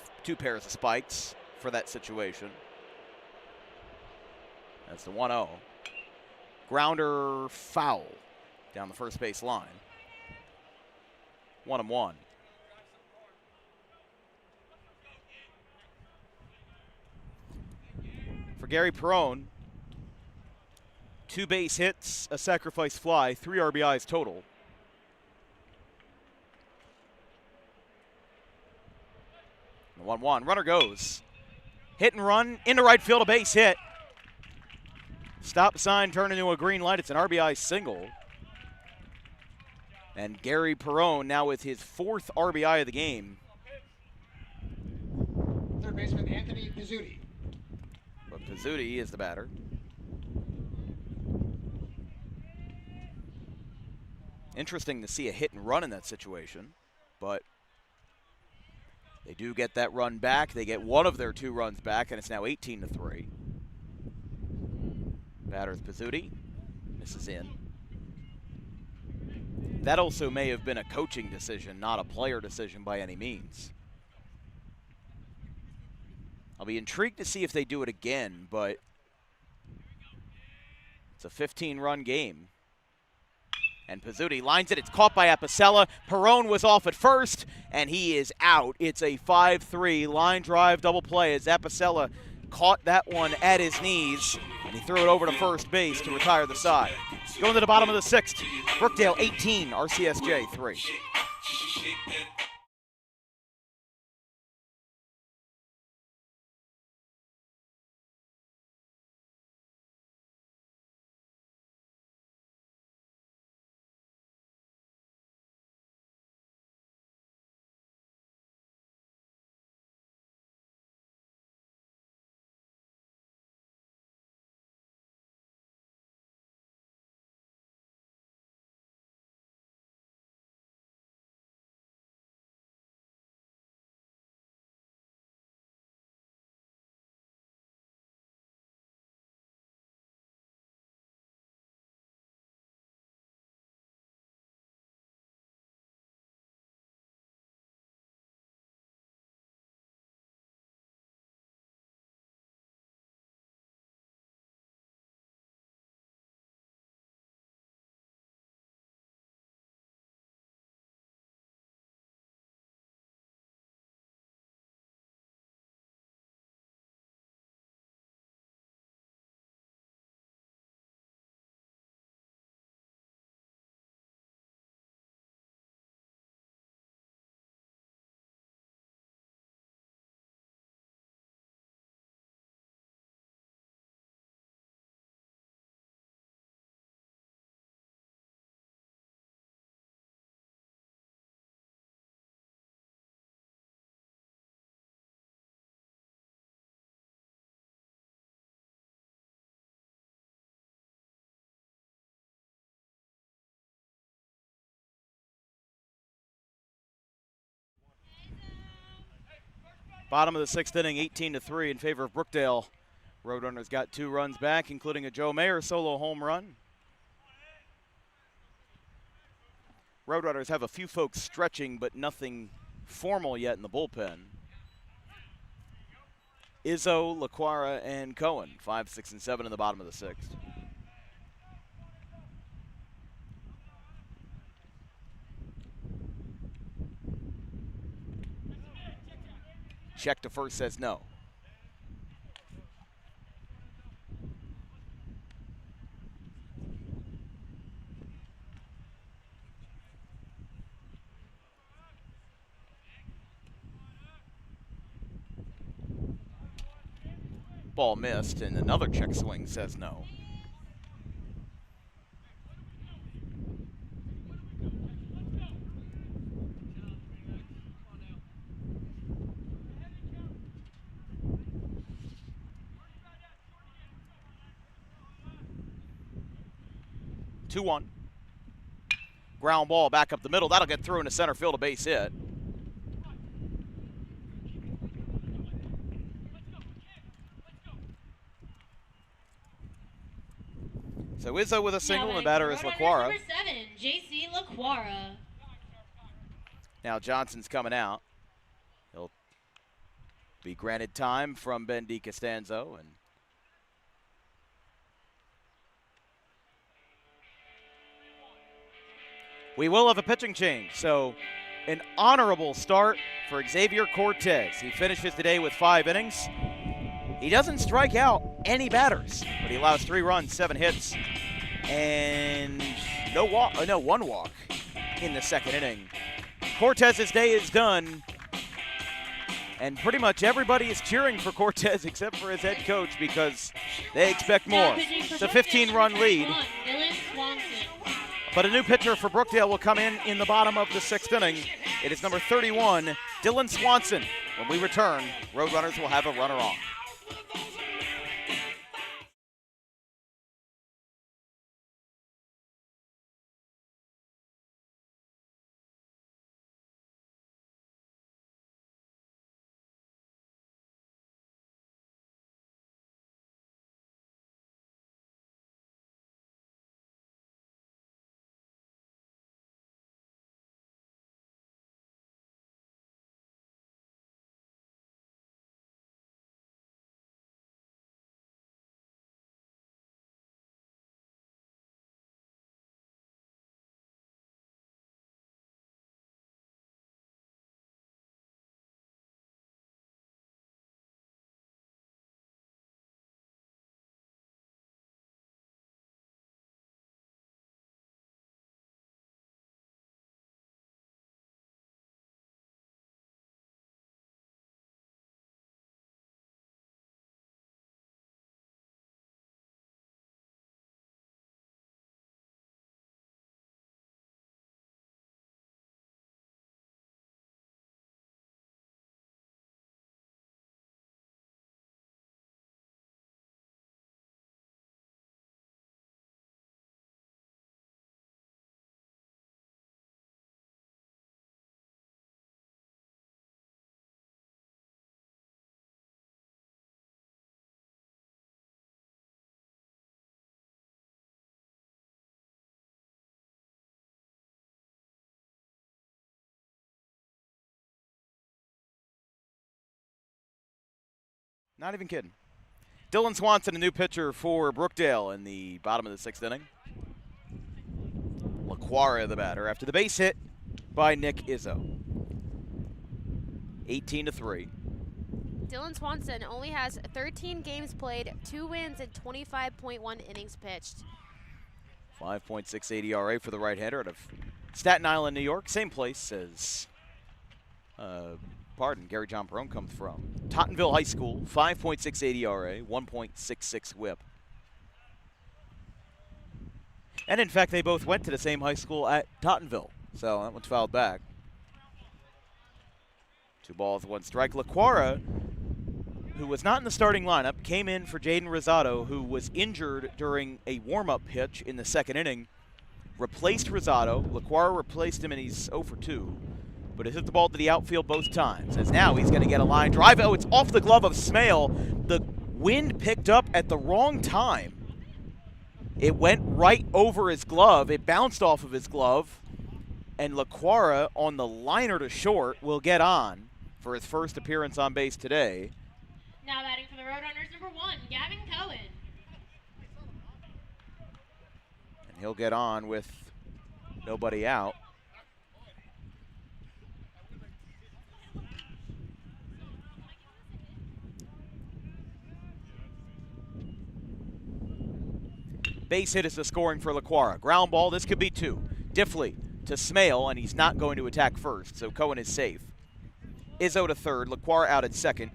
spikes for that situation. That's the 1-0. Grounder foul down the first base line. 1-1. For Gary Perone, 2 base hits, a sacrifice fly, 3 RBIs total. The 1-1. Runner goes. Hit and run into right field, a base hit. Stop sign turned into a green light. It's an RBI single. And Gary Perone now with his 4th RBI of the game. Third baseman Anthony Pizzuti. But Pizzuti is the batter. Interesting to see a hit and run in that situation, but they do get that run back. They get one of their 2 runs back, and it's now 18-3. Batters Pizzuti. Misses in. That also may have been a coaching decision, not a player decision by any means. I'll be intrigued to see if they do it again, but it's a 15-run game. And Pizzuti lines it. It's caught by Apicella. Perone was off at first, and he is out. It's a 5-3 line drive double play as Apicella caught that one at his knees, and he threw it over to first base to retire the side. Going to the bottom of the sixth. Brookdale 18, RCSJ 3. Bottom of the sixth inning, 18-3 in favor of Brookdale. Roadrunners got 2 runs back, including a Joe Mayer solo home run. Roadrunners have a few folks stretching, but nothing formal yet in the bullpen. Izzo, LaQuara, and Cohen, 5, 6, and 7 in the bottom of the sixth. Check to first says no. Ball missed, and another check swing says no. Two one. Ground ball back up the middle. That'll get through into center field, a base hit. So Izzo with a single, and the batter is LaQuara. Number 7, J.C. LaQuara. Now Johnson's coming out. He'll be granted time from Ben DiCostanzo, and we will have a pitching change. So an honorable start for Xavier Cortez. He finishes today with 5 innings. He doesn't strike out any batters, but he allows 3 runs, 7 hits, and one walk in the second inning. Cortez's day is done, and pretty much everybody is cheering for Cortez except for his head coach because they expect more. It's a 15-run lead. But a new pitcher for Brookdale will come in the bottom of the 6th inning. It is number 31, Dylan Swanson. When we return, Roadrunners will have a runner on. Not even kidding. Dylan Swanson, a new pitcher for Brookdale in the bottom of the 6th inning. LaQuara, the batter, after the base hit by Nick Izzo. 18-3. Dylan Swanson only has 13 games played, 2 wins, and 25.1 innings pitched. 5.68 ERA for the right-hander out of Staten Island, New York. Same place as, Gary John Perone comes from. Tottenville High School, 5.68 ERA, 1.66 whip. And in fact, they both went to the same high school at Tottenville. So that one's fouled back. 2 balls, 1 strike. LaQuara, who was not in the starting lineup, came in for Jaden Rosado, who was injured during a warm-up pitch in the 2nd inning. Replaced Rosado. LaQuara replaced him, and he's 0 for 2. But it hit the ball to the outfield both times, as now he's going to get a line drive. Oh, it's off the glove of Smale. The wind picked up at the wrong time. It went right over his glove. It bounced off of his glove. And LaQuara, on the liner to short, will get on for his first appearance on base today. Now batting for the Roadrunners, number 1, Gavin Cohen. And he'll get on with nobody out. Base hit is the scoring for LaQuara. Ground ball, this could be 2. Diffley to Smale, and he's not going to attack first, so Cohen is safe. Izzo to 3rd, LaQuara out at 2nd.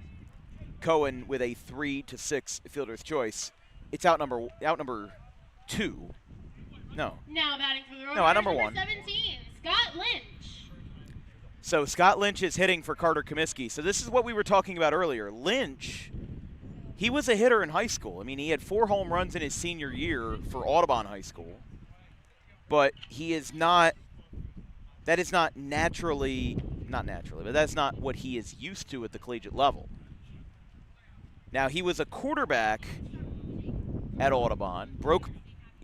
Cohen with a 3-6 fielder's choice. It's out number 2. No. Now batting for the Roadrunners, No, out number 1. 17, Scott Lynch. So Scott Lynch is hitting for Carter Comiskey. So this is what we were talking about earlier. Lynch, he was a hitter in high school. I mean, he had 4 home runs in his senior year for Audubon High School. But he is not, that is not naturally, but that's not what he is used to at the collegiate level. Now, he was a quarterback at Audubon,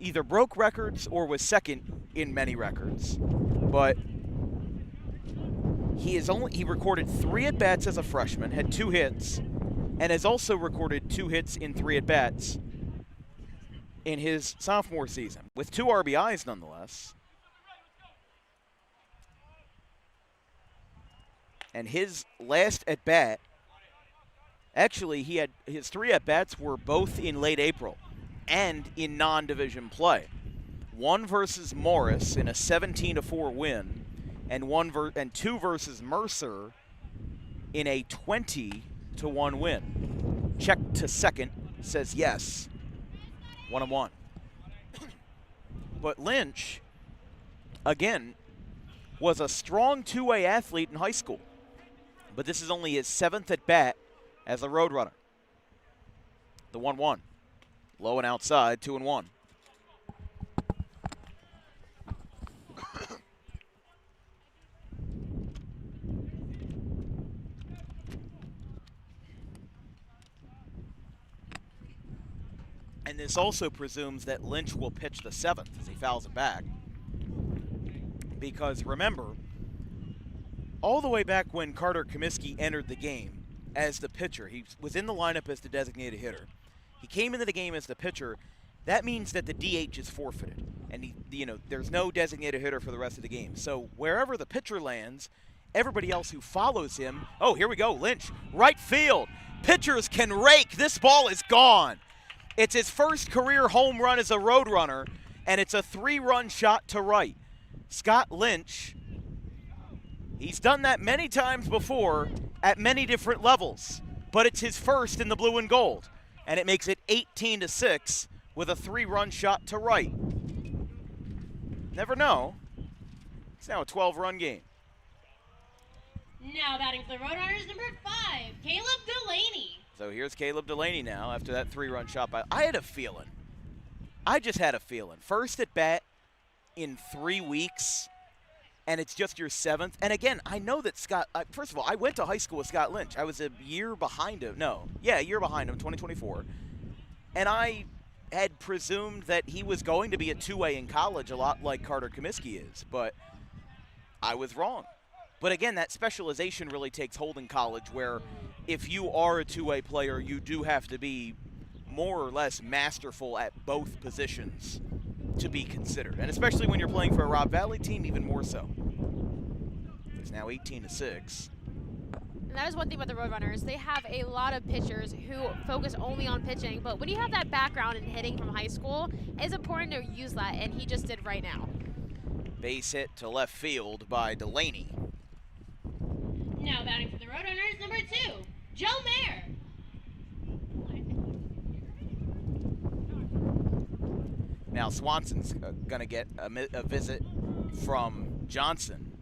either broke records or was second in many records. But he recorded 3 at-bats as a freshman, had 2 hits, and has also recorded 2 hits in 3 at-bats in his sophomore season, with 2 RBIs nonetheless. And his last at-bat, actually, he had his 3 at-bats were both in late April and in non-division play. 1 versus Morris in a 17-4 win, and 2 versus Mercer in a 20-1 win. Check to second, says yes. 1-1. But Lynch, again, was a strong 2-way athlete in high school. But this is only his 7th at-bat as a Roadrunner. The 1-1. Low and outside, 2-1. And this also presumes that Lynch will pitch the 7th as he fouls it back. Because remember, all the way back when Carter Comiskey entered the game as the pitcher, he was in the lineup as the designated hitter. He came into the game as the pitcher. That means that the DH is forfeited. And there's no designated hitter for the rest of the game. So wherever the pitcher lands, everybody else who follows him, oh, here we go, Lynch, right field. Pitchers can rake. This ball is gone. It's his first career home run as a Roadrunner, and it's a 3-run shot to right. Scott Lynch, he's done that many times before at many different levels, but it's his first in the blue and gold, and it makes it 18-6 with a 3-run shot to right. Never know. It's now a 12-run game. Now batting for the Roadrunners, number 5, Caleb Delaney. So here's Caleb Delaney now after that 3-run shot by. I had a feeling. I just had a feeling. First at bat in 3 weeks, and it's just your 7th. And again, I know that Scott, first of all, I went to high school with Scott Lynch. I was a year behind him. A year behind him, 2024. And I had presumed that he was going to be a 2-way in college, a lot like Carter Comiskey is. But I was wrong. But again, that specialization really takes hold in college, where if you are a two-way player, you do have to be more or less masterful at both positions to be considered. And especially when you're playing for a Robb Valley team, even more so. It's now 18-6. And that is one thing about the Roadrunners. They have a lot of pitchers who focus only on pitching, but when you have that background in hitting from high school, it's important to use that, and he just did right now. Base hit to left field by Delaney. Now batting for the Roadrunners, number 2, Joe Mayer. Now Swanson's going to get a visit from Johnson.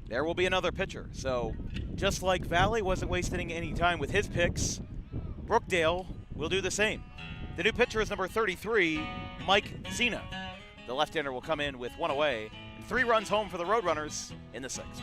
There will be another pitcher. So just like Valley wasn't wasting any time with his picks, Brookdale will do the same. The new pitcher is number 33, Mike Zena. The left-hander will come in with one away, and 3 runs home for the Roadrunners in the 6th.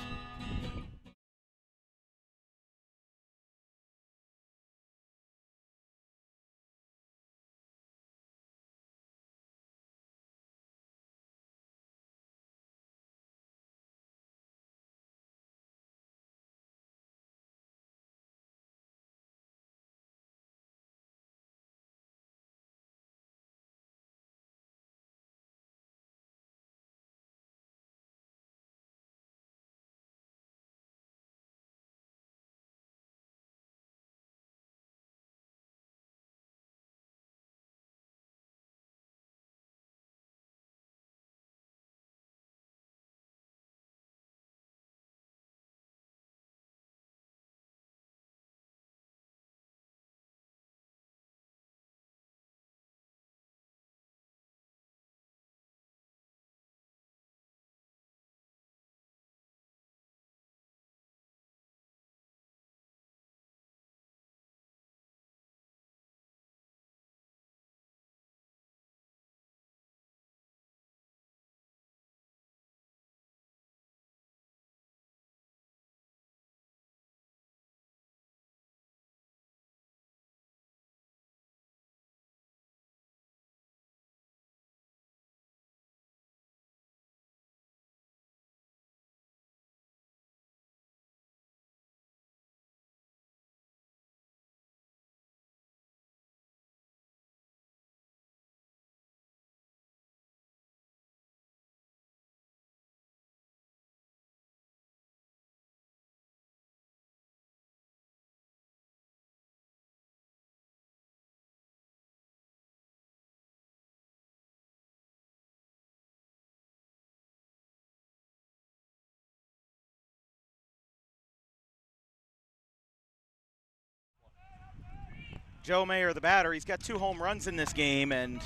Joe Mayer, the batter, he's got 2 home runs in this game, and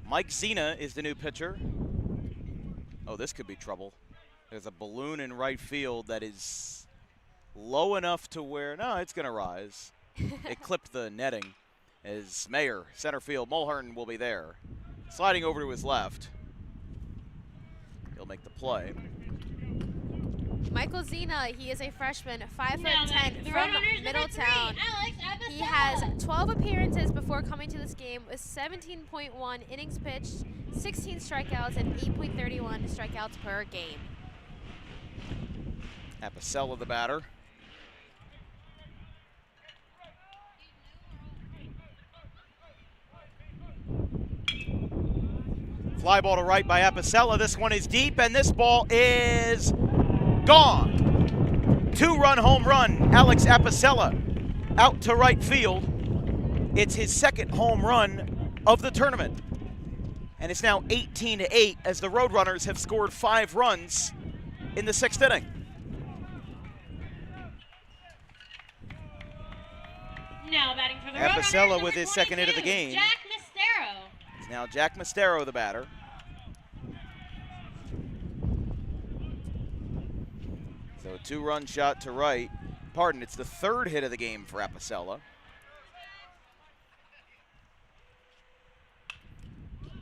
Mike Zena is the new pitcher. Oh, this could be trouble. There's a balloon in right field that is low enough to where, no, it's going to rise. It clipped the netting as Mayer, center field, Mulhern will be there. Sliding over to his left. He'll make the play. Michael Zena, he is a freshman, 5'10", from Middletown. He has 12 appearances before coming to this game with 17.1 innings pitched, 16 strikeouts, and 8.31 strikeouts per game. Apicella, the batter. Fly ball to right by Apicella. This one is deep, and this ball is gone. 2-run home run, Alex Apicella out to right field. It's his 2nd home run of the tournament. And it's now 18-8 as the Roadrunners have scored 5 runs in the 6th inning. Now batting for the Apicella with his 22, 2nd hit of the game. Jack Mistero. It's now Jack Mistero, the batter. So a 2-run shot to right. Pardon, it's the 3rd hit of the game for Apicella.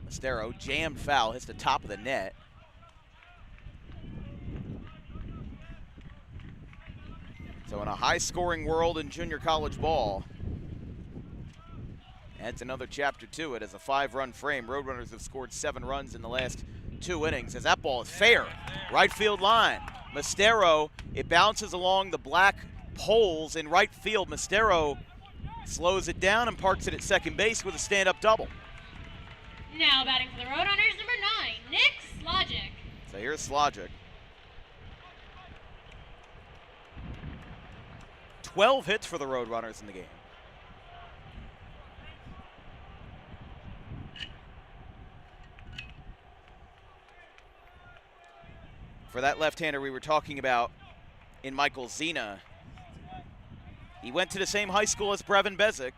Mistero jammed foul, hits the top of the net. So in a high-scoring world in junior college ball, adds another chapter to it as a 5-run frame. Roadrunners have scored 7 runs in the last 2 innings as that ball is fair. Right field line. Mestero, it bounces along the black poles in right field. Mestero slows it down and parks it at second base with a stand-up double. Now batting for the Roadrunners, number 9, Nick Slogic. So here's Slogic. 12 hits for the Roadrunners in the game. For that left-hander we were talking about in Michael Zena, he went to the same high school as Brevin Bezic,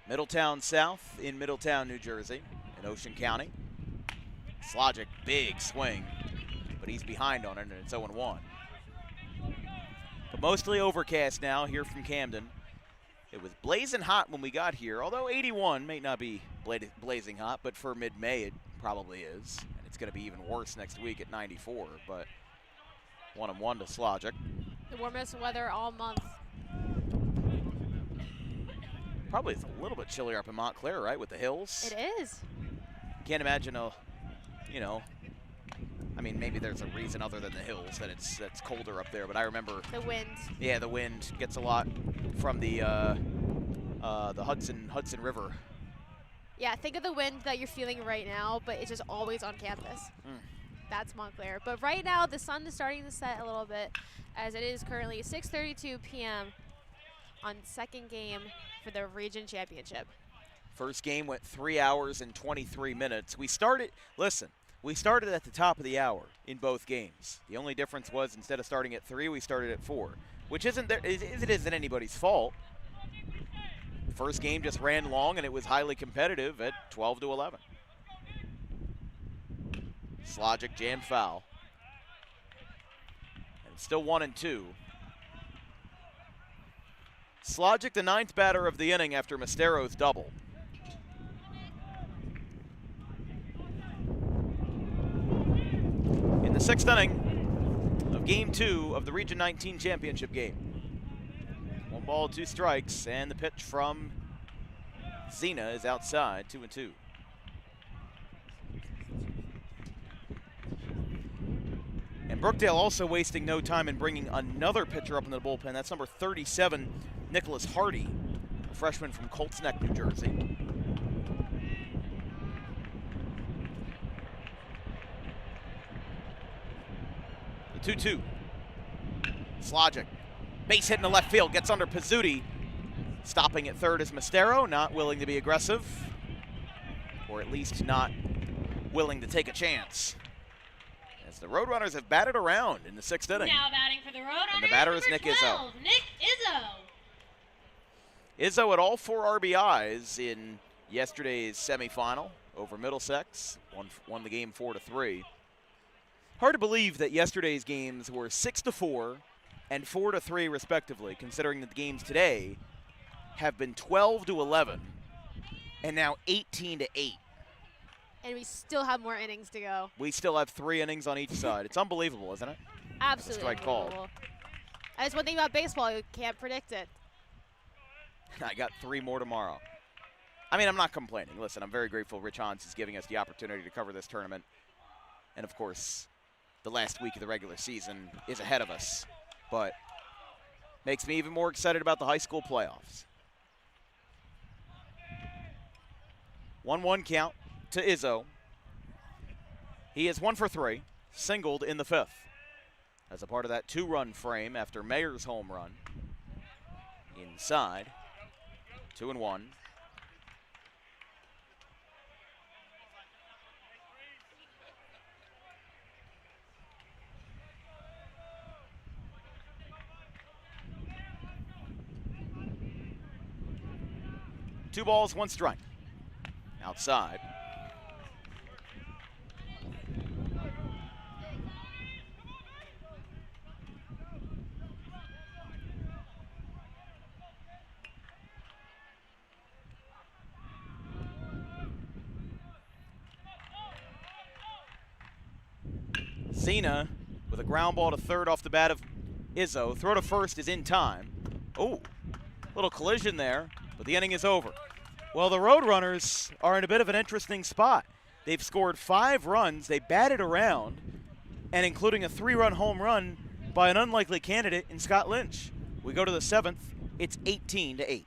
Middletown South in Middletown, New Jersey, in Ocean County. Slogic, big swing, but he's behind on it, and it's 0-1. But mostly overcast now here from Camden. It was blazing hot when we got here, although 81 may not be blazing hot, but for mid-May it probably is. And it's going to be even worse next week at 94, but 1-1 to Slogic. The warmest weather all month. Probably it's a little bit chillier up in Montclair, right, with the hills? It is. Can't imagine I mean, maybe there's a reason other than the hills that it's colder up there, but I remember the wind. Yeah, the wind gets a lot from the Hudson River. Yeah, think of the wind that you're feeling right now, but it's just always on campus. That's Montclair. But right now, the sun is starting to set a little bit, as it is currently 6:32 p.m. on second game for the region championship. First game went 3 hours and 23 minutes. We started at the top of the hour in both games. The only difference was instead of starting at 3, we started at 4, which isn't anybody's fault. The first game just ran long, and it was highly competitive at 12-11. Slogic jammed foul. And it's still 1-2. Slogic, the 9th batter of the inning after Mestero's double. In the 6th inning of Game 2 of the Region 19 championship game. 1 ball, 2 strikes, and the pitch from Zena is outside, 2-2. And Brookdale also wasting no time in bringing another pitcher up in the bullpen. That's number 37, Nicholas Hardy, a freshman from Colts Neck, New Jersey. The 2-2. Slogic, base hit in the left field, gets under Pizzuti. Stopping at third is Mestero, not willing to be aggressive, or at least not willing to take a chance. As the Roadrunners have batted around in the 6th inning. Now batting for the Roadrunners, and the batter is number Nick 12, Izzo. Nick Izzo. Izzo at all 4 RBIs in yesterday's semifinal over Middlesex. Won the game 4-3. Hard to believe that yesterday's games were 6-4 and 4-3 respectively, considering that the games today have been 12-11 and now 18-8. And we still have more innings to go. We still have 3 innings on each side. It's unbelievable, isn't it? Absolutely. Strike called. That's one thing about baseball, you can't predict it. I got 3 more tomorrow. I mean, I'm not complaining. Listen, I'm very grateful Rich Hans is giving us the opportunity to cover this tournament. And, of course, the last week of the regular season is ahead of us. But makes me even more excited about the high school playoffs. 1-1 count to Izzo. He is 1 for 3, singled in the 5th as a part of that 2-run frame after Mayer's home run. Inside, 2-1. Two balls, 1 strike. Outside. Zena with a ground ball to third off the bat of Izzo. Throw to first is in time. Oh, little collision there, but the inning is over. Well, the Roadrunners are in a bit of an interesting spot. They've scored 5 runs. They batted around, and including a 3-run home run by an unlikely candidate in Scott Lynch. We go to the 7th. It's 18-8.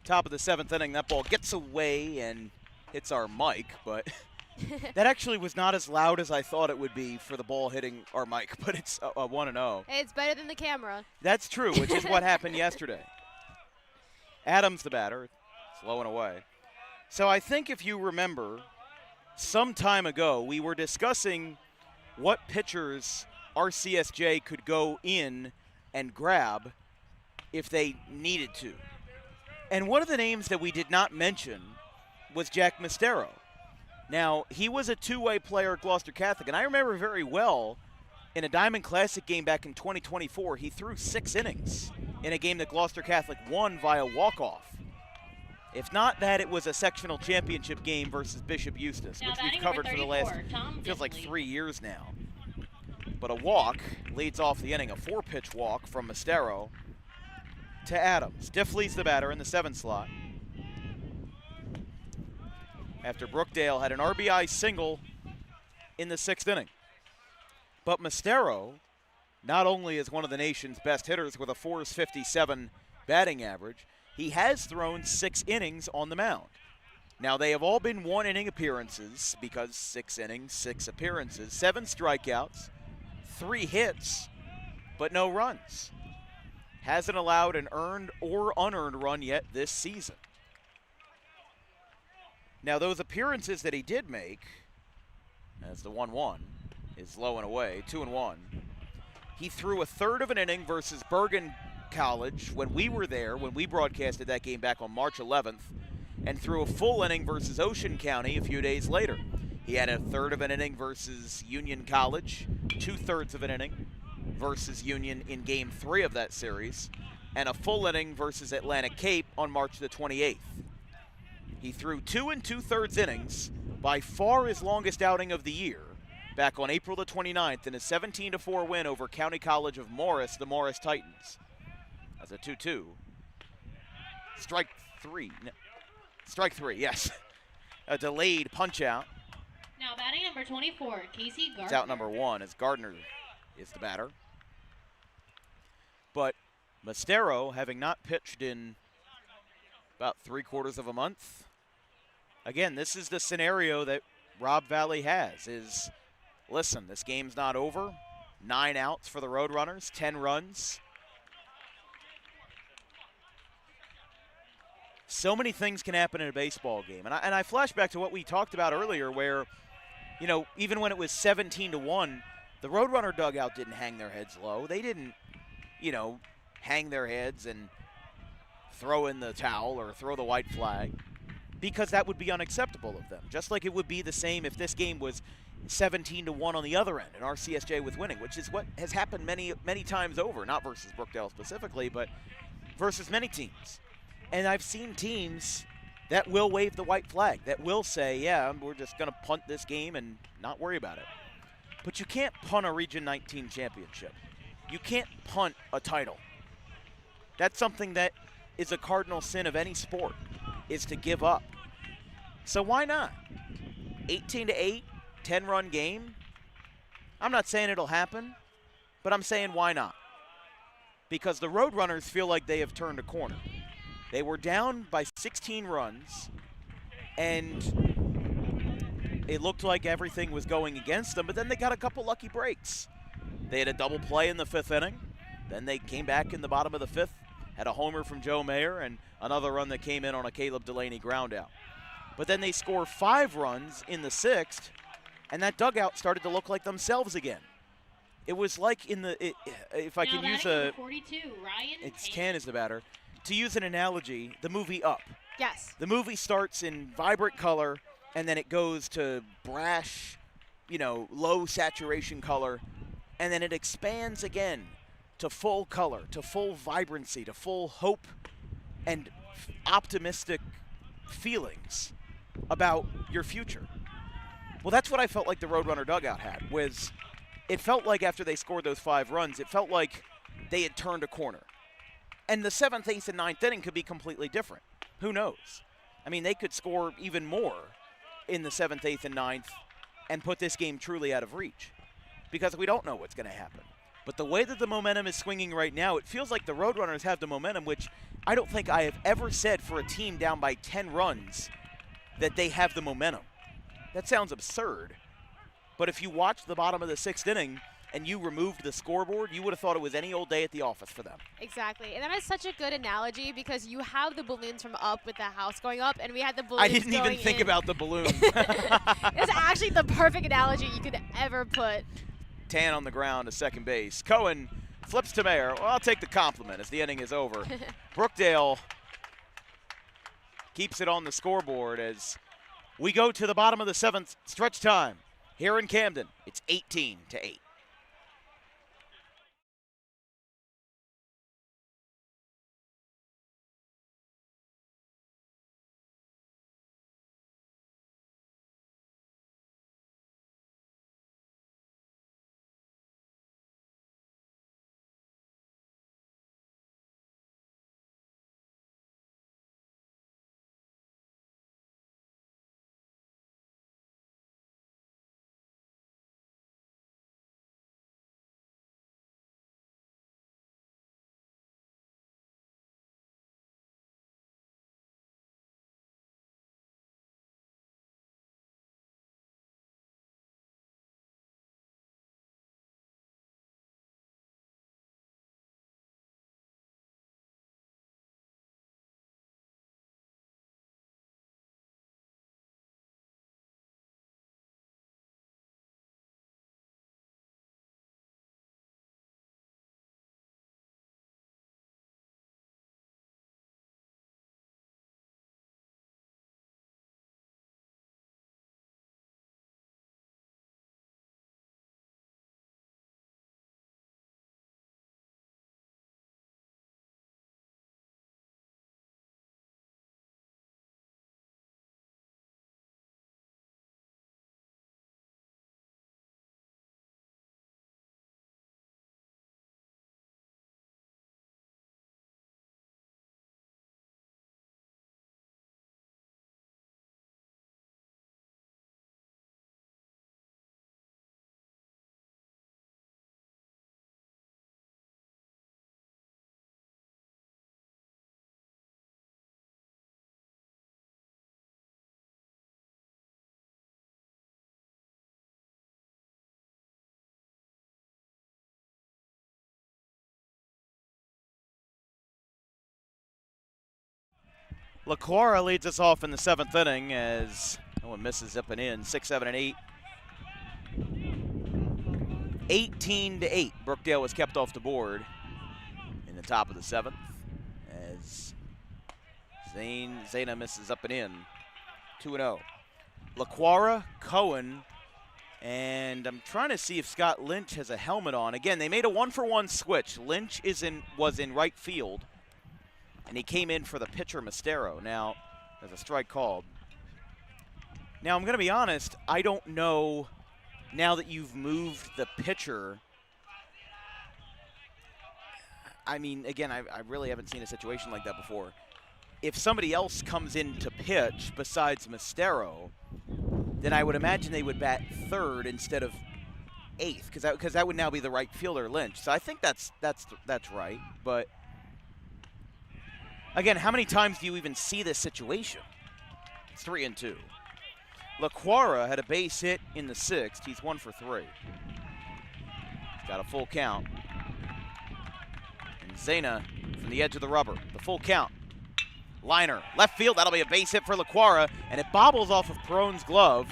Top of the 7th inning, that ball gets away and hits our mic, but that actually was not as loud as I thought it would be for the ball hitting our mic, but it's a 1-0. It's better than the camera. That's true, which is what happened yesterday. Adams, the batter, it's low and away. So I think if you remember, some time ago, we were discussing what pitchers RCSJ could go in and grab if they needed to. And one of the names that we did not mention was Jack Mistero. Now, he was a two-way player at Gloucester Catholic, and I remember very well in a Diamond Classic game back in 2024, he threw 6 innings in a game that Gloucester Catholic won via walk-off. If not that, it was a sectional championship game versus Bishop Eustace, which we've covered for the last, feels like 3 years now. But a walk leads off the inning, a 4-pitch walk from Mistero to Adams. Diffley's the batter in the 7th slot. After Brookdale had an RBI single in the 6th inning. But Mistero not only is one of the nation's best hitters with a .457 batting average, he has thrown 6 innings on the mound. Now, they have all been 1-inning appearances because 6 innings, 6 appearances, 7 strikeouts, 3 hits, but no runs. Hasn't allowed an earned or unearned run yet this season. Now, those appearances that he did make, as the 1-1 is low and away, 2-1, he threw a third of an inning versus Bergen College when we were there, when we broadcasted that game back on March 11th, and threw a full inning versus Ocean County a few days later. He had a third of an inning versus Union College, 2/3 of an inning versus Union in Game 3 of that series, and a full inning versus Atlantic Cape on March the 28th. He threw 2 2/3 innings by far his longest outing of the year, back on April the 29th in a 17-4 win over County College of Morris, the Morris Titans. As a 2-2. Strike three, yes. A delayed punch out. Now batting number 24, Casey Gardner. It's out number 1 as Gardner is the batter. But Mastero, having not pitched in about 3/4 of a month, again, this is the scenario that Robb Valley has is, listen, this game's not over. 9 outs for the Roadrunners, 10 runs. So many things can happen in a baseball game. And I flash back to what we talked about earlier where, you know, even when it was 17-1, the Roadrunner dugout didn't hang their heads low. They didn't, you know, hang their heads and throw in the towel or throw the white flag, because that would be unacceptable of them. Just like it would be the same if this game was 17-1 on the other end and RCSJ was winning, which is what has happened many, many times over, not versus Brookdale specifically, but versus many teams. And I've seen teams that will wave the white flag, that will say, yeah, we're just going to punt this game and not worry about it. But you can't punt a Region 19 championship. You can't punt a title. That's something that is a cardinal sin of any sport, is to give up. So why not? 18-8, 10-run game. I'm not saying it'll happen, but I'm saying why not? Because the Roadrunners feel like they have turned a corner. They were down by 16 runs, and it looked like everything was going against them, but then they got a couple lucky breaks. They had a double play in the 5th inning. Then they came back in the bottom of the 5th, had a homer from Joe Mayer, and another run that came in on a Caleb Delaney groundout. But then they score 5 runs in the 6th, and that dugout started to look like themselves again. It was like in the, if I can use a, 42, Ryan it's 10 is the batter. To use an analogy, the movie Up. Yes. The movie starts in vibrant color, and then it goes to brash, you know, low saturation color, and then it expands again to full color, to full vibrancy, to full hope and optimistic feelings about your future. Well, that's what I felt like the Roadrunner dugout had, was it felt like after they scored those 5 runs, it felt like they had turned a corner. And the 7th, 8th, and 9th inning could be completely different. Who knows? I mean, they could score even more in the 7th, 8th, and 9th and put this game truly out of reach, because we don't know what's going to happen. But the way that the momentum is swinging right now, it feels like the Roadrunners have the momentum, which I don't think I have ever said for a team down by 10 runs that they have the momentum. That sounds absurd. But if you watch the bottom of the 6th inning and you removed the scoreboard, you would have thought it was any old day at the office for them. Exactly. And that is such a good analogy, because you have the balloons from Up with the house going up, and we had the balloons I didn't even think about the balloon. It's actually the perfect analogy you could ever put. Tan on the ground to second base. Cohen flips to Mayer. Well, I'll take the compliment as the inning is over. Brookdale keeps it on the scoreboard as we go to the bottom of the 7th, stretch time here in Camden. It's 18-8. LaQuara leads us off in the 7th inning as no one misses up and in. 6, 7, and 8. 18-8. Brookdale was kept off the board in the top of the 7th as Zana misses up and in. 2-0. LaQuara, Cohen, and I'm trying to see if Scott Lynch has a helmet on. Again, they made a 1-for-1 switch. Lynch was in right field, and he came in for the pitcher, Mistero. Now, there's a strike called. Now, I'm going to be honest, I don't know, now that you've moved the pitcher, I mean, again, I really haven't seen a situation like that before. If somebody else comes in to pitch besides Mistero, then I would imagine they would bat 3rd instead of 8th, because that would now be the right fielder, Lynch. So I think that's right. But again, how many times do you even see this situation? It's 3-2. LaQuara had a base hit in the 6th. He's 1 for 3. He's got a full count. And Zana from the edge of the rubber, the full count. Liner, left field, that'll be a base hit for LaQuara, and it bobbles off of Perone's glove.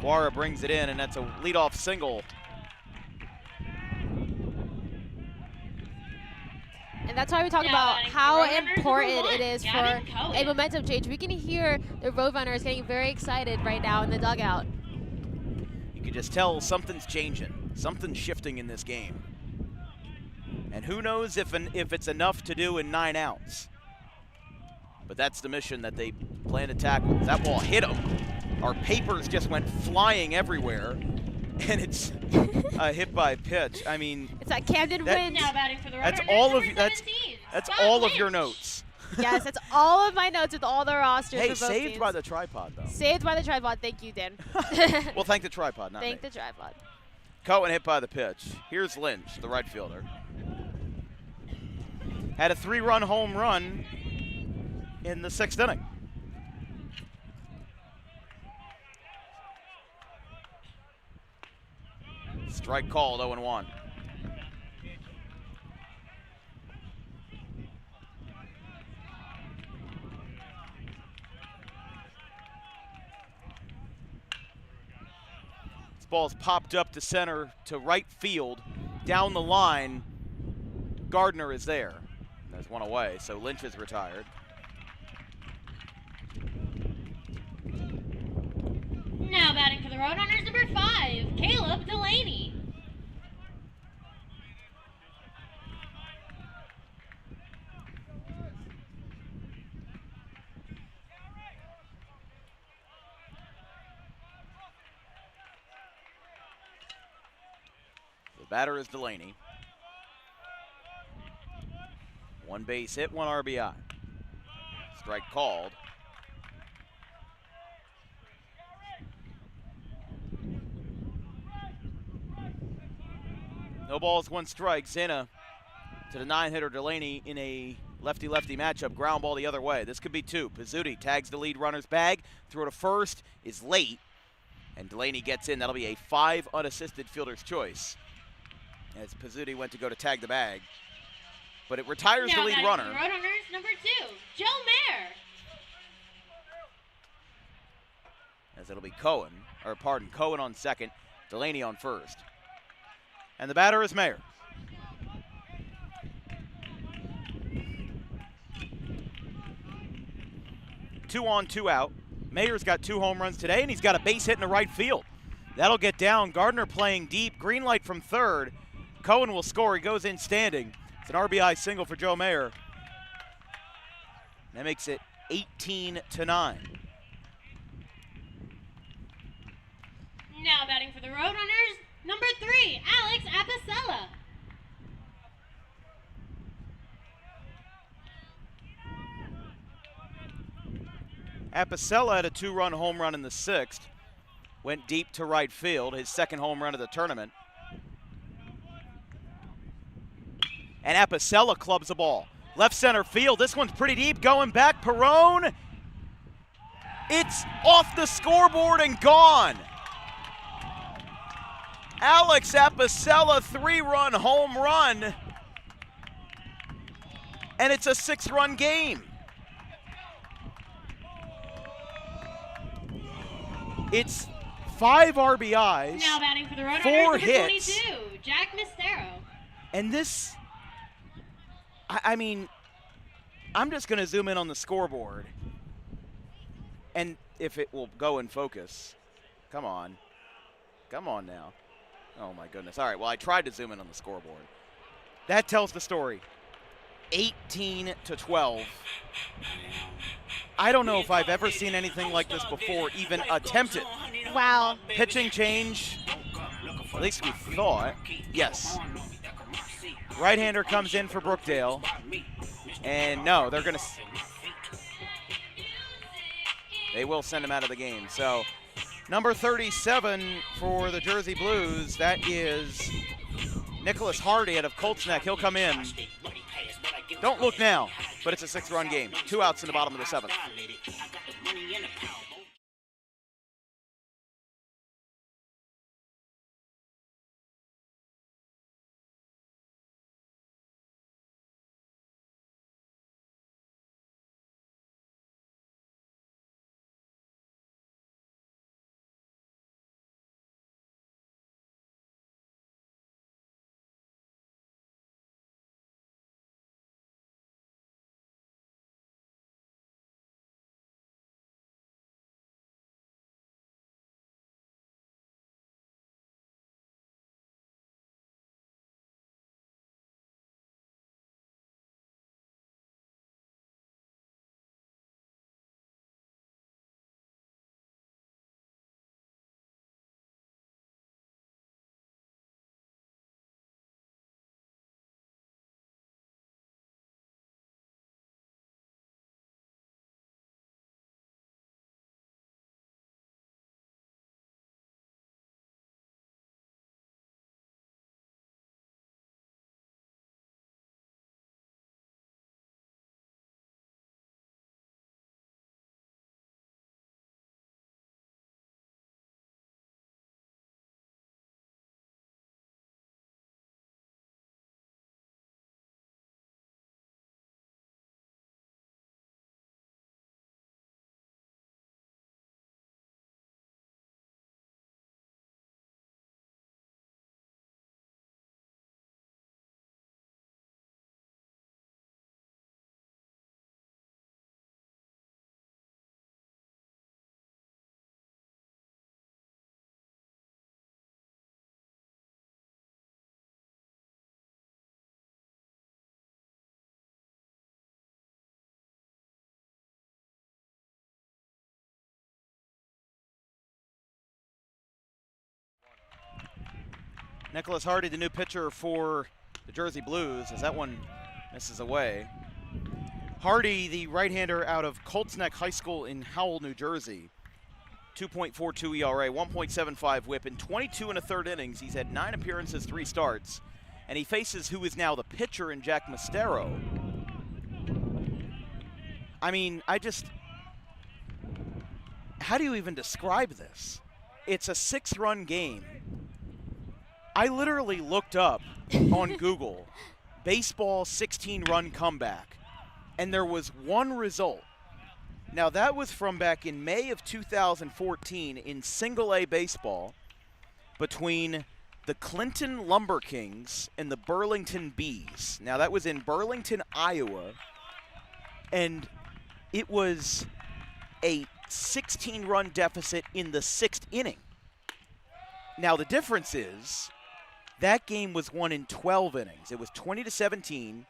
LaQuara brings it in, and that's a leadoff single. And that's why we talk about how important it is for a momentum change. We can hear the Roadrunners getting very excited right now in the dugout. You can just tell something's changing. Something's shifting in this game. And who knows if it's enough to do in 9 outs. But that's the mission that they plan to tackle. That ball hit him. Our papers just went flying everywhere. And it's a hit by pitch. I mean, it's that Camden win. Now batting for the that's all of that's all of your notes. Yes, that's all of my notes with all the rosters. Hey, for both saved teams. by the tripod though. Saved by the tripod. Thank you, Dan. Well, thank the tripod, not Thank me. the tripod. Cohen hit by the pitch. Here's Lynch, the right fielder. Had a 3-run home run in the 6th inning. Strike called, 0-1. This ball's popped up to center, to right field, down the line. Gardner is there. There's one away, so Lynch is retired. Now batting for the Roadrunners, number 5, Caleb Delaney. The batter is Delaney. 1 base hit, 1 RBI. Strike called. No balls, 1 strike. Zana to the 9-hitter Delaney in a lefty-lefty matchup. Ground ball the other way. This could be 2. Pizzuti tags the lead runner's bag. Throw to first is late. And Delaney gets in. That'll be a 5 unassisted fielder's choice. As Pizzuti went to go to tag the bag. But it retires now the lead runner. The Roadrunners, number 2, Joe Mayer. As it'll be Cohen on second, Delaney on first. And the batter is Mayer. Two on, 2 out. Mayer's got 2 home runs today, and he's got a base hit in the right field. That'll get down. Gardner playing deep. Green light from third. Cohen will score. He goes in standing. It's an RBI single for Joe Mayer. That makes it 18-9. Now batting for the Roadrunners, number 3, Alex Apicella. Apicella had a 2-run home run in the 6th. Went deep to right field, his 2nd home run of the tournament. And Apicella clubs the ball. Left center field, this one's pretty deep, going back, Perone. It's off the scoreboard and gone. Alex Apicella, 3-run home run. And it's a 6-run game. It's 5 RBIs, Now batting for the Roadrunners, 4 number hits. 22, Jack Mistero. And this, I mean, I'm just going to zoom in on the scoreboard. And if it will go in focus. Come on. Come on now. Oh, my goodness. All right, well, I tried to zoom in on the scoreboard. That tells the story. 18-12. I don't know if I've ever seen anything like this before, even attempted. Wow. Pitching change, at least we thought. Yes. Right-hander comes in for Brookdale. And no, they're going to... They will send him out of the game. So, number 37 for the Jersey Blues, that is Nicholas Hardy out of Colts Neck. He'll come in. Don't look now, but it's a 6-run game. 2 outs in the bottom of the 7th. Nicholas Hardy, the new pitcher for the Jersey Blues, as that one misses away. Hardy, the right-hander out of Colts Neck High School in Howell, New Jersey. 2.42 ERA, 1.75 whip. In 22 1/3 innings, he's had 9 appearances, 3 starts. And he faces who is now the pitcher in Jack Mistero. I mean, how do you even describe this? It's a 6-run game. I literally looked up on Google, baseball 16-run comeback, and there was one result. Now, that was from back in May of 2014 in Single-A baseball between the Clinton Lumber Kings and the Burlington Bees. Now, that was in Burlington, Iowa, and it was a 16-run deficit in the 6th inning. Now, the difference is that game was won in 12 innings. It was 20-17.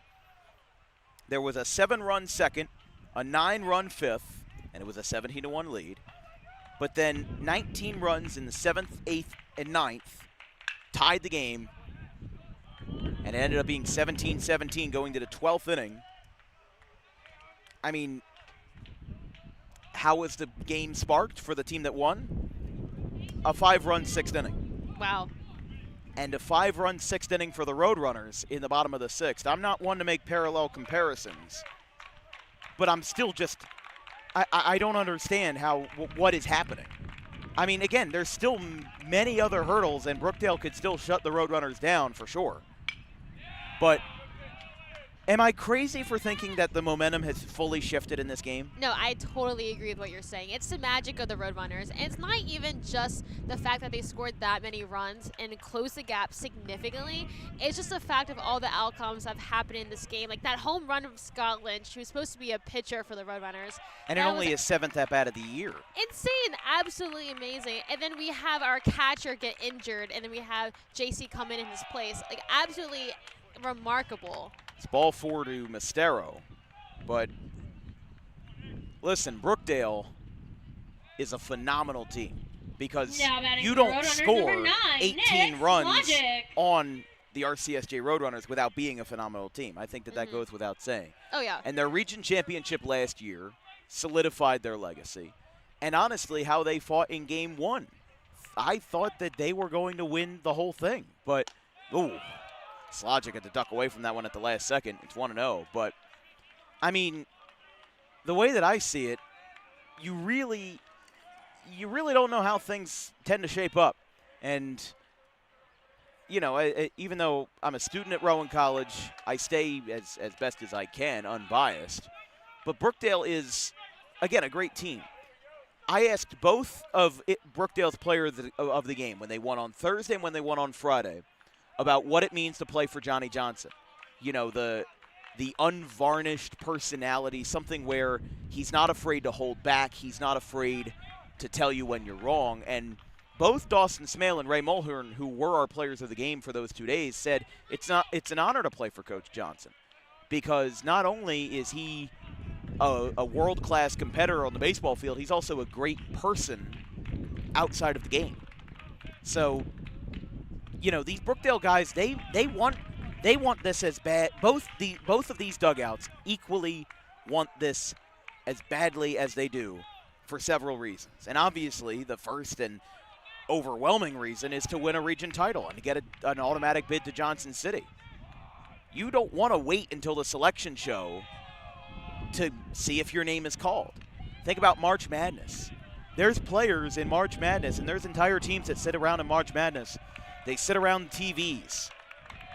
There was a 7-run second, a 9-run 5th, and it was a 17-1 lead. But then 19 runs in the 7th, 8th, and 9th tied the game, and it ended up being 17-17 going to the 12th inning. I mean, how was the game sparked for the team that won? A 5-run 6th inning. Wow. And a 5-run 6th inning for the Roadrunners in the bottom of the 6th. I'm not one to make parallel comparisons, but I'm still just, I don't understand what is happening. I mean, again, there's still many other hurdles, and Brookdale could still shut the Roadrunners down for sure. But Am I crazy for thinking that the momentum has fully shifted in this game? No, I totally agree with what you're saying. It's the magic of the Roadrunners. And it's not even just the fact that they scored that many runs and closed the gap significantly. It's just the fact of all the outcomes that have happened in this game. Like that home run of Scott Lynch, who's supposed to be a pitcher for the Roadrunners. And it only is 7th at-bat of the year. Insane. Absolutely amazing. And then we have our catcher get injured, and then we have JC come in his place. Like, absolutely remarkable. It's ball 4 to Mistero. But listen, Brookdale is a phenomenal team because you don't score 18 runs on the RCSJ Roadrunners without being a phenomenal team. I think that goes without saying. Oh, yeah. And their region championship last year solidified their legacy. And honestly, how they fought in game 1. I thought that they were going to win the whole thing. But, ooh, Slogic had to duck away from that one at the last second. It's 1-0. But, I mean, the way that I see it, you really don't know how things tend to shape up. And, you know, even though I'm a student at Rowan College, I stay as best as I can, unbiased. But Brookdale is, again, a great team. I asked both of Brookdale's players of the game, when they won on Thursday and when they won on Friday, about what it means to play for Johnny Johnson. You know, the unvarnished personality, something where he's not afraid to hold back. He's not afraid to tell you when you're wrong. And both Dawson Smale and Ray Mulhern, who were our players of the game for those 2 days, said it's an honor to play for Coach Johnson, because not only is he a world-class competitor on the baseball field, he's also a great person outside of the game. So, you know, these Brookdale guys, they want this as bad. Both of these dugouts equally want this as badly as they do for several reasons. And obviously, the first and overwhelming reason is to win a region title and to get an automatic bid to Johnson City. You don't want to wait until the selection show to see if your name is called. Think about March Madness. There's players in March Madness, and there's entire teams that sit around in March Madness. They sit around TVs,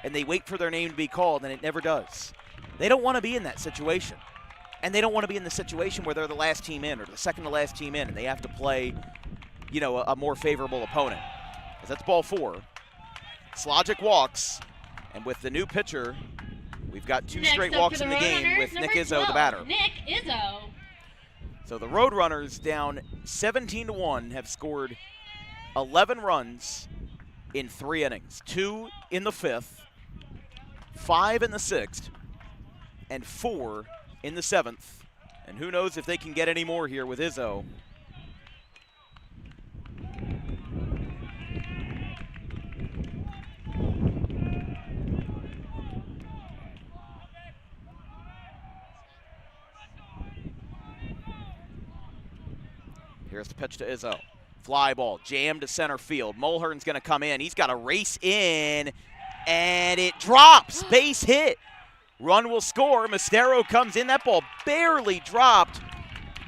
and they wait for their name to be called, and it never does. They don't want to be in that situation. And they don't want to be in the situation where they're the last team in or the second to last team in, and they have to play, you know, a more favorable opponent. Because that's ball 4. Slogic walks, and with the new pitcher, we've got 2 straight walks in the game with Nick Izzo, the batter. Nick Izzo. So the Roadrunners, down 17-1, have scored 11 runs in 3 innings. 2 in the 5th, 5 in the 6th, and 4 in the 7th. And who knows if they can get any more here with Izzo. Here's the pitch to Izzo. Fly ball, jammed to center field. Mulhern's going to come in. He's got to race in, and it drops. Base hit. Run will score. Mistero comes in. That ball barely dropped.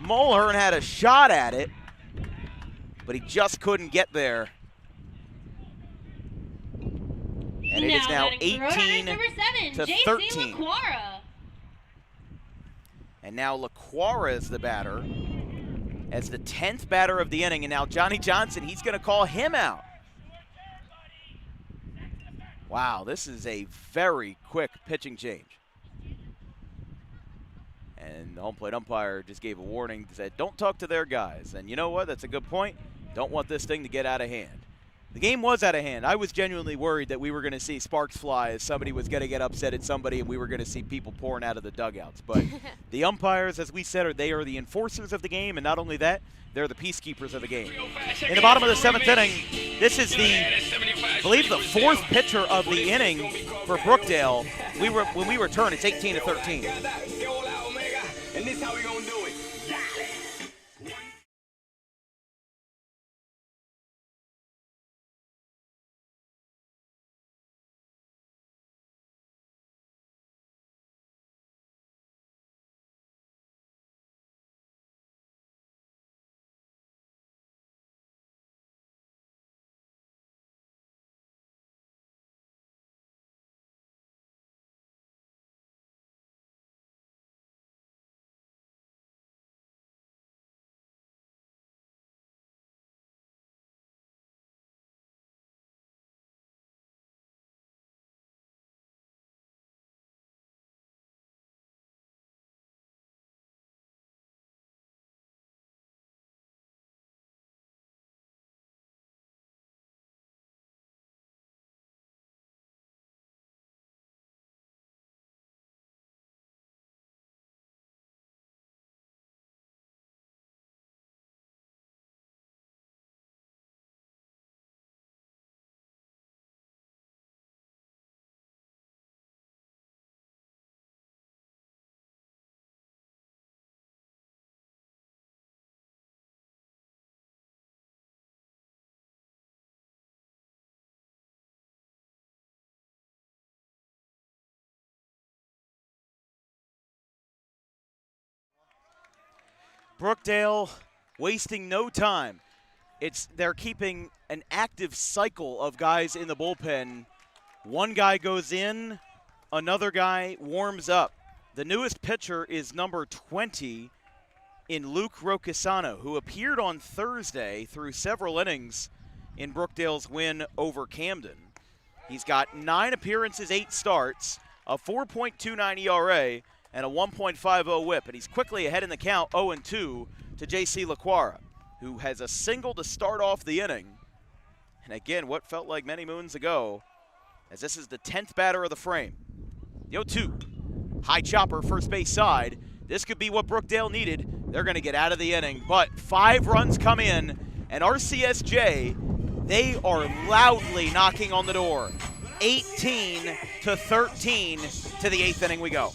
Mulhern had a shot at it, but he just couldn't get there. And it is now 18 to 13. And now LaQuara is the batter, as the 10th batter of the inning, and now Johnny Johnson, he's going to call him out. Wow, this is a very quick pitching change. And the home plate umpire just gave a warning, said, don't talk to their guys. And you know what? That's a good point. Don't want this thing to get out of hand. The game was out of hand. I was genuinely worried that we were going to see sparks fly as somebody was going to get upset at somebody and we were going to see people pouring out of the dugouts. But the umpires, as we said, they are the enforcers of the game, and not only that, they're the peacekeepers of the game. In the bottom of the 7th inning, this is I believe the 4th pitcher of the inning for Brookdale. When we return, it's 18 to 13. Brookdale wasting no time. They're keeping an active cycle of guys in the bullpen. One guy goes in, another guy warms up. The newest pitcher is number 20 in Luke Rocasano, who appeared on Thursday through several innings in Brookdale's win over Camden. He's got 9 appearances, 8 starts, a 4.29 ERA, and a 1.50 whip, and he's quickly ahead in the count 0-2 to J.C. LaQuara, who has a single to start off the inning. And again, what felt like many moons ago, as this is the 10th batter of the frame. The 0-2, high chopper, first base side. This could be what Brookdale needed. They're going to get out of the inning, but 5 runs come in, and RCSJ, they are loudly knocking on the door. 18-13 to the 8th inning we go.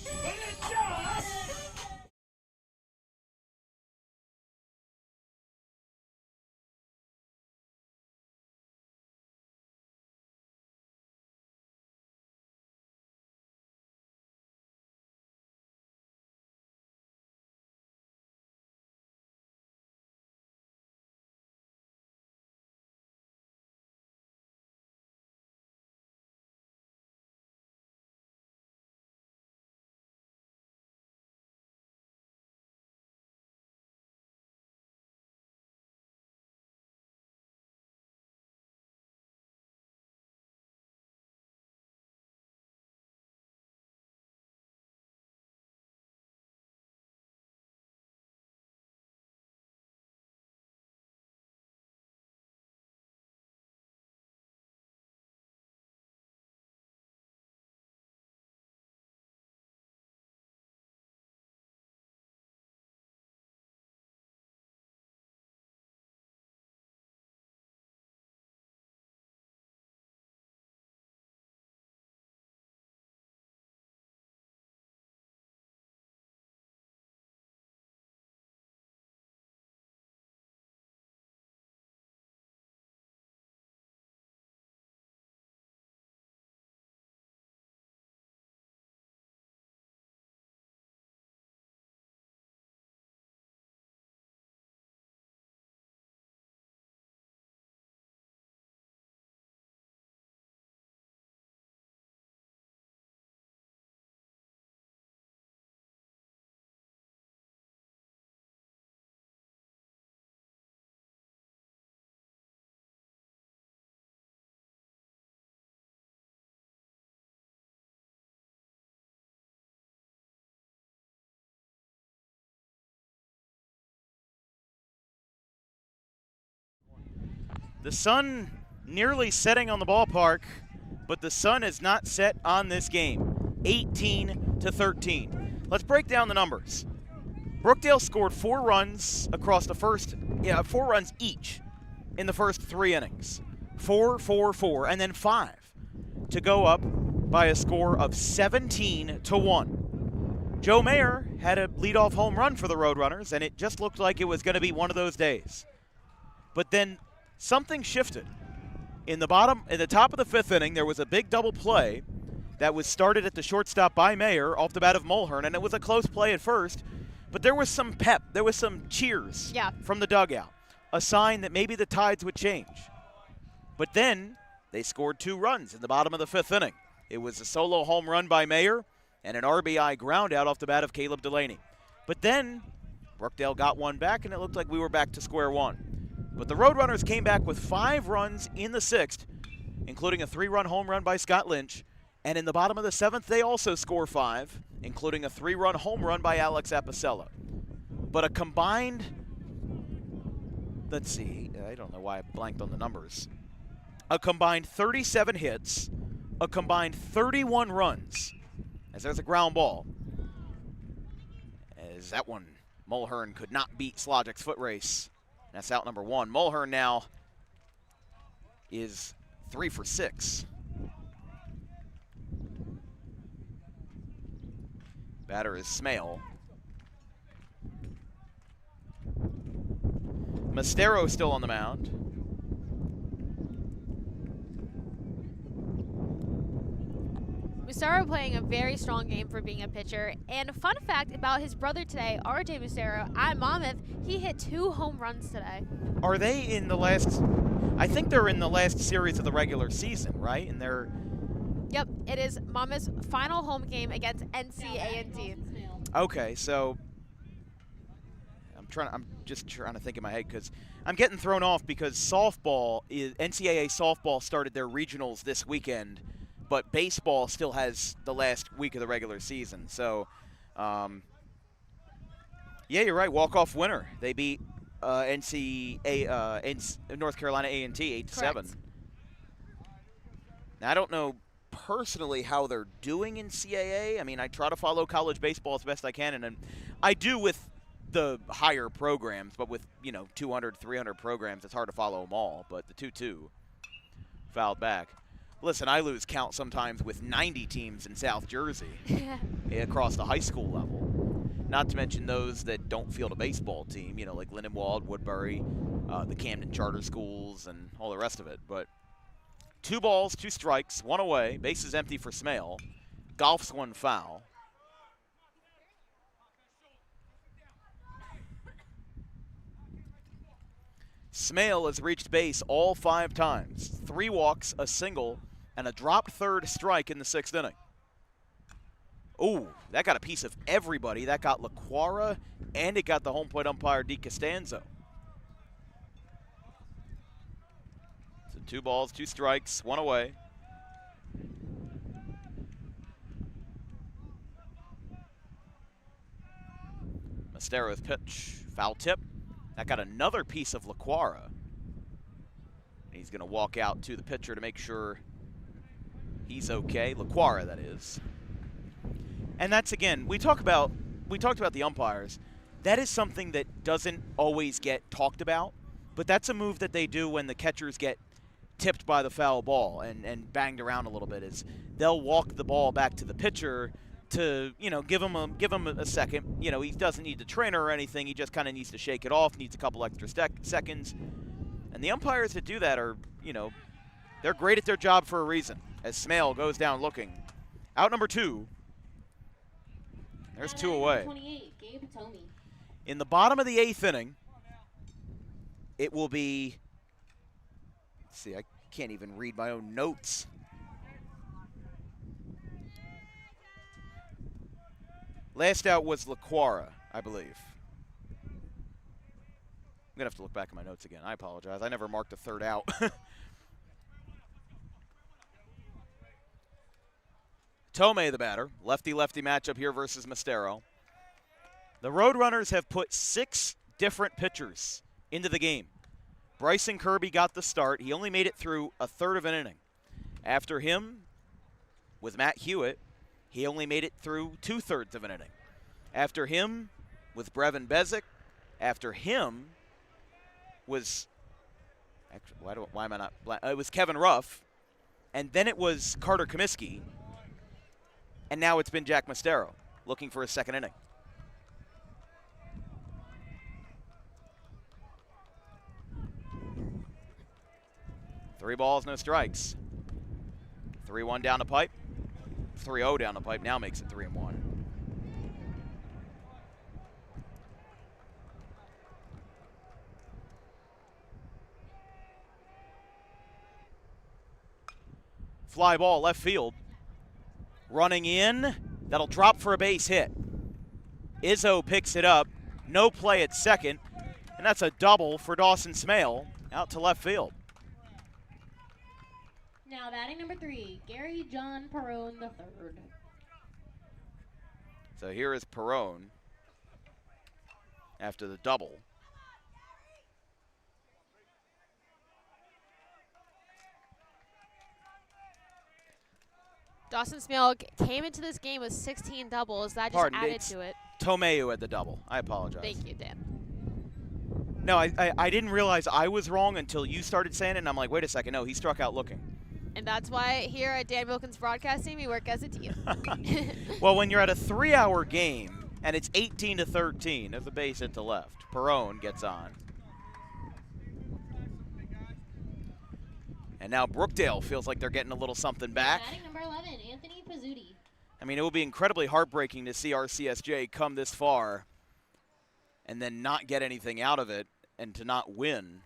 The sun nearly setting on the ballpark, but the sun is not set on this game. 18-13. Let's break down the numbers. Brookdale scored 4 runs across the first, 4 runs each in the first 3 innings. 4, 4, 4, and then 5 to go up by a score of 17-1. Joe Mayer had a leadoff home run for the Roadrunners, and it just looked like it was going to be one of those days. But then something shifted. In the top of the 5th inning, there was a big double play that was started at the shortstop by Mayer off the bat of Mulhern, and it was a close play at first, but there was some pep, there was some cheers from the dugout, a sign that maybe the tides would change. But then they scored 2 runs in the bottom of the 5th inning. It was a solo home run by Mayer and an RBI ground out off the bat of Caleb Delaney. But then Brookdale got one back, and it looked like we were back to square one. But the Roadrunners came back with 5 runs in the 6th, including a 3-run home run by Scott Lynch. And in the bottom of the 7th, they also score 5, including a 3-run home run by Alex Apicella. But a combined, let's see, I don't know why I blanked on the numbers. A combined 37 hits, a combined 31 runs, as there's a ground ball. As that one, Mulhern could not beat Slogic's foot race. That's out number 1. Mulhern now is 3 for 6. Batter is Smale. Mastero still on the mound. Mustero playing a very strong game for being a pitcher. And a fun fact about his brother today, RJ Mustero, at Monmouth, he hit 2 home runs today. Are they in the last? I think they're in the last series of the regular season, right? And they're. Yep, it is Monmouth's final home game against NJCAA. Okay, so I'm just trying to think in my head because I'm getting thrown off because NCAA softball started their regionals this weekend, but baseball still has the last week of the regular season. So, yeah, you're right. Walk-off winner. They beat North Carolina A&T 8-7. Now, I don't know personally how they're doing in CAA. I mean, I try to follow college baseball as best I can, and I do with the higher programs, but with 200, 300 programs, it's hard to follow them all. But the 2-2 fouled back. Listen, I lose count sometimes with 90 teams in South Jersey across the high school level. Not to mention those that don't field a baseball team, like Lindenwold, Woodbury, the Camden Charter Schools, and all the rest of it. But 2 balls, 2 strikes, 1 away, bases empty for Smale. Golf's 1 foul. Smale has reached base all 5 times. 3 walks, a single, and a dropped third strike in the 6th inning. Ooh, that got a piece of everybody. That got LaQuara, and it got the home plate umpire, DiCostanzo. So 2 balls, 2 strikes, 1 away. Mastero's pitch, foul tip. That got another piece of LaQuara. He's going to walk out to the pitcher to make sure he's okay. LaQuara, that is. And that's, again, we talked about the umpires. That is something that doesn't always get talked about, but that's a move that they do when the catchers get tipped by the foul ball and banged around a little bit. Is they'll walk the ball back to the pitcher to, give him a second. He doesn't need the trainer or anything. He just kind of needs to shake it off, needs a couple extra seconds. And the umpires that do that are, they're great at their job for a reason. As Smale goes down looking. Out number 2. There's 2 away. 28, Gabe Tomey. In the bottom of the 8th inning, it will be, let's see, I can't even read my own notes. Last out was LaQuara, I believe. I'm going to have to look back at my notes again. I apologize. I never marked a 3rd out. Tomei, the batter. Lefty-lefty matchup here versus Mustero. The Roadrunners have put 6 different pitchers into the game. Bryson Kirby got the start. He only made it through a 1/3 of an inning. After him, with Matt Hewitt, he only made it through 2/3 of an inning. After him, with Brevin Bezic. After him was, actually, why am I not? It was Kevin Ruff, and then it was Carter Comiskey, and now it's been Jack Mustero looking for his 2nd inning. Three balls, no strikes. 3-1 down the pipe. 3-0 down the pipe, now makes it 3-1. Fly ball left field. Running in, that'll drop for a base hit. Izzo picks it up, no play at second, and that's a double for Dawson Smale out to left field. Now batting number 3, Gary John Perrone III. So here is Perrone after the double. Dawson Smale came into this game with 16 doubles. That just added to it. Tomeu had the double. I apologize. Thank you, Dan. No, I didn't realize I was wrong until you started saying it, and I'm like, wait a second. No, he struck out looking. And that's why here at Dan Wilkins Broadcasting, we work as a team. Well, when you're at a 3-hour game and it's 18-13, there's a base hit to left. Perrone gets on. And now Brookdale feels like they're getting a little something back. Batting number 11, Anthony Pizzuti. I mean, it would be incredibly heartbreaking to see RCSJ come this far and then not get anything out of it and to not win.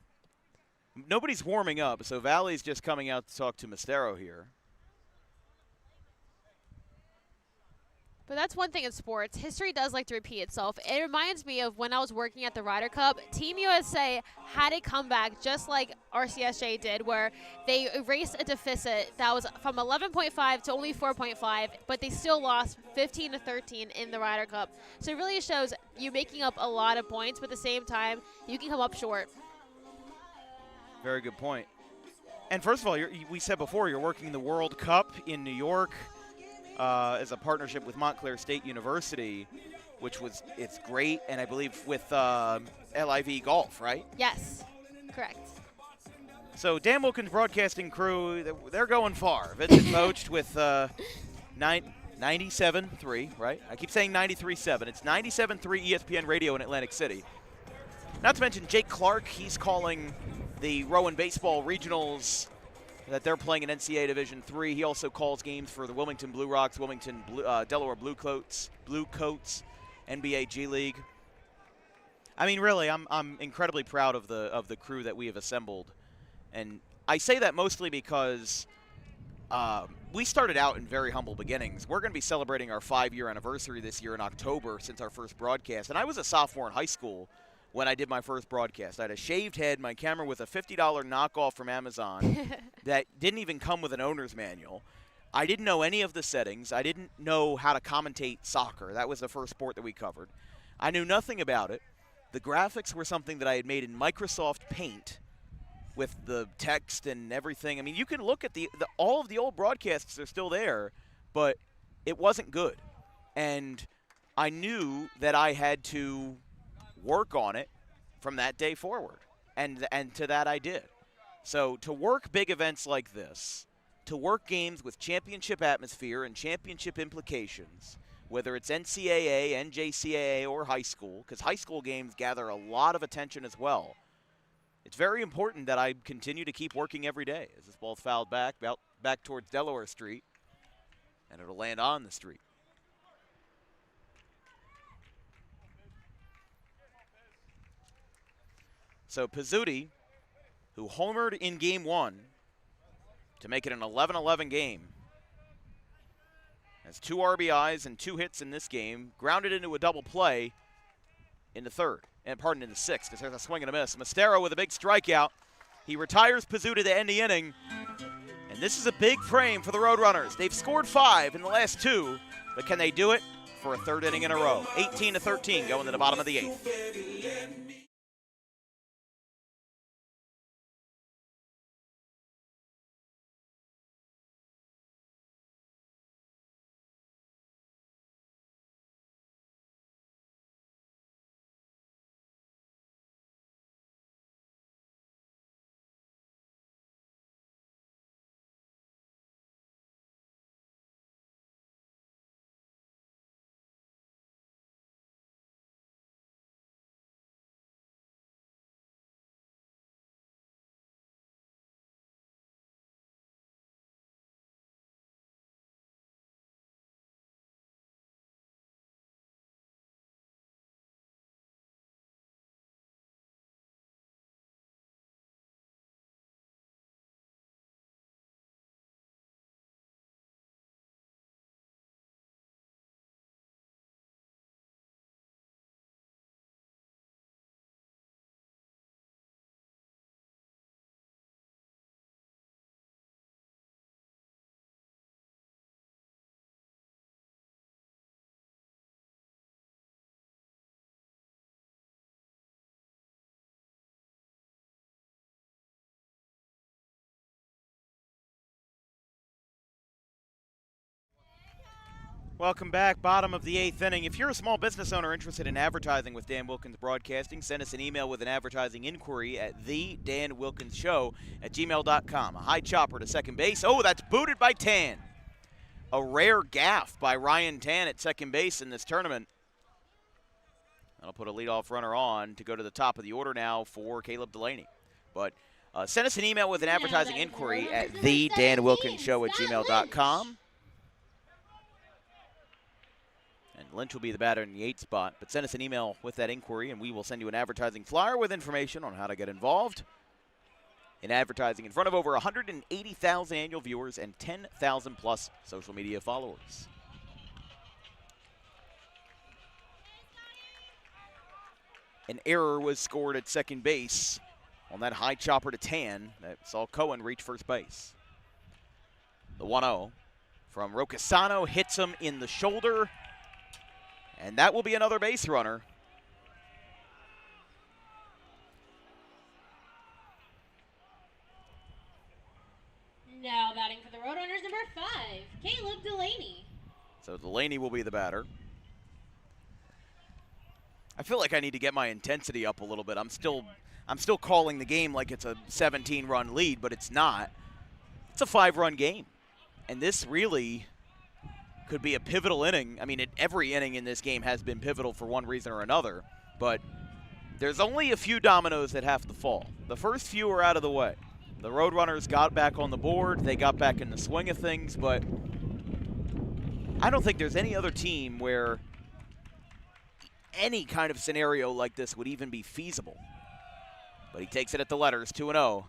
Nobody's warming up, so Valley's just coming out to talk to Mistero here. But that's one thing in sports. History does like to repeat itself. It reminds me of when I was working at the Ryder Cup. Team USA had a comeback just like RCSJ did, where they erased a deficit that was from 11.5 to only 4.5, but they still lost 15-13 in the Ryder Cup. So it really shows you making up a lot of points, but at the same time, you can come up short. Very good point. And first of all, we said before, you're working the World Cup in New York. As a partnership with Montclair State University, it's great, and I believe with LIV Golf, right? Yes, correct. So Dan Wilkins Broadcasting crew, they're going far. Vincent coached with 97.3, right? I keep saying 93.7. It's 97.3 ESPN Radio in Atlantic City. Not to mention Jake Clark, he's calling the Rowan Baseball Regionals that they're playing in NCAA Division III. He also calls games for the Wilmington Blue Rocks, Delaware Blue Coats, NBA G League. I mean, really, I'm incredibly proud of the crew that we have assembled, and I say that mostly because we started out in very humble beginnings. We're going to be celebrating our 5-year anniversary this year in October since our first broadcast, and I was a sophomore in high school when I did my first broadcast. I had a shaved head, my camera with a $50 knockoff from Amazon that didn't even come with an owner's manual. I didn't know any of the settings. I didn't know how to commentate soccer. That was the first sport that we covered. I knew nothing about it. The graphics were something that I had made in Microsoft Paint with the text and everything. I mean, you can look at all of the old broadcasts are still there, but it wasn't good. And I knew that I had to work on it from that day forward, and to that I did. So to work big events like this, to work games with championship atmosphere and championship implications, whether it's NCAA, NJCAA, or high school, because high school games gather a lot of attention as well, it's very important that I continue to keep working every day. As this ball's fouled back towards Delaware Street, and it'll land on the street. So Pizzuti, who homered in Game 1 to make it an 11-11 game, has 2 RBIs and 2 hits in this game, grounded into a double play in the 6th, because there's a swing and a miss. Mistero with a big strikeout. He retires Pizzuti to end the inning, and this is a big frame for the Roadrunners. They've scored 5 in the last 2, but can they do it for a 3rd inning in a row? 18-13 going to the bottom of the 8th. Welcome back, bottom of the 8th inning. If you're a small business owner interested in advertising with Dan Wilkins Broadcasting, send us an email with an advertising inquiry at thedanwilkinsshow@gmail.com. A high chopper to second base. Oh, that's booted by Tan. A rare gaffe by Ryan Tan at second base in this tournament. That'll put a leadoff runner on to go to the top of the order now for Caleb Delaney. But Send us an email with an advertising inquiry at thedanwilkinsshow@gmail.com. And Lynch will be the batter in the 8th spot. But send us an email with that inquiry, and we will send you an advertising flyer with information on how to get involved in advertising in front of over 180,000 annual viewers and 10,000 plus social media followers. An error was scored at second base on that high chopper to Tan that saw Cohen reach first base. The 1-0 from Rocasano hits him in the shoulder, and that will be another base runner. Now batting for the Roadrunners, number 5, Caleb Delaney. So Delaney will be the batter. I feel like I need to get my intensity up a little bit. I'm still calling the game like it's a 17-run lead, but it's not. It's a 5-run game. And this really could be a pivotal inning. I mean, every inning in this game has been pivotal for one reason or another, but there's only a few dominoes that have to fall. The first few are out of the way. The Roadrunners got back on the board. They got back in the swing of things, but I don't think there's any other team where any kind of scenario like this would even be feasible. But he takes it at the letters, 2-0.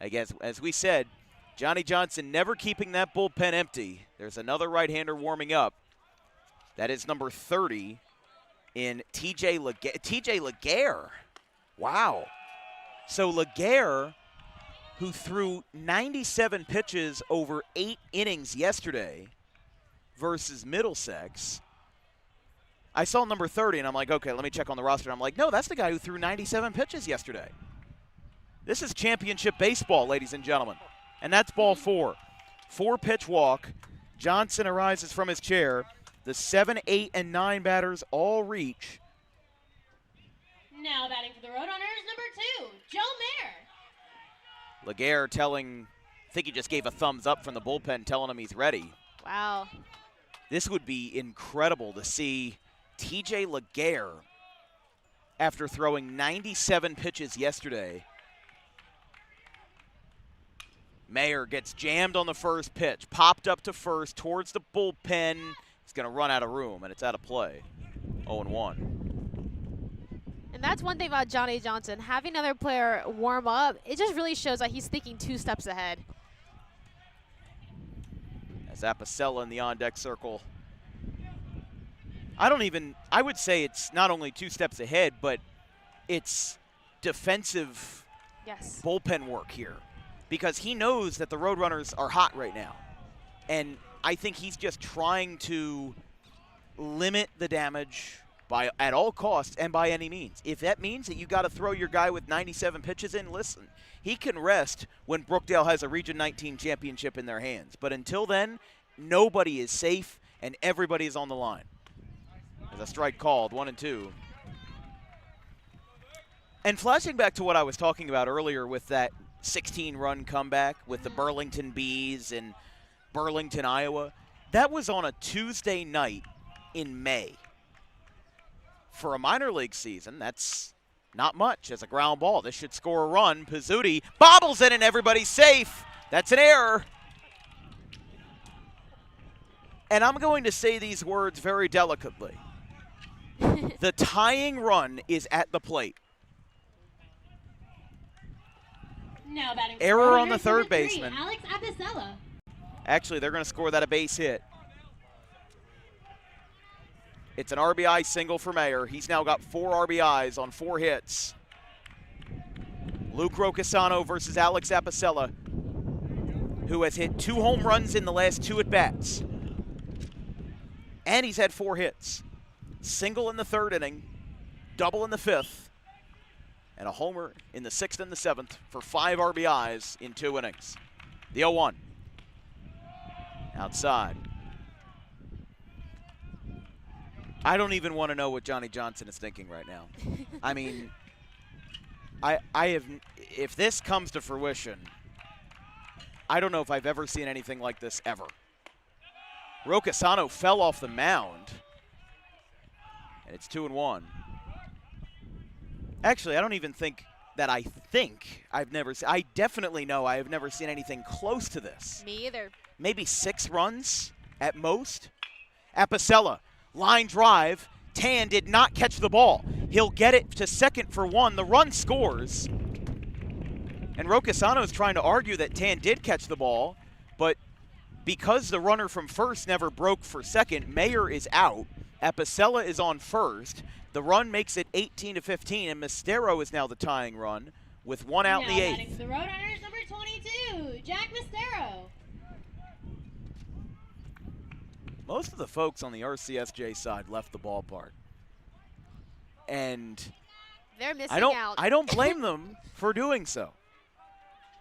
I guess, as we said, Johnny Johnson never keeping that bullpen empty. There's another right-hander warming up. That is number 30 in TJ Laguerre. Wow. So Laguerre, who threw 97 pitches over 8 innings yesterday versus Middlesex. I saw number 30, and I'm like, okay, let me check on the roster. I'm like, no, that's the guy who threw 97 pitches yesterday. This is championship baseball, ladies and gentlemen. And that's ball 4. 4-pitch walk. Johnson arises from his chair. The 7, 8, and 9 batters all reach. Now batting for the Roadrunners, number 2, Joe Mayer. Laguerre I think he just gave a thumbs up from the bullpen telling him he's ready. Wow. This would be incredible to see TJ Laguerre, after throwing 97 pitches yesterday. Mayer gets jammed on the first pitch, popped up to first towards the bullpen. He's going to run out of room, and it's out of play. 0-1. And that's one thing about Johnny Johnson. Having another player warm up, it just really shows that he's thinking 2 steps ahead. As Apicella in the on-deck circle. I would say it's not only 2 steps ahead, but it's defensive bullpen work here. Because he knows that the Roadrunners are hot right now. And I think he's just trying to limit the damage at all costs and by any means. If that means that you got to throw your guy with 97 pitches in, listen, he can rest when Brookdale has a Region 19 championship in their hands. But until then, nobody is safe and everybody is on the line. There's a strike called, 1-2. And flashing back to what I was talking about earlier with that 16-run comeback with the Burlington Bees in Burlington, Iowa, that was on a Tuesday night in May. For a minor league season, that's not much as a ground ball. This should score a run. Pizzuti bobbles it and everybody's safe. That's an error. And I'm going to say these words very delicately. The tying run is at the plate. Now batting for Error on the Roadrunners, third number 3, baseman. Alex Apicella. Actually, they're going to score that a base hit. It's an RBI single for Mayer. He's now got 4 RBIs on 4 hits. Luke Rocasano versus Alex Apicella, who has hit 2 home runs in the last 2 at-bats. And he's had 4 hits. Single in the 3rd inning, double in the 5th, and a homer in the 6th and the 7th for 5 RBIs in 2 innings. The 0-1. Outside. I don't even want to know what Johnny Johnson is thinking right now. I mean, if this comes to fruition, I don't know if I've ever seen anything like this ever. Rocasano fell off the mound, and it's 2-1. Actually, I don't even think that I think I've never seen. I definitely know I have never seen anything close to this. Me either. Maybe 6 runs at most. Apicella, line drive. Tan did not catch the ball. He'll get it to second for 1. The run scores. And Rocasano is trying to argue that Tan did catch the ball, but because the runner from first never broke for second, Mayer is out. Apicella is on first. The run makes it 18-15, and Mistero is now the tying run with 1 out in the 8th. Batting for the Roadrunners, number 22, Jack Mistero. Most of the folks on the RCSJ side left the ballpark. And they're missing out. I don't blame them for doing so.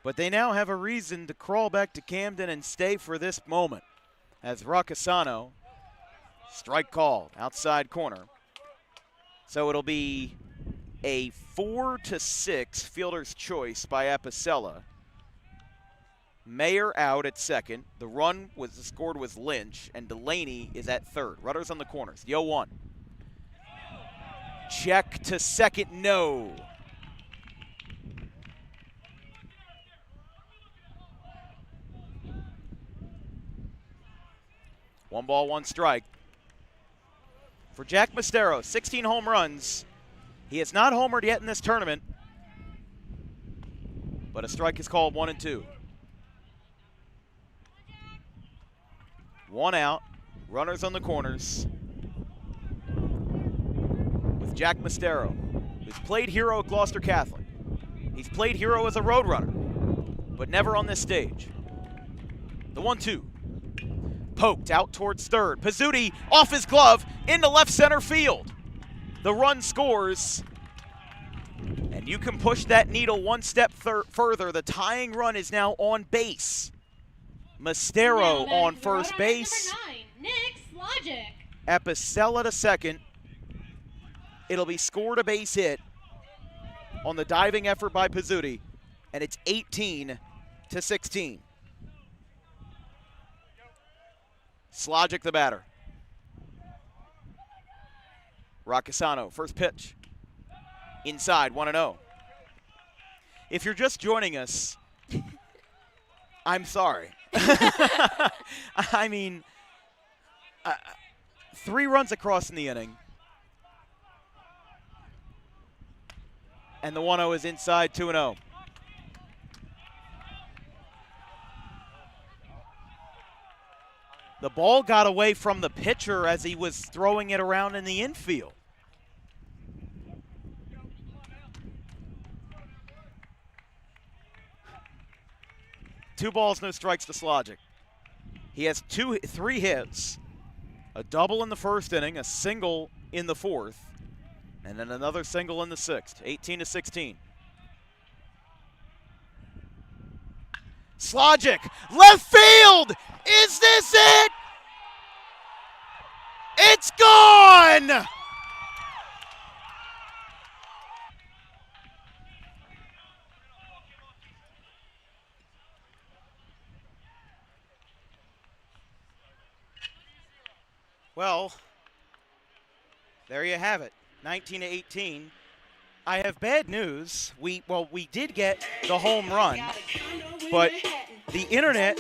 But they now have a reason to crawl back to Camden and stay for this moment. As Rocasano, strike called, outside corner. So it'll be a 4-6 fielder's choice by Apicella. Mayer out at second. The run scored was Lynch, and Delaney is at third. Rudders on the corners. The 0-1. Check to second, no. One ball, one strike. For Jack Mistero, 16 home runs. He has not homered yet in this tournament, but a strike is called, 1-2. 1 out, runners on the corners. With Jack Mistero, who's played hero at Gloucester Catholic. He's played hero as a road runner, but never on this stage. The 1-2. Poked out towards third. Pizzuti off his glove into left center field. The run scores, and you can push that needle one step further. The tying run is now on base. Mistero on first base. Number 9, Nick's Logic. Apicella to second. It'll be scored a base hit on the diving effort by Pizzuti, and it's 18-16. Slogic the batter. Rocasano, first pitch. Inside, 1-0. If you're just joining us, I'm sorry. I mean, 3 runs across in the inning. And the 1-0 is inside, 2-0. The ball got away from the pitcher as he was throwing it around in the infield. Two balls, no strikes to Slogic. He has 3 hits, a double in the first inning, a single in the 4th, and then another single in the 6th, 18-16. Slogic, left field! Is this it? It's gone! Well, there you have it, 19-18. I have bad news. We did get the home run, but the internet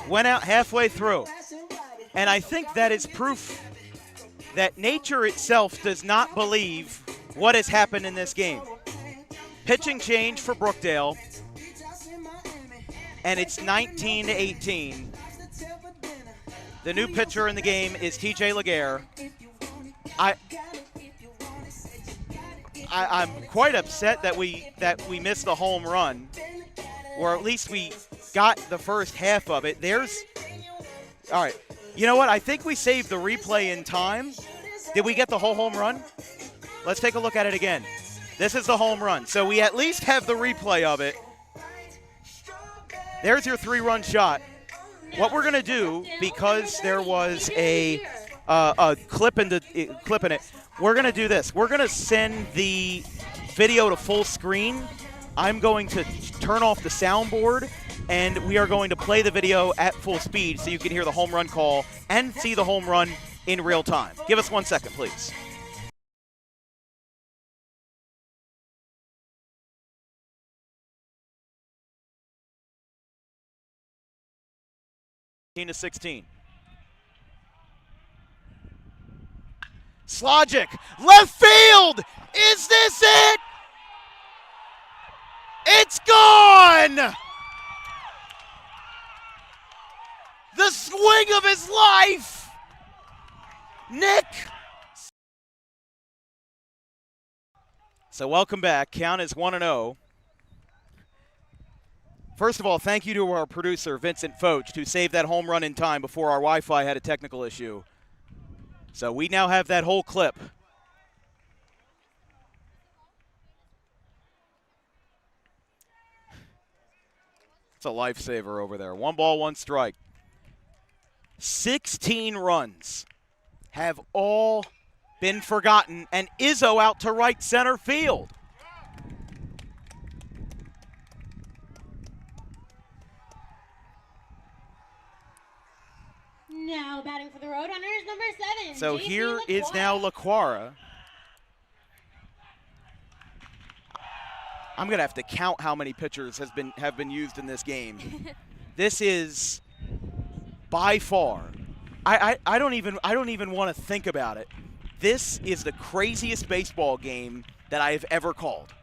went out halfway through. And I think that is proof that nature itself does not believe what has happened in this game. Pitching change for Brookdale, and it's 19-18. The new pitcher in the game is TJ Laguerre. I'm quite upset that we missed the home run, or at least we got the first half of it. All right. You know what? I think we saved the replay in time. Did we get the whole home run? Let's take a look at it again. This is the home run. So we at least have the replay of it. There's your 3-run shot. What we're going to do, because there was a clip in it, we're going to do this. We're going to send the video to full screen. I'm going to turn off the soundboard, and we are going to play the video at full speed so you can hear the home run call and see the home run in real time. Give us 1 second, please. 16. Slogic, left field! Is this it? It's gone! The swing of his life! Nick! So welcome back. Count is 1-0. First of all, thank you to our producer, Vincent Focht, who saved that home run in time before our Wi-Fi had a technical issue. So we now have that whole clip. It's a lifesaver over there. 1 ball, 1 strike. 16 runs have all been forgotten, and Izzo out to right center field. Now batting for the Roadrunners, number 7. So JC here LaQuara. is now LaQuara. I'm gonna have to count how many pitchers have been used in this game. This is by far. I don't even want to think about it. This is the craziest baseball game that I have ever called.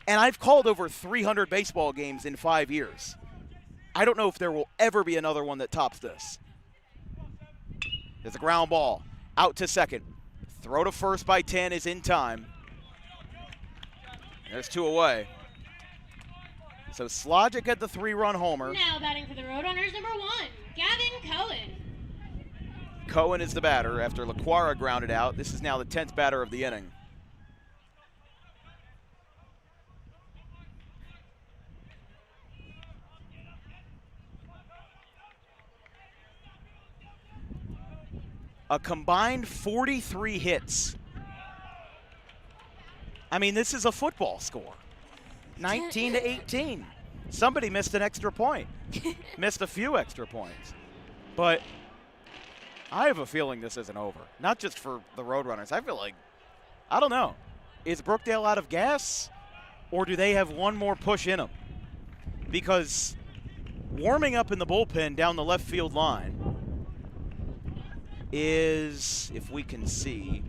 And I've called over 300 baseball games in 5 years. I don't know if there will ever be another one that tops this. There's a ground ball. Out to second. Throw to first by 10 is in time. There's 2 away. So Slogic at the 3-run homer. Now batting for the Roadrunners, number 1, Gavin Cohen. Cohen is the batter after LaQuara grounded out. This is now the 10th batter of the inning. A combined 43 hits. I mean, this is a football score. 19-18. Somebody missed an extra point. Missed a few extra points. But I have a feeling this isn't over. Not just for the Roadrunners. I feel like, I don't know. Is Brookdale out of gas? Or do they have one more push in them? Because warming up in the bullpen down the left field line is, if we can see,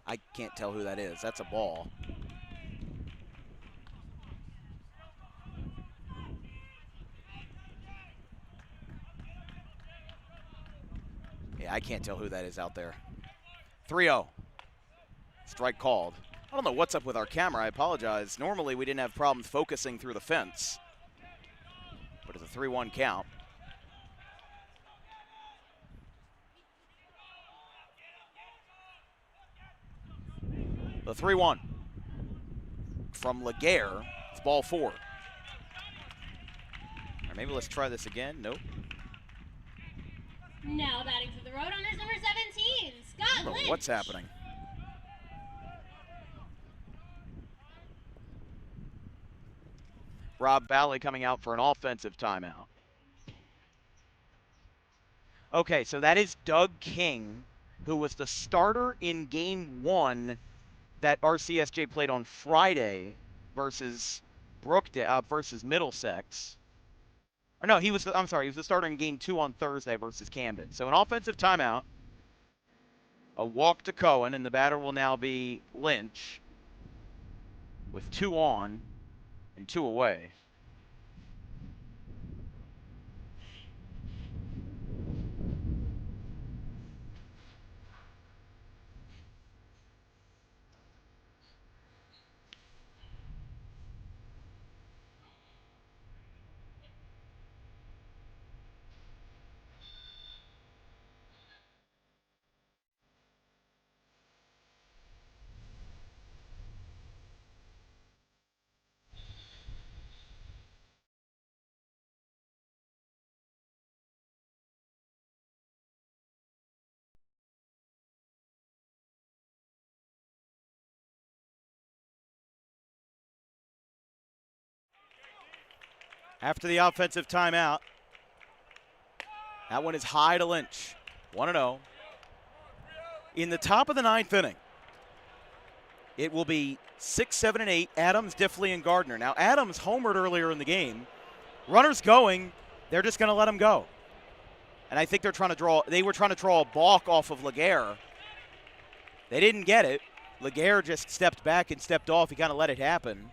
I can't tell who that is. That's a ball. Yeah, I can't tell who that is out there. 3-0. Strike called. I don't know what's up with our camera. I apologize. Normally we didn't have problems focusing through the fence. But it's a 3-1 count. The 3-1 from Laguerre. It's ball 4. Or maybe let's try this again. Nope. Now batting for the Roadrunners, number 17, I Scott don't know Lynch. what's happening. Rob Bally coming out for an offensive timeout. Okay, so that is Doug King, who was the starter in Game 1 that RCSJ played on Friday versus versus Middlesex. Or no, he was the starter in Game 2 on Thursday versus Camden. So an offensive timeout, a walk to Cohen, and the batter will now be Lynch with 2 on and 2 away. After the offensive timeout, that one is high to Lynch. 1-0. In the top of the 9th inning, it will be 6, 7, and 8, Adams, Diffley, and Gardner. Now, Adams homered earlier in the game. Runners going, they're just going to let him go. And I think they were trying to draw a balk off of Laguerre. They didn't get it. Laguerre just stepped back and stepped off. He kind of let it happen.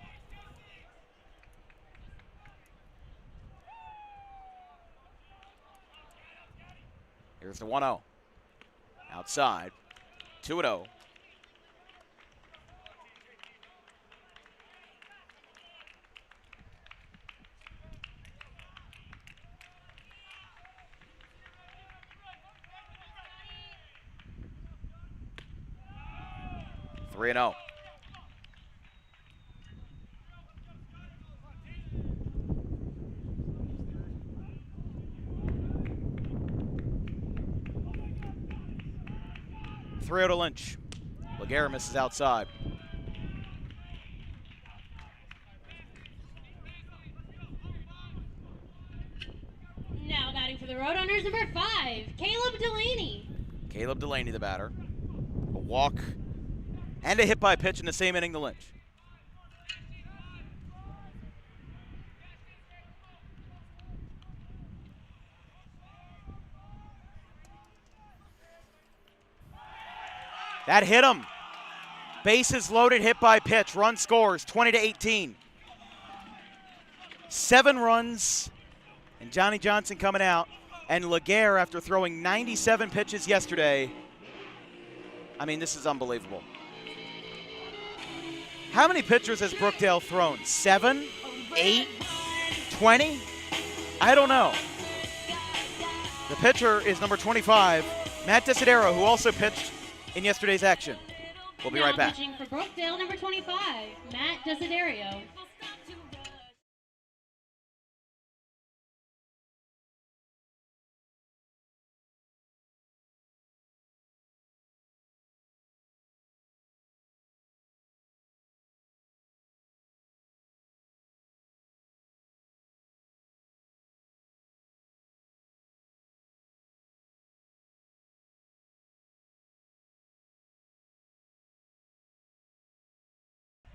Here's the 1-0. Outside. 2-0. Three and 0. To Lynch. Laguerre misses outside. Now batting for the Roadrunners, number 5, Caleb Delaney. Caleb Delaney, the batter. A walk and a hit by pitch in the same inning to Lynch. That hit him. Bases loaded, hit by pitch. Run scores, 20-18. 7 runs, and Johnny Johnson coming out. And Laguerre, after throwing 97 pitches yesterday, I mean, this is unbelievable. How many pitchers has Brookdale thrown? 7? 8? 20? I don't know. The pitcher is number 25, Matt Desidero, who also pitched in yesterday's action. We'll be right back. Pitching for Brookdale, number 25, Matt Desiderio.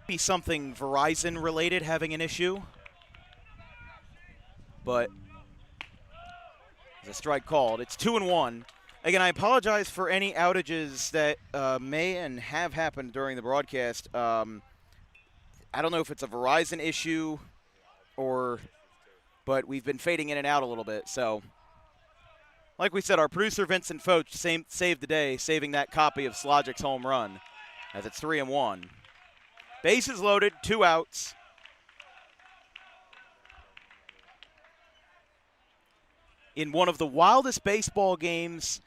Be something Verizon related having an issue, but there's a strike called. It's 2-1. Again, I apologize for any outages that may and have happened during the broadcast. I don't know if it's a Verizon issue but we've been fading in and out a little bit. So, like we said, our producer Vincent Foch saved the day, saving that copy of Slogic's home run as it's 3-1. Bases loaded, 2 outs. In one of the wildest baseball games,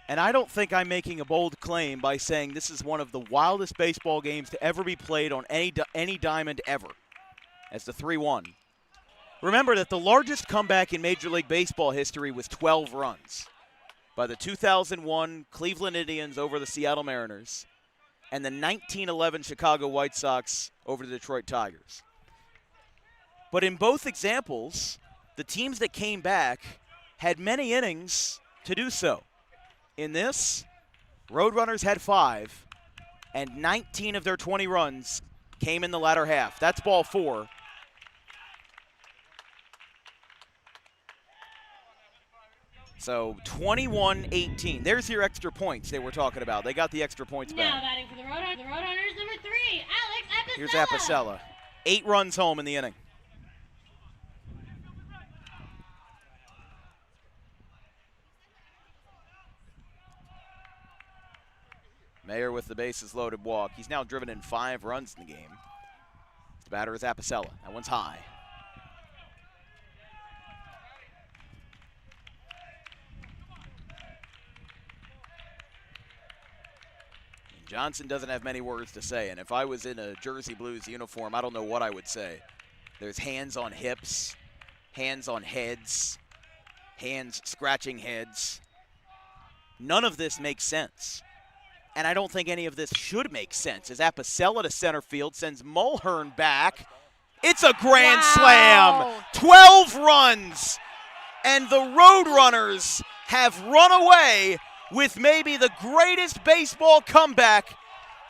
and I don't think I'm making a bold claim by saying this is one of the wildest baseball games to ever be played on any diamond ever, as the 3-1. Remember that the largest comeback in Major League Baseball history was 12 runs by the 2001 Cleveland Indians over the Seattle Mariners and the 1911 Chicago White Sox over the Detroit Tigers. But in both examples, the teams that came back had many innings to do so. In this, Roadrunners had 5, and 19 of their 20 runs came in the latter half. That's ball 4. So 21-18. There's your extra points they were talking about. They got the extra points back. Now batting for the Roadrunners, number 3, Alex Apicella. Here's Apicella. 8 runs home in the inning. Mayer with the bases loaded walk. He's now driven in 5 runs in the game. The batter is Apicella. That one's high. Johnson doesn't have many words to say, and if I was in a Jersey Blues uniform, I don't know what I would say. There's hands on hips, hands on heads, hands scratching heads. None of this makes sense. And I don't think any of this should make sense. As Apicella to center field sends Mulhern back. It's a grand slam. 12 runs. And the Roadrunners have run away with maybe the greatest baseball comeback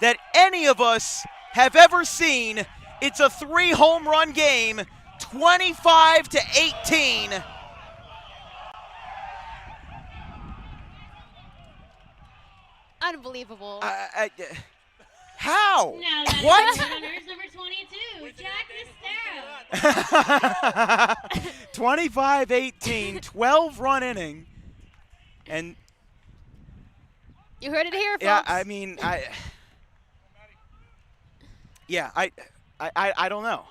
that any of us have ever seen. It's a 3-home run game, 25-18. Unbelievable. How? Now that What? is runners number 22, Jack Mistero. 25-18, 12-run inning. And You heard it here, folks. yeah, I mean, I don't know.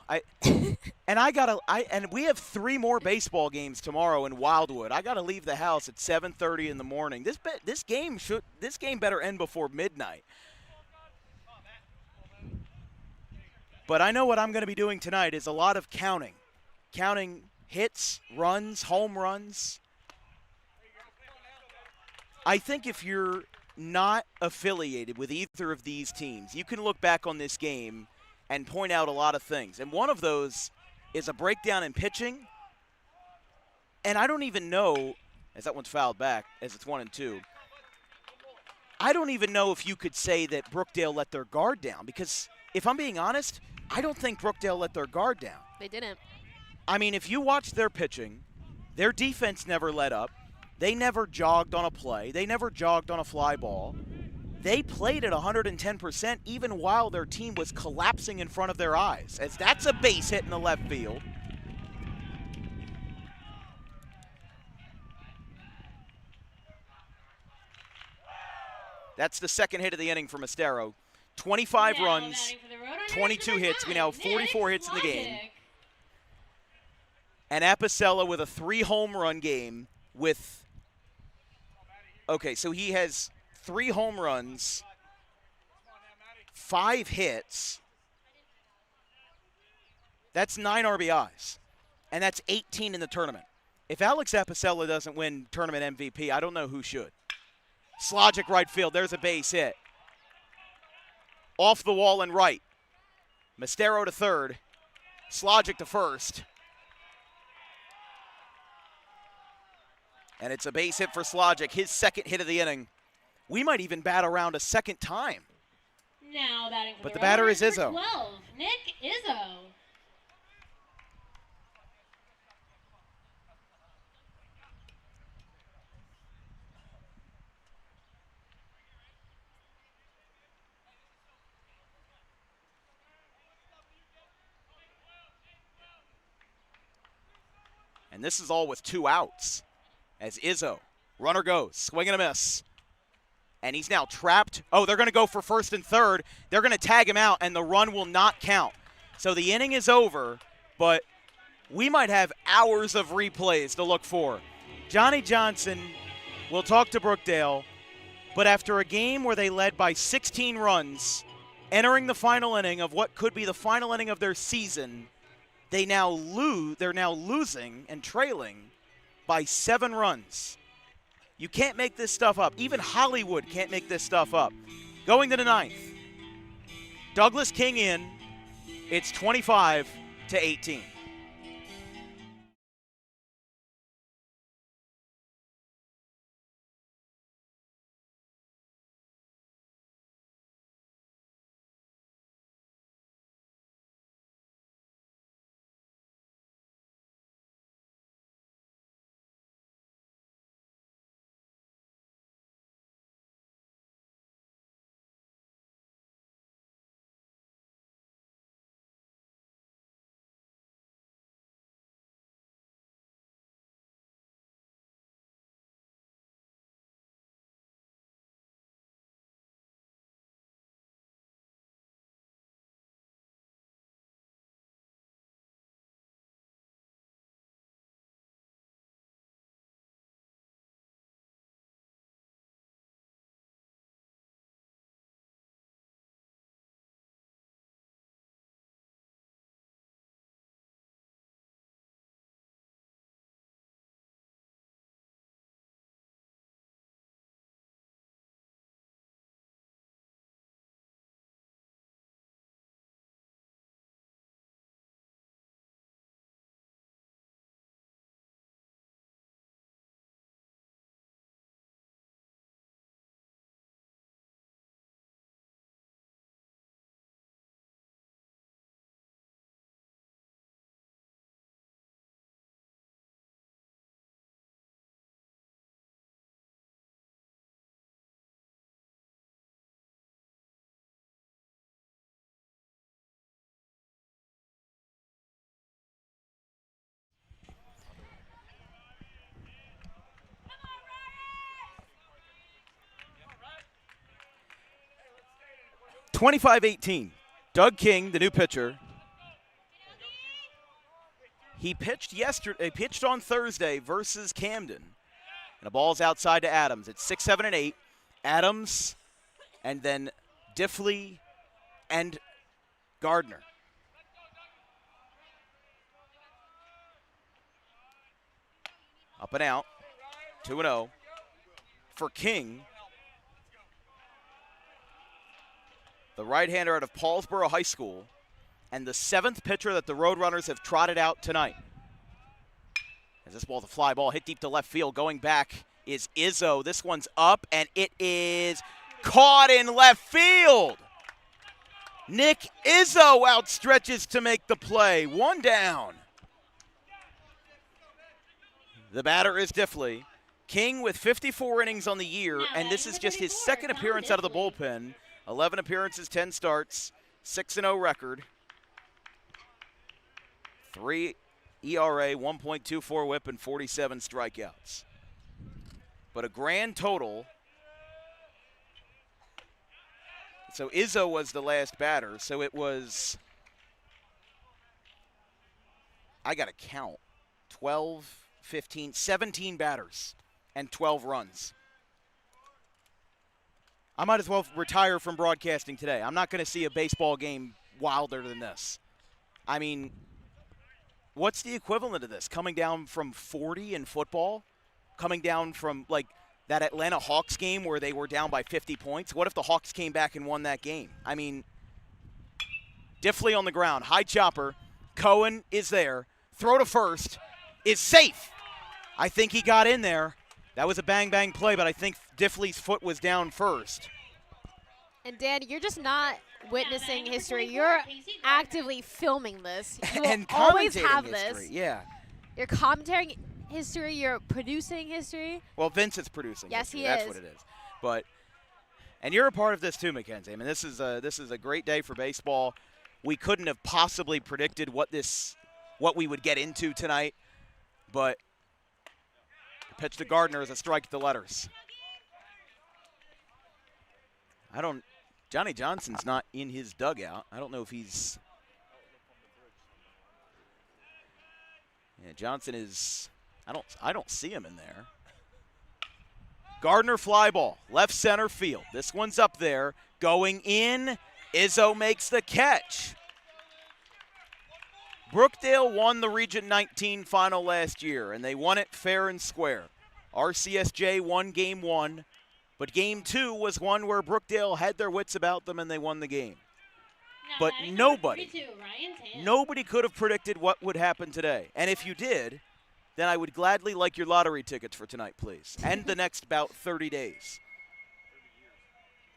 And we have 3 more baseball games tomorrow in Wildwood. I got to leave the house at 7:30 in the morning. This game better end before midnight. But I know what I'm going to be doing tonight is a lot of counting hits, runs, home runs. I think if you're not affiliated with either of these teams, you can look back on this game and point out a lot of things. And one of those is a breakdown in pitching. And I don't even know, as that one's fouled back, as it's 1-2, I don't even know if you could say that Brookdale let their guard down. Because if I'm being honest, I don't think Brookdale let their guard down. They didn't. I mean, if you watch their pitching, their defense never let up. They never jogged on a play. They never jogged on a fly ball. They played at 110% even while their team was collapsing in front of their eyes, as that's a base hit in the left field. That's the second hit of the inning for Mistero. 25 runs, 22 hits. We now have 44 hits in the game. And Apicella with a 3-home run game with, okay, so he has 3 home runs, 5 hits. That's 9 RBIs, and that's 18 in the tournament. If Alex Apicella doesn't win tournament MVP, I don't know who should. Slogic right field. There's a base hit. Off the wall and right. Mistero to third. Slogic to first. And it's a base hit for Slogic, his second hit of the inning. We might even bat around a second time. Now batting for But the the batter runners, is number Izzo. 12, Nick Izzo. And this is all with 2 outs. As Izzo, runner goes, swing and a miss. And he's now trapped. Oh, they're going to go for first and third. They're going to tag him out, and the run will not count. So the inning is over, but we might have hours of replays to look for. Johnny Johnson will talk to Brookdale, but after a game where they led by 16 runs, entering the final inning of what could be the final inning of their season, they're now losing and trailing by 7 runs. You can't make this stuff up. Even Hollywood can't make this stuff up. Going to the 9th. Douglas King in. It's 25-18. 25-18. Doug King, the new pitcher. He pitched pitched on Thursday versus Camden. And the ball's outside to Adams. It's 6, 7, and 8. Adams, and then Diffley and Gardner. Up and out. 2-0 for King. The right-hander out of Paulsboro High School, and the 7th pitcher that the Roadrunners have trotted out tonight. As this ball's a fly ball, hit deep to left field. Going back is Izzo. This one's up, and it is caught in left field. Nick Izzo outstretches to make the play. 1 down. The batter is Diffley. King with 54 innings on the year, and this is just his 2nd appearance out of the bullpen. 11 appearances, 10 starts, 6-0 record. 3 ERA, 1.24 whip, and 47 strikeouts. But a grand total. So Izzo was the last batter, so it was, I got to count, 12, 15, 17 batters and 12 runs. I might as well retire from broadcasting today. I'm not going to see a baseball game wilder than this. I mean, what's the equivalent of this? Coming down from 40 in football? Coming down from, like, that Atlanta Hawks game where they were down by 50 points? What if the Hawks came back and won that game? I mean, Diffley on the ground. High chopper. Cohen is there. Throw to first. Is safe. I think he got in there. That was a bang-bang play, but I think Diffley's foot was down first. And, Dan, you're just not witnessing history. You're actively filming this. You will always have this. Yeah. You're commentating history. You're producing history. Well, Vince is producing Yes, history. he That's is. what it is. But, and you're a part of this too, Mackenzie. I mean, this is a great day for baseball. We couldn't have possibly predicted what we would get into tonight, but pitch to Gardner is a strike to letters. Johnny Johnson's not in his dugout. I don't know if he's. Yeah, Johnson is. I don't see him in there. Gardner fly ball, left center field. This one's up there, going in. Izzo makes the catch. Brookdale won the Region 19 final last year, and they won it fair and square. RCSJ won Game 1, but Game 2 was one where Brookdale had their wits about them and they won the game. But nobody could have predicted what would happen today. And if you did, then I would gladly like your lottery tickets for tonight, please, and the next about 30 days.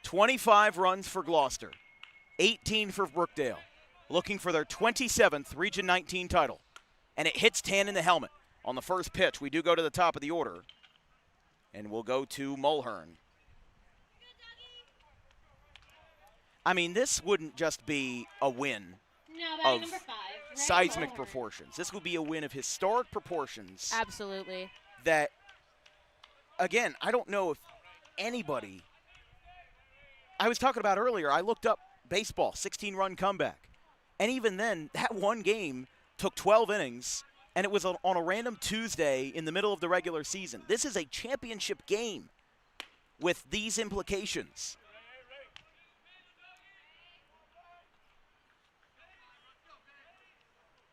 25 runs for Gloucester, 18 for Brookdale, looking for their 27th Region 19 title. And it hits Tan in the helmet on the first pitch. We do go to the top of the order, and we'll go to Mulhern. I mean, this wouldn't just be a win of seismic proportions. This would be a win of historic proportions. Absolutely. That, again, I don't know if anybody – I was talking about earlier, I looked up baseball, 16-run comeback. And even then, that one game took 12 innings, and it was on a random Tuesday in the middle of the regular season. This is a championship game with these implications.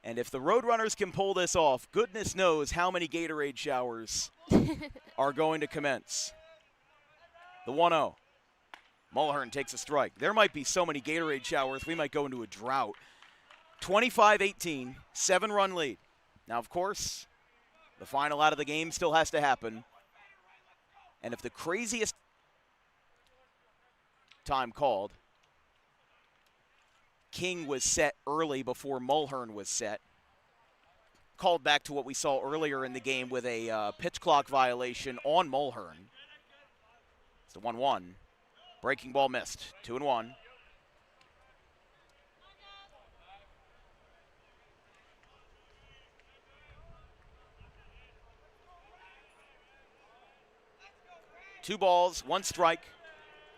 And if the Roadrunners can pull this off, goodness knows how many Gatorade showers are going to commence. The 1-0. Mulhern takes a strike. There might be so many Gatorade showers, we might go into a drought. 25-18, 7-run lead. Now, of course, the final out of the game still has to happen. And if the craziest time called, King was set early before Mulhern was set. Called back to what we saw earlier in the game with a pitch clock violation on Mulhern. It's the 1-1. Breaking ball missed. 2-1. Two balls, one strike,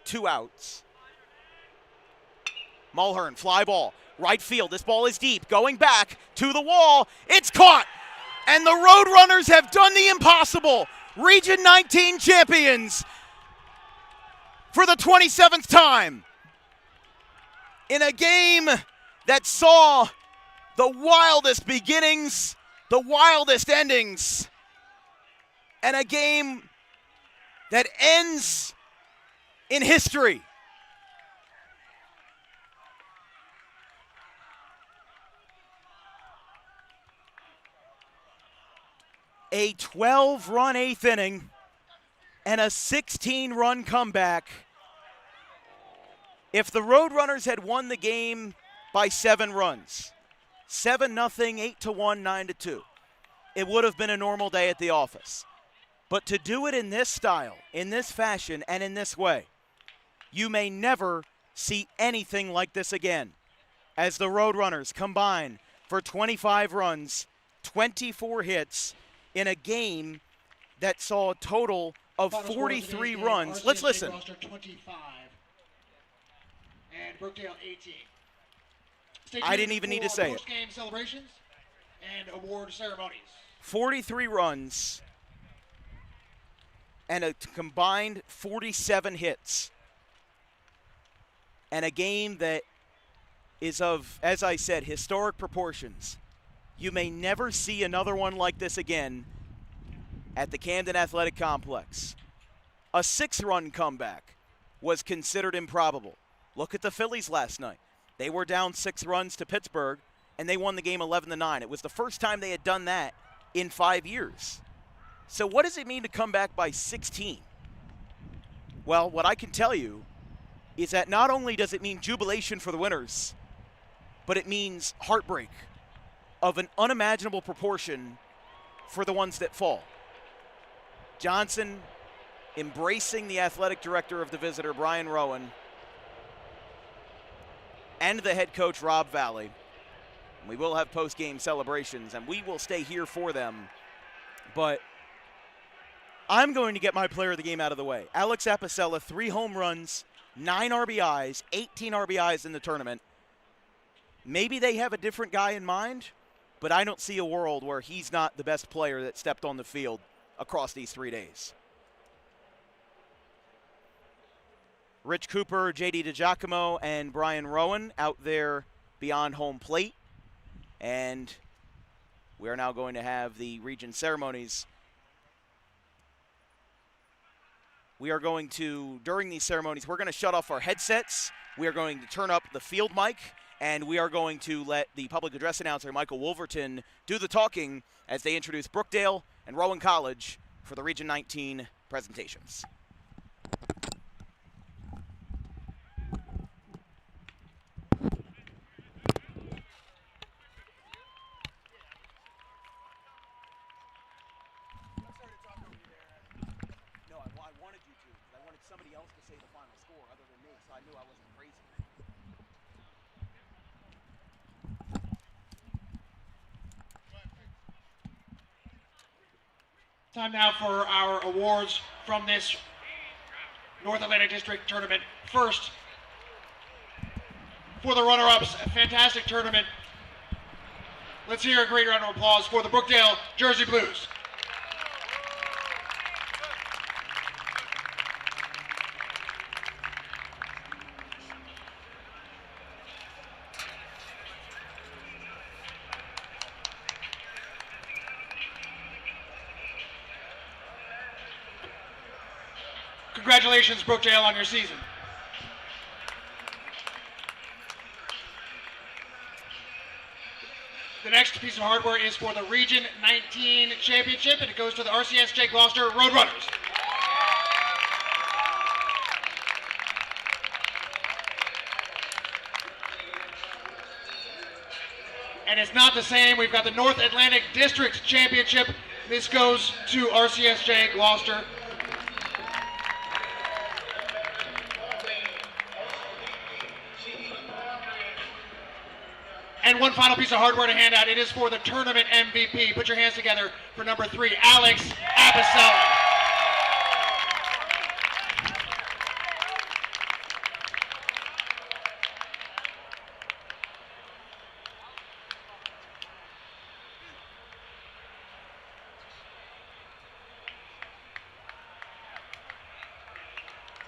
2 outs. Mulhern, fly ball, right field. This ball is deep, going back to the wall. It's caught, and the Roadrunners have done the impossible. Region 19 champions for the 27th time in a game that saw the wildest beginnings, the wildest endings, and a game that ends in history. A 12-run eighth inning and a 16-run comeback. If the Roadrunners had won the game by 7 runs, 7-0, 8-1, 9-2, it would have been a normal day at the office. But to do it in this style, in this fashion, and in this way, you may never see anything like this again, as the Roadrunners combine for 25 runs, 24 hits, in a game that saw a total of 43 runs. Let's listen. RCSJ-Gloucester 25 and Brookdale 18. Stay I didn't even need to say it. Post-game celebrations and award ceremonies. 43 runs and a combined 47 hits. And a game that is of, as I said, historic proportions. You may never see another one like this again at the Camden Athletic Complex. A 6-run comeback was considered improbable. Look at the Phillies last night. They were down 6 runs to Pittsburgh, and they won the game 11-9. It was the first time they had done that in 5 years. So what does it mean to come back by 16? Well, what I can tell you is that not only does it mean jubilation for the winners, but it means heartbreak of an unimaginable proportion for the ones that fall. Johnson embracing the athletic director of the visitor, Brian Rowan, and the head coach, Rob Valley. We will have post-game celebrations, and we will stay here for them. But I'm going to get my player of the game out of the way. Alex Apicella, 3 home runs, 9 RBIs, 18 RBIs in the tournament. Maybe they have a different guy in mind, but I don't see a world where he's not the best player that stepped on the field across these 3 days. Rich Cooper, J.D. DiGiacomo, and Brian Rowan out there beyond home plate. And we are now going to have the region ceremonies. We are going to, during these ceremonies, we're going to shut off our headsets. We are going to turn up the field mic. And we are going to let the public address announcer, Michael Wolverton, do the talking as they introduce Brookdale and Rowan College for the Region 19 presentations. No, I wanted you to, because I wanted somebody else to say the final score other than me, so I knew I wasn't crazy. Time now for our awards from this North Atlantic District tournament. First, for the runner-ups, a fantastic tournament. Let's hear a great round of applause for the Brookdale Jersey Blues. Congratulations, Brookdale, on your season. The next piece of hardware is for the Region 19 Championship, and it goes to the RCSJ-Gloucester Roadrunners. And it's not the same. We've got the North Atlantic District Championship. This goes to RCSJ-Gloucester. And one final piece of hardware to hand out. It is for the tournament MVP. Put your hands together for number 3, Alex Apicella.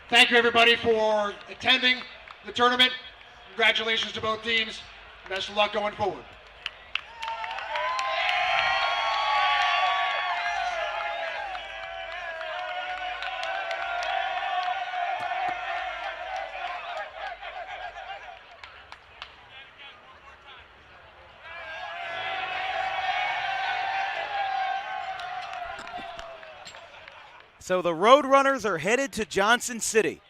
Thank you, everybody, for attending the tournament. Congratulations to both teams. Best of luck going forward. So the Roadrunners are headed to Johnson City,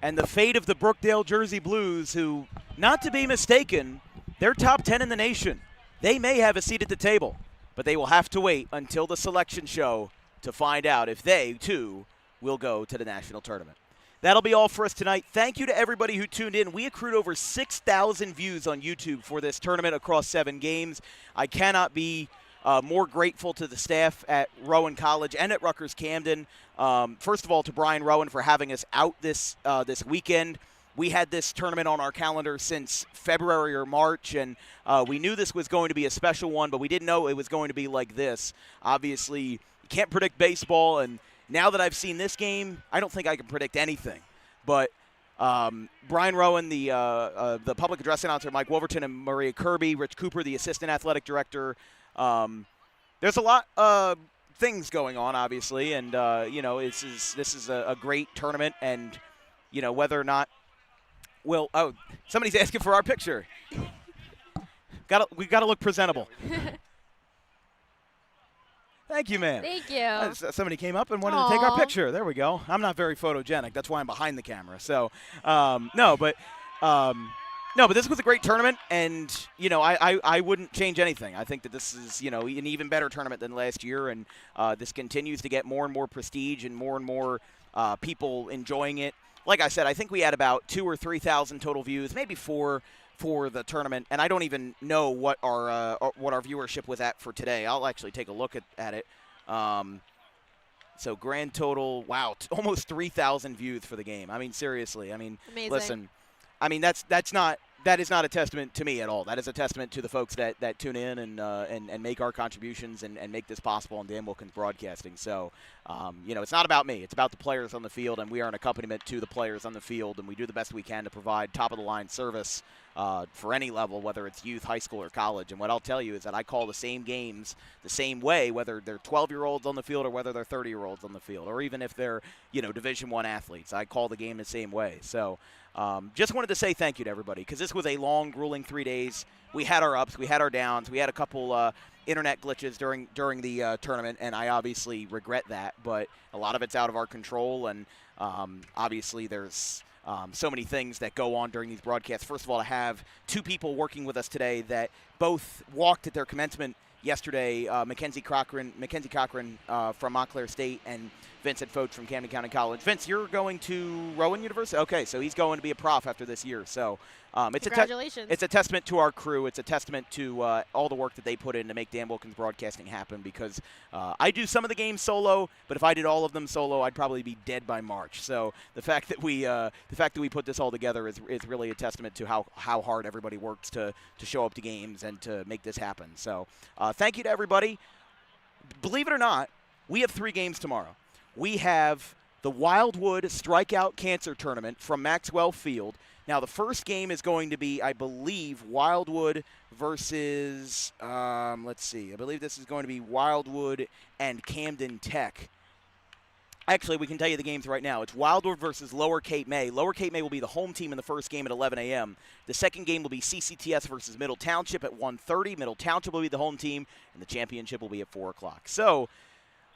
and the fate of the Brookdale Jersey Blues, who, not to be mistaken, they're top 10 in the nation. They may have a seat at the table, but they will have to wait until the selection show to find out if they, too, will go to the national tournament. That'll be all for us tonight. Thank you to everybody who tuned in. We accrued over 6,000 views on YouTube for this tournament across 7 games. I cannot be more grateful to the staff at Rowan College and at Rutgers Camden. First of all, to Brian Rowan for having us out this weekend. We had this tournament on our calendar since February or March, and we knew this was going to be a special one, but we didn't know it was going to be like this. Obviously, you can't predict baseball, and now that I've seen this game, I don't think I can predict anything. But Brian Rowan, the public address announcer, Mike Wolverton, and Maria Kirby, Rich Cooper, the assistant athletic director. There's a lot of things going on, obviously, and this is a great tournament, and whether or not somebody's asking for our picture. We got to look presentable. Thank you, man. Thank you. Somebody came up and wanted to take our picture. There we go. I'm not very photogenic. That's why I'm behind the camera. So, no, but this was a great tournament, and, I wouldn't change anything. I think that this is, an even better tournament than last year, and this continues to get more and more prestige and more people enjoying it. Like I said, I think we had about 2,000 or 3,000 total views, maybe 4 for the tournament, and I don't even know what our viewership was at for today. I'll actually take a look at it. So grand total, wow, almost 3,000 views for the game. I mean, seriously. I mean, amazing. Listen, I mean that is not a testament to me at all. That is a testament to the folks that tune in and make our contributions and make this possible on Dan Wilkins Broadcasting. So, it's not about me. It's about the players on the field, and we are an accompaniment to the players on the field, and we do the best we can to provide top-of-the-line service for any level, whether it's youth, high school, or college. And what I'll tell you is that I call the same games the same way, whether they're 12-year-olds on the field or whether they're 30-year-olds on the field, or even if they're, Division I athletes. I call the game the same way. So, just wanted to say thank you to everybody, because this was a long, grueling 3 days. We had our ups, we had our downs, we had a couple internet glitches during the tournament, and I obviously regret that, but a lot of it's out of our control, and obviously there's so many things that go on during these broadcasts. First of all, to have 2 people working with us today that both walked at their commencement yesterday, Mackenzie Cochran from Montclair State, and Vincent Foch from Camden County College. Vince, you're going to Rowan University? Okay, so he's going to be a prof after this year. So Congratulations. It's a testament to our crew. It's a testament to all the work that they put in to make Dan Wilkins Broadcasting happen, because I do some of the games solo, but if I did all of them solo, I'd probably be dead by March. So the fact that we put this all together is really a testament to how hard everybody works to show up to games and to make this happen. So thank you to everybody. Believe it or not, we have 3 games tomorrow. We have the Wildwood Strikeout Cancer Tournament from Maxwell Field. Now, the first game is going to be, I believe, Wildwood versus, I believe this is going to be Wildwood and Camden Tech. Actually, we can tell you the games right now. It's Wildwood versus Lower Cape May. Lower Cape May will be the home team in the first game at 11 a.m. The second game will be CCTS versus Middle Township at 1:30. Middle Township will be the home team, and the championship will be at 4 o'clock. So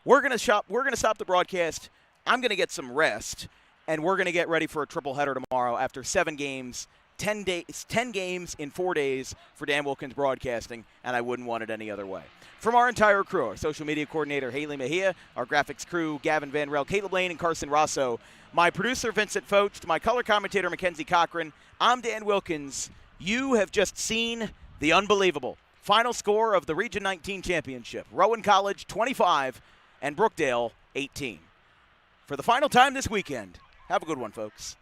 we're going to stop the broadcast. I'm going to get some rest, and we're going to get ready for a triple-header tomorrow after 7 games, 10 games in 4 days for Dan Wilkins Broadcasting, and I wouldn't want it any other way. From our entire crew, our social media coordinator, Haley Mejia, our graphics crew, Gavin Van Rel, Caleb Lane, and Carson Rosso, my producer, Vincent Foch, my color commentator, Mackenzie Cochran, I'm Dan Wilkins. You have just seen the unbelievable final score of the Region 19 Championship. Rowan College 25 and Brookdale 18. For the final time this weekend, have a good one, folks.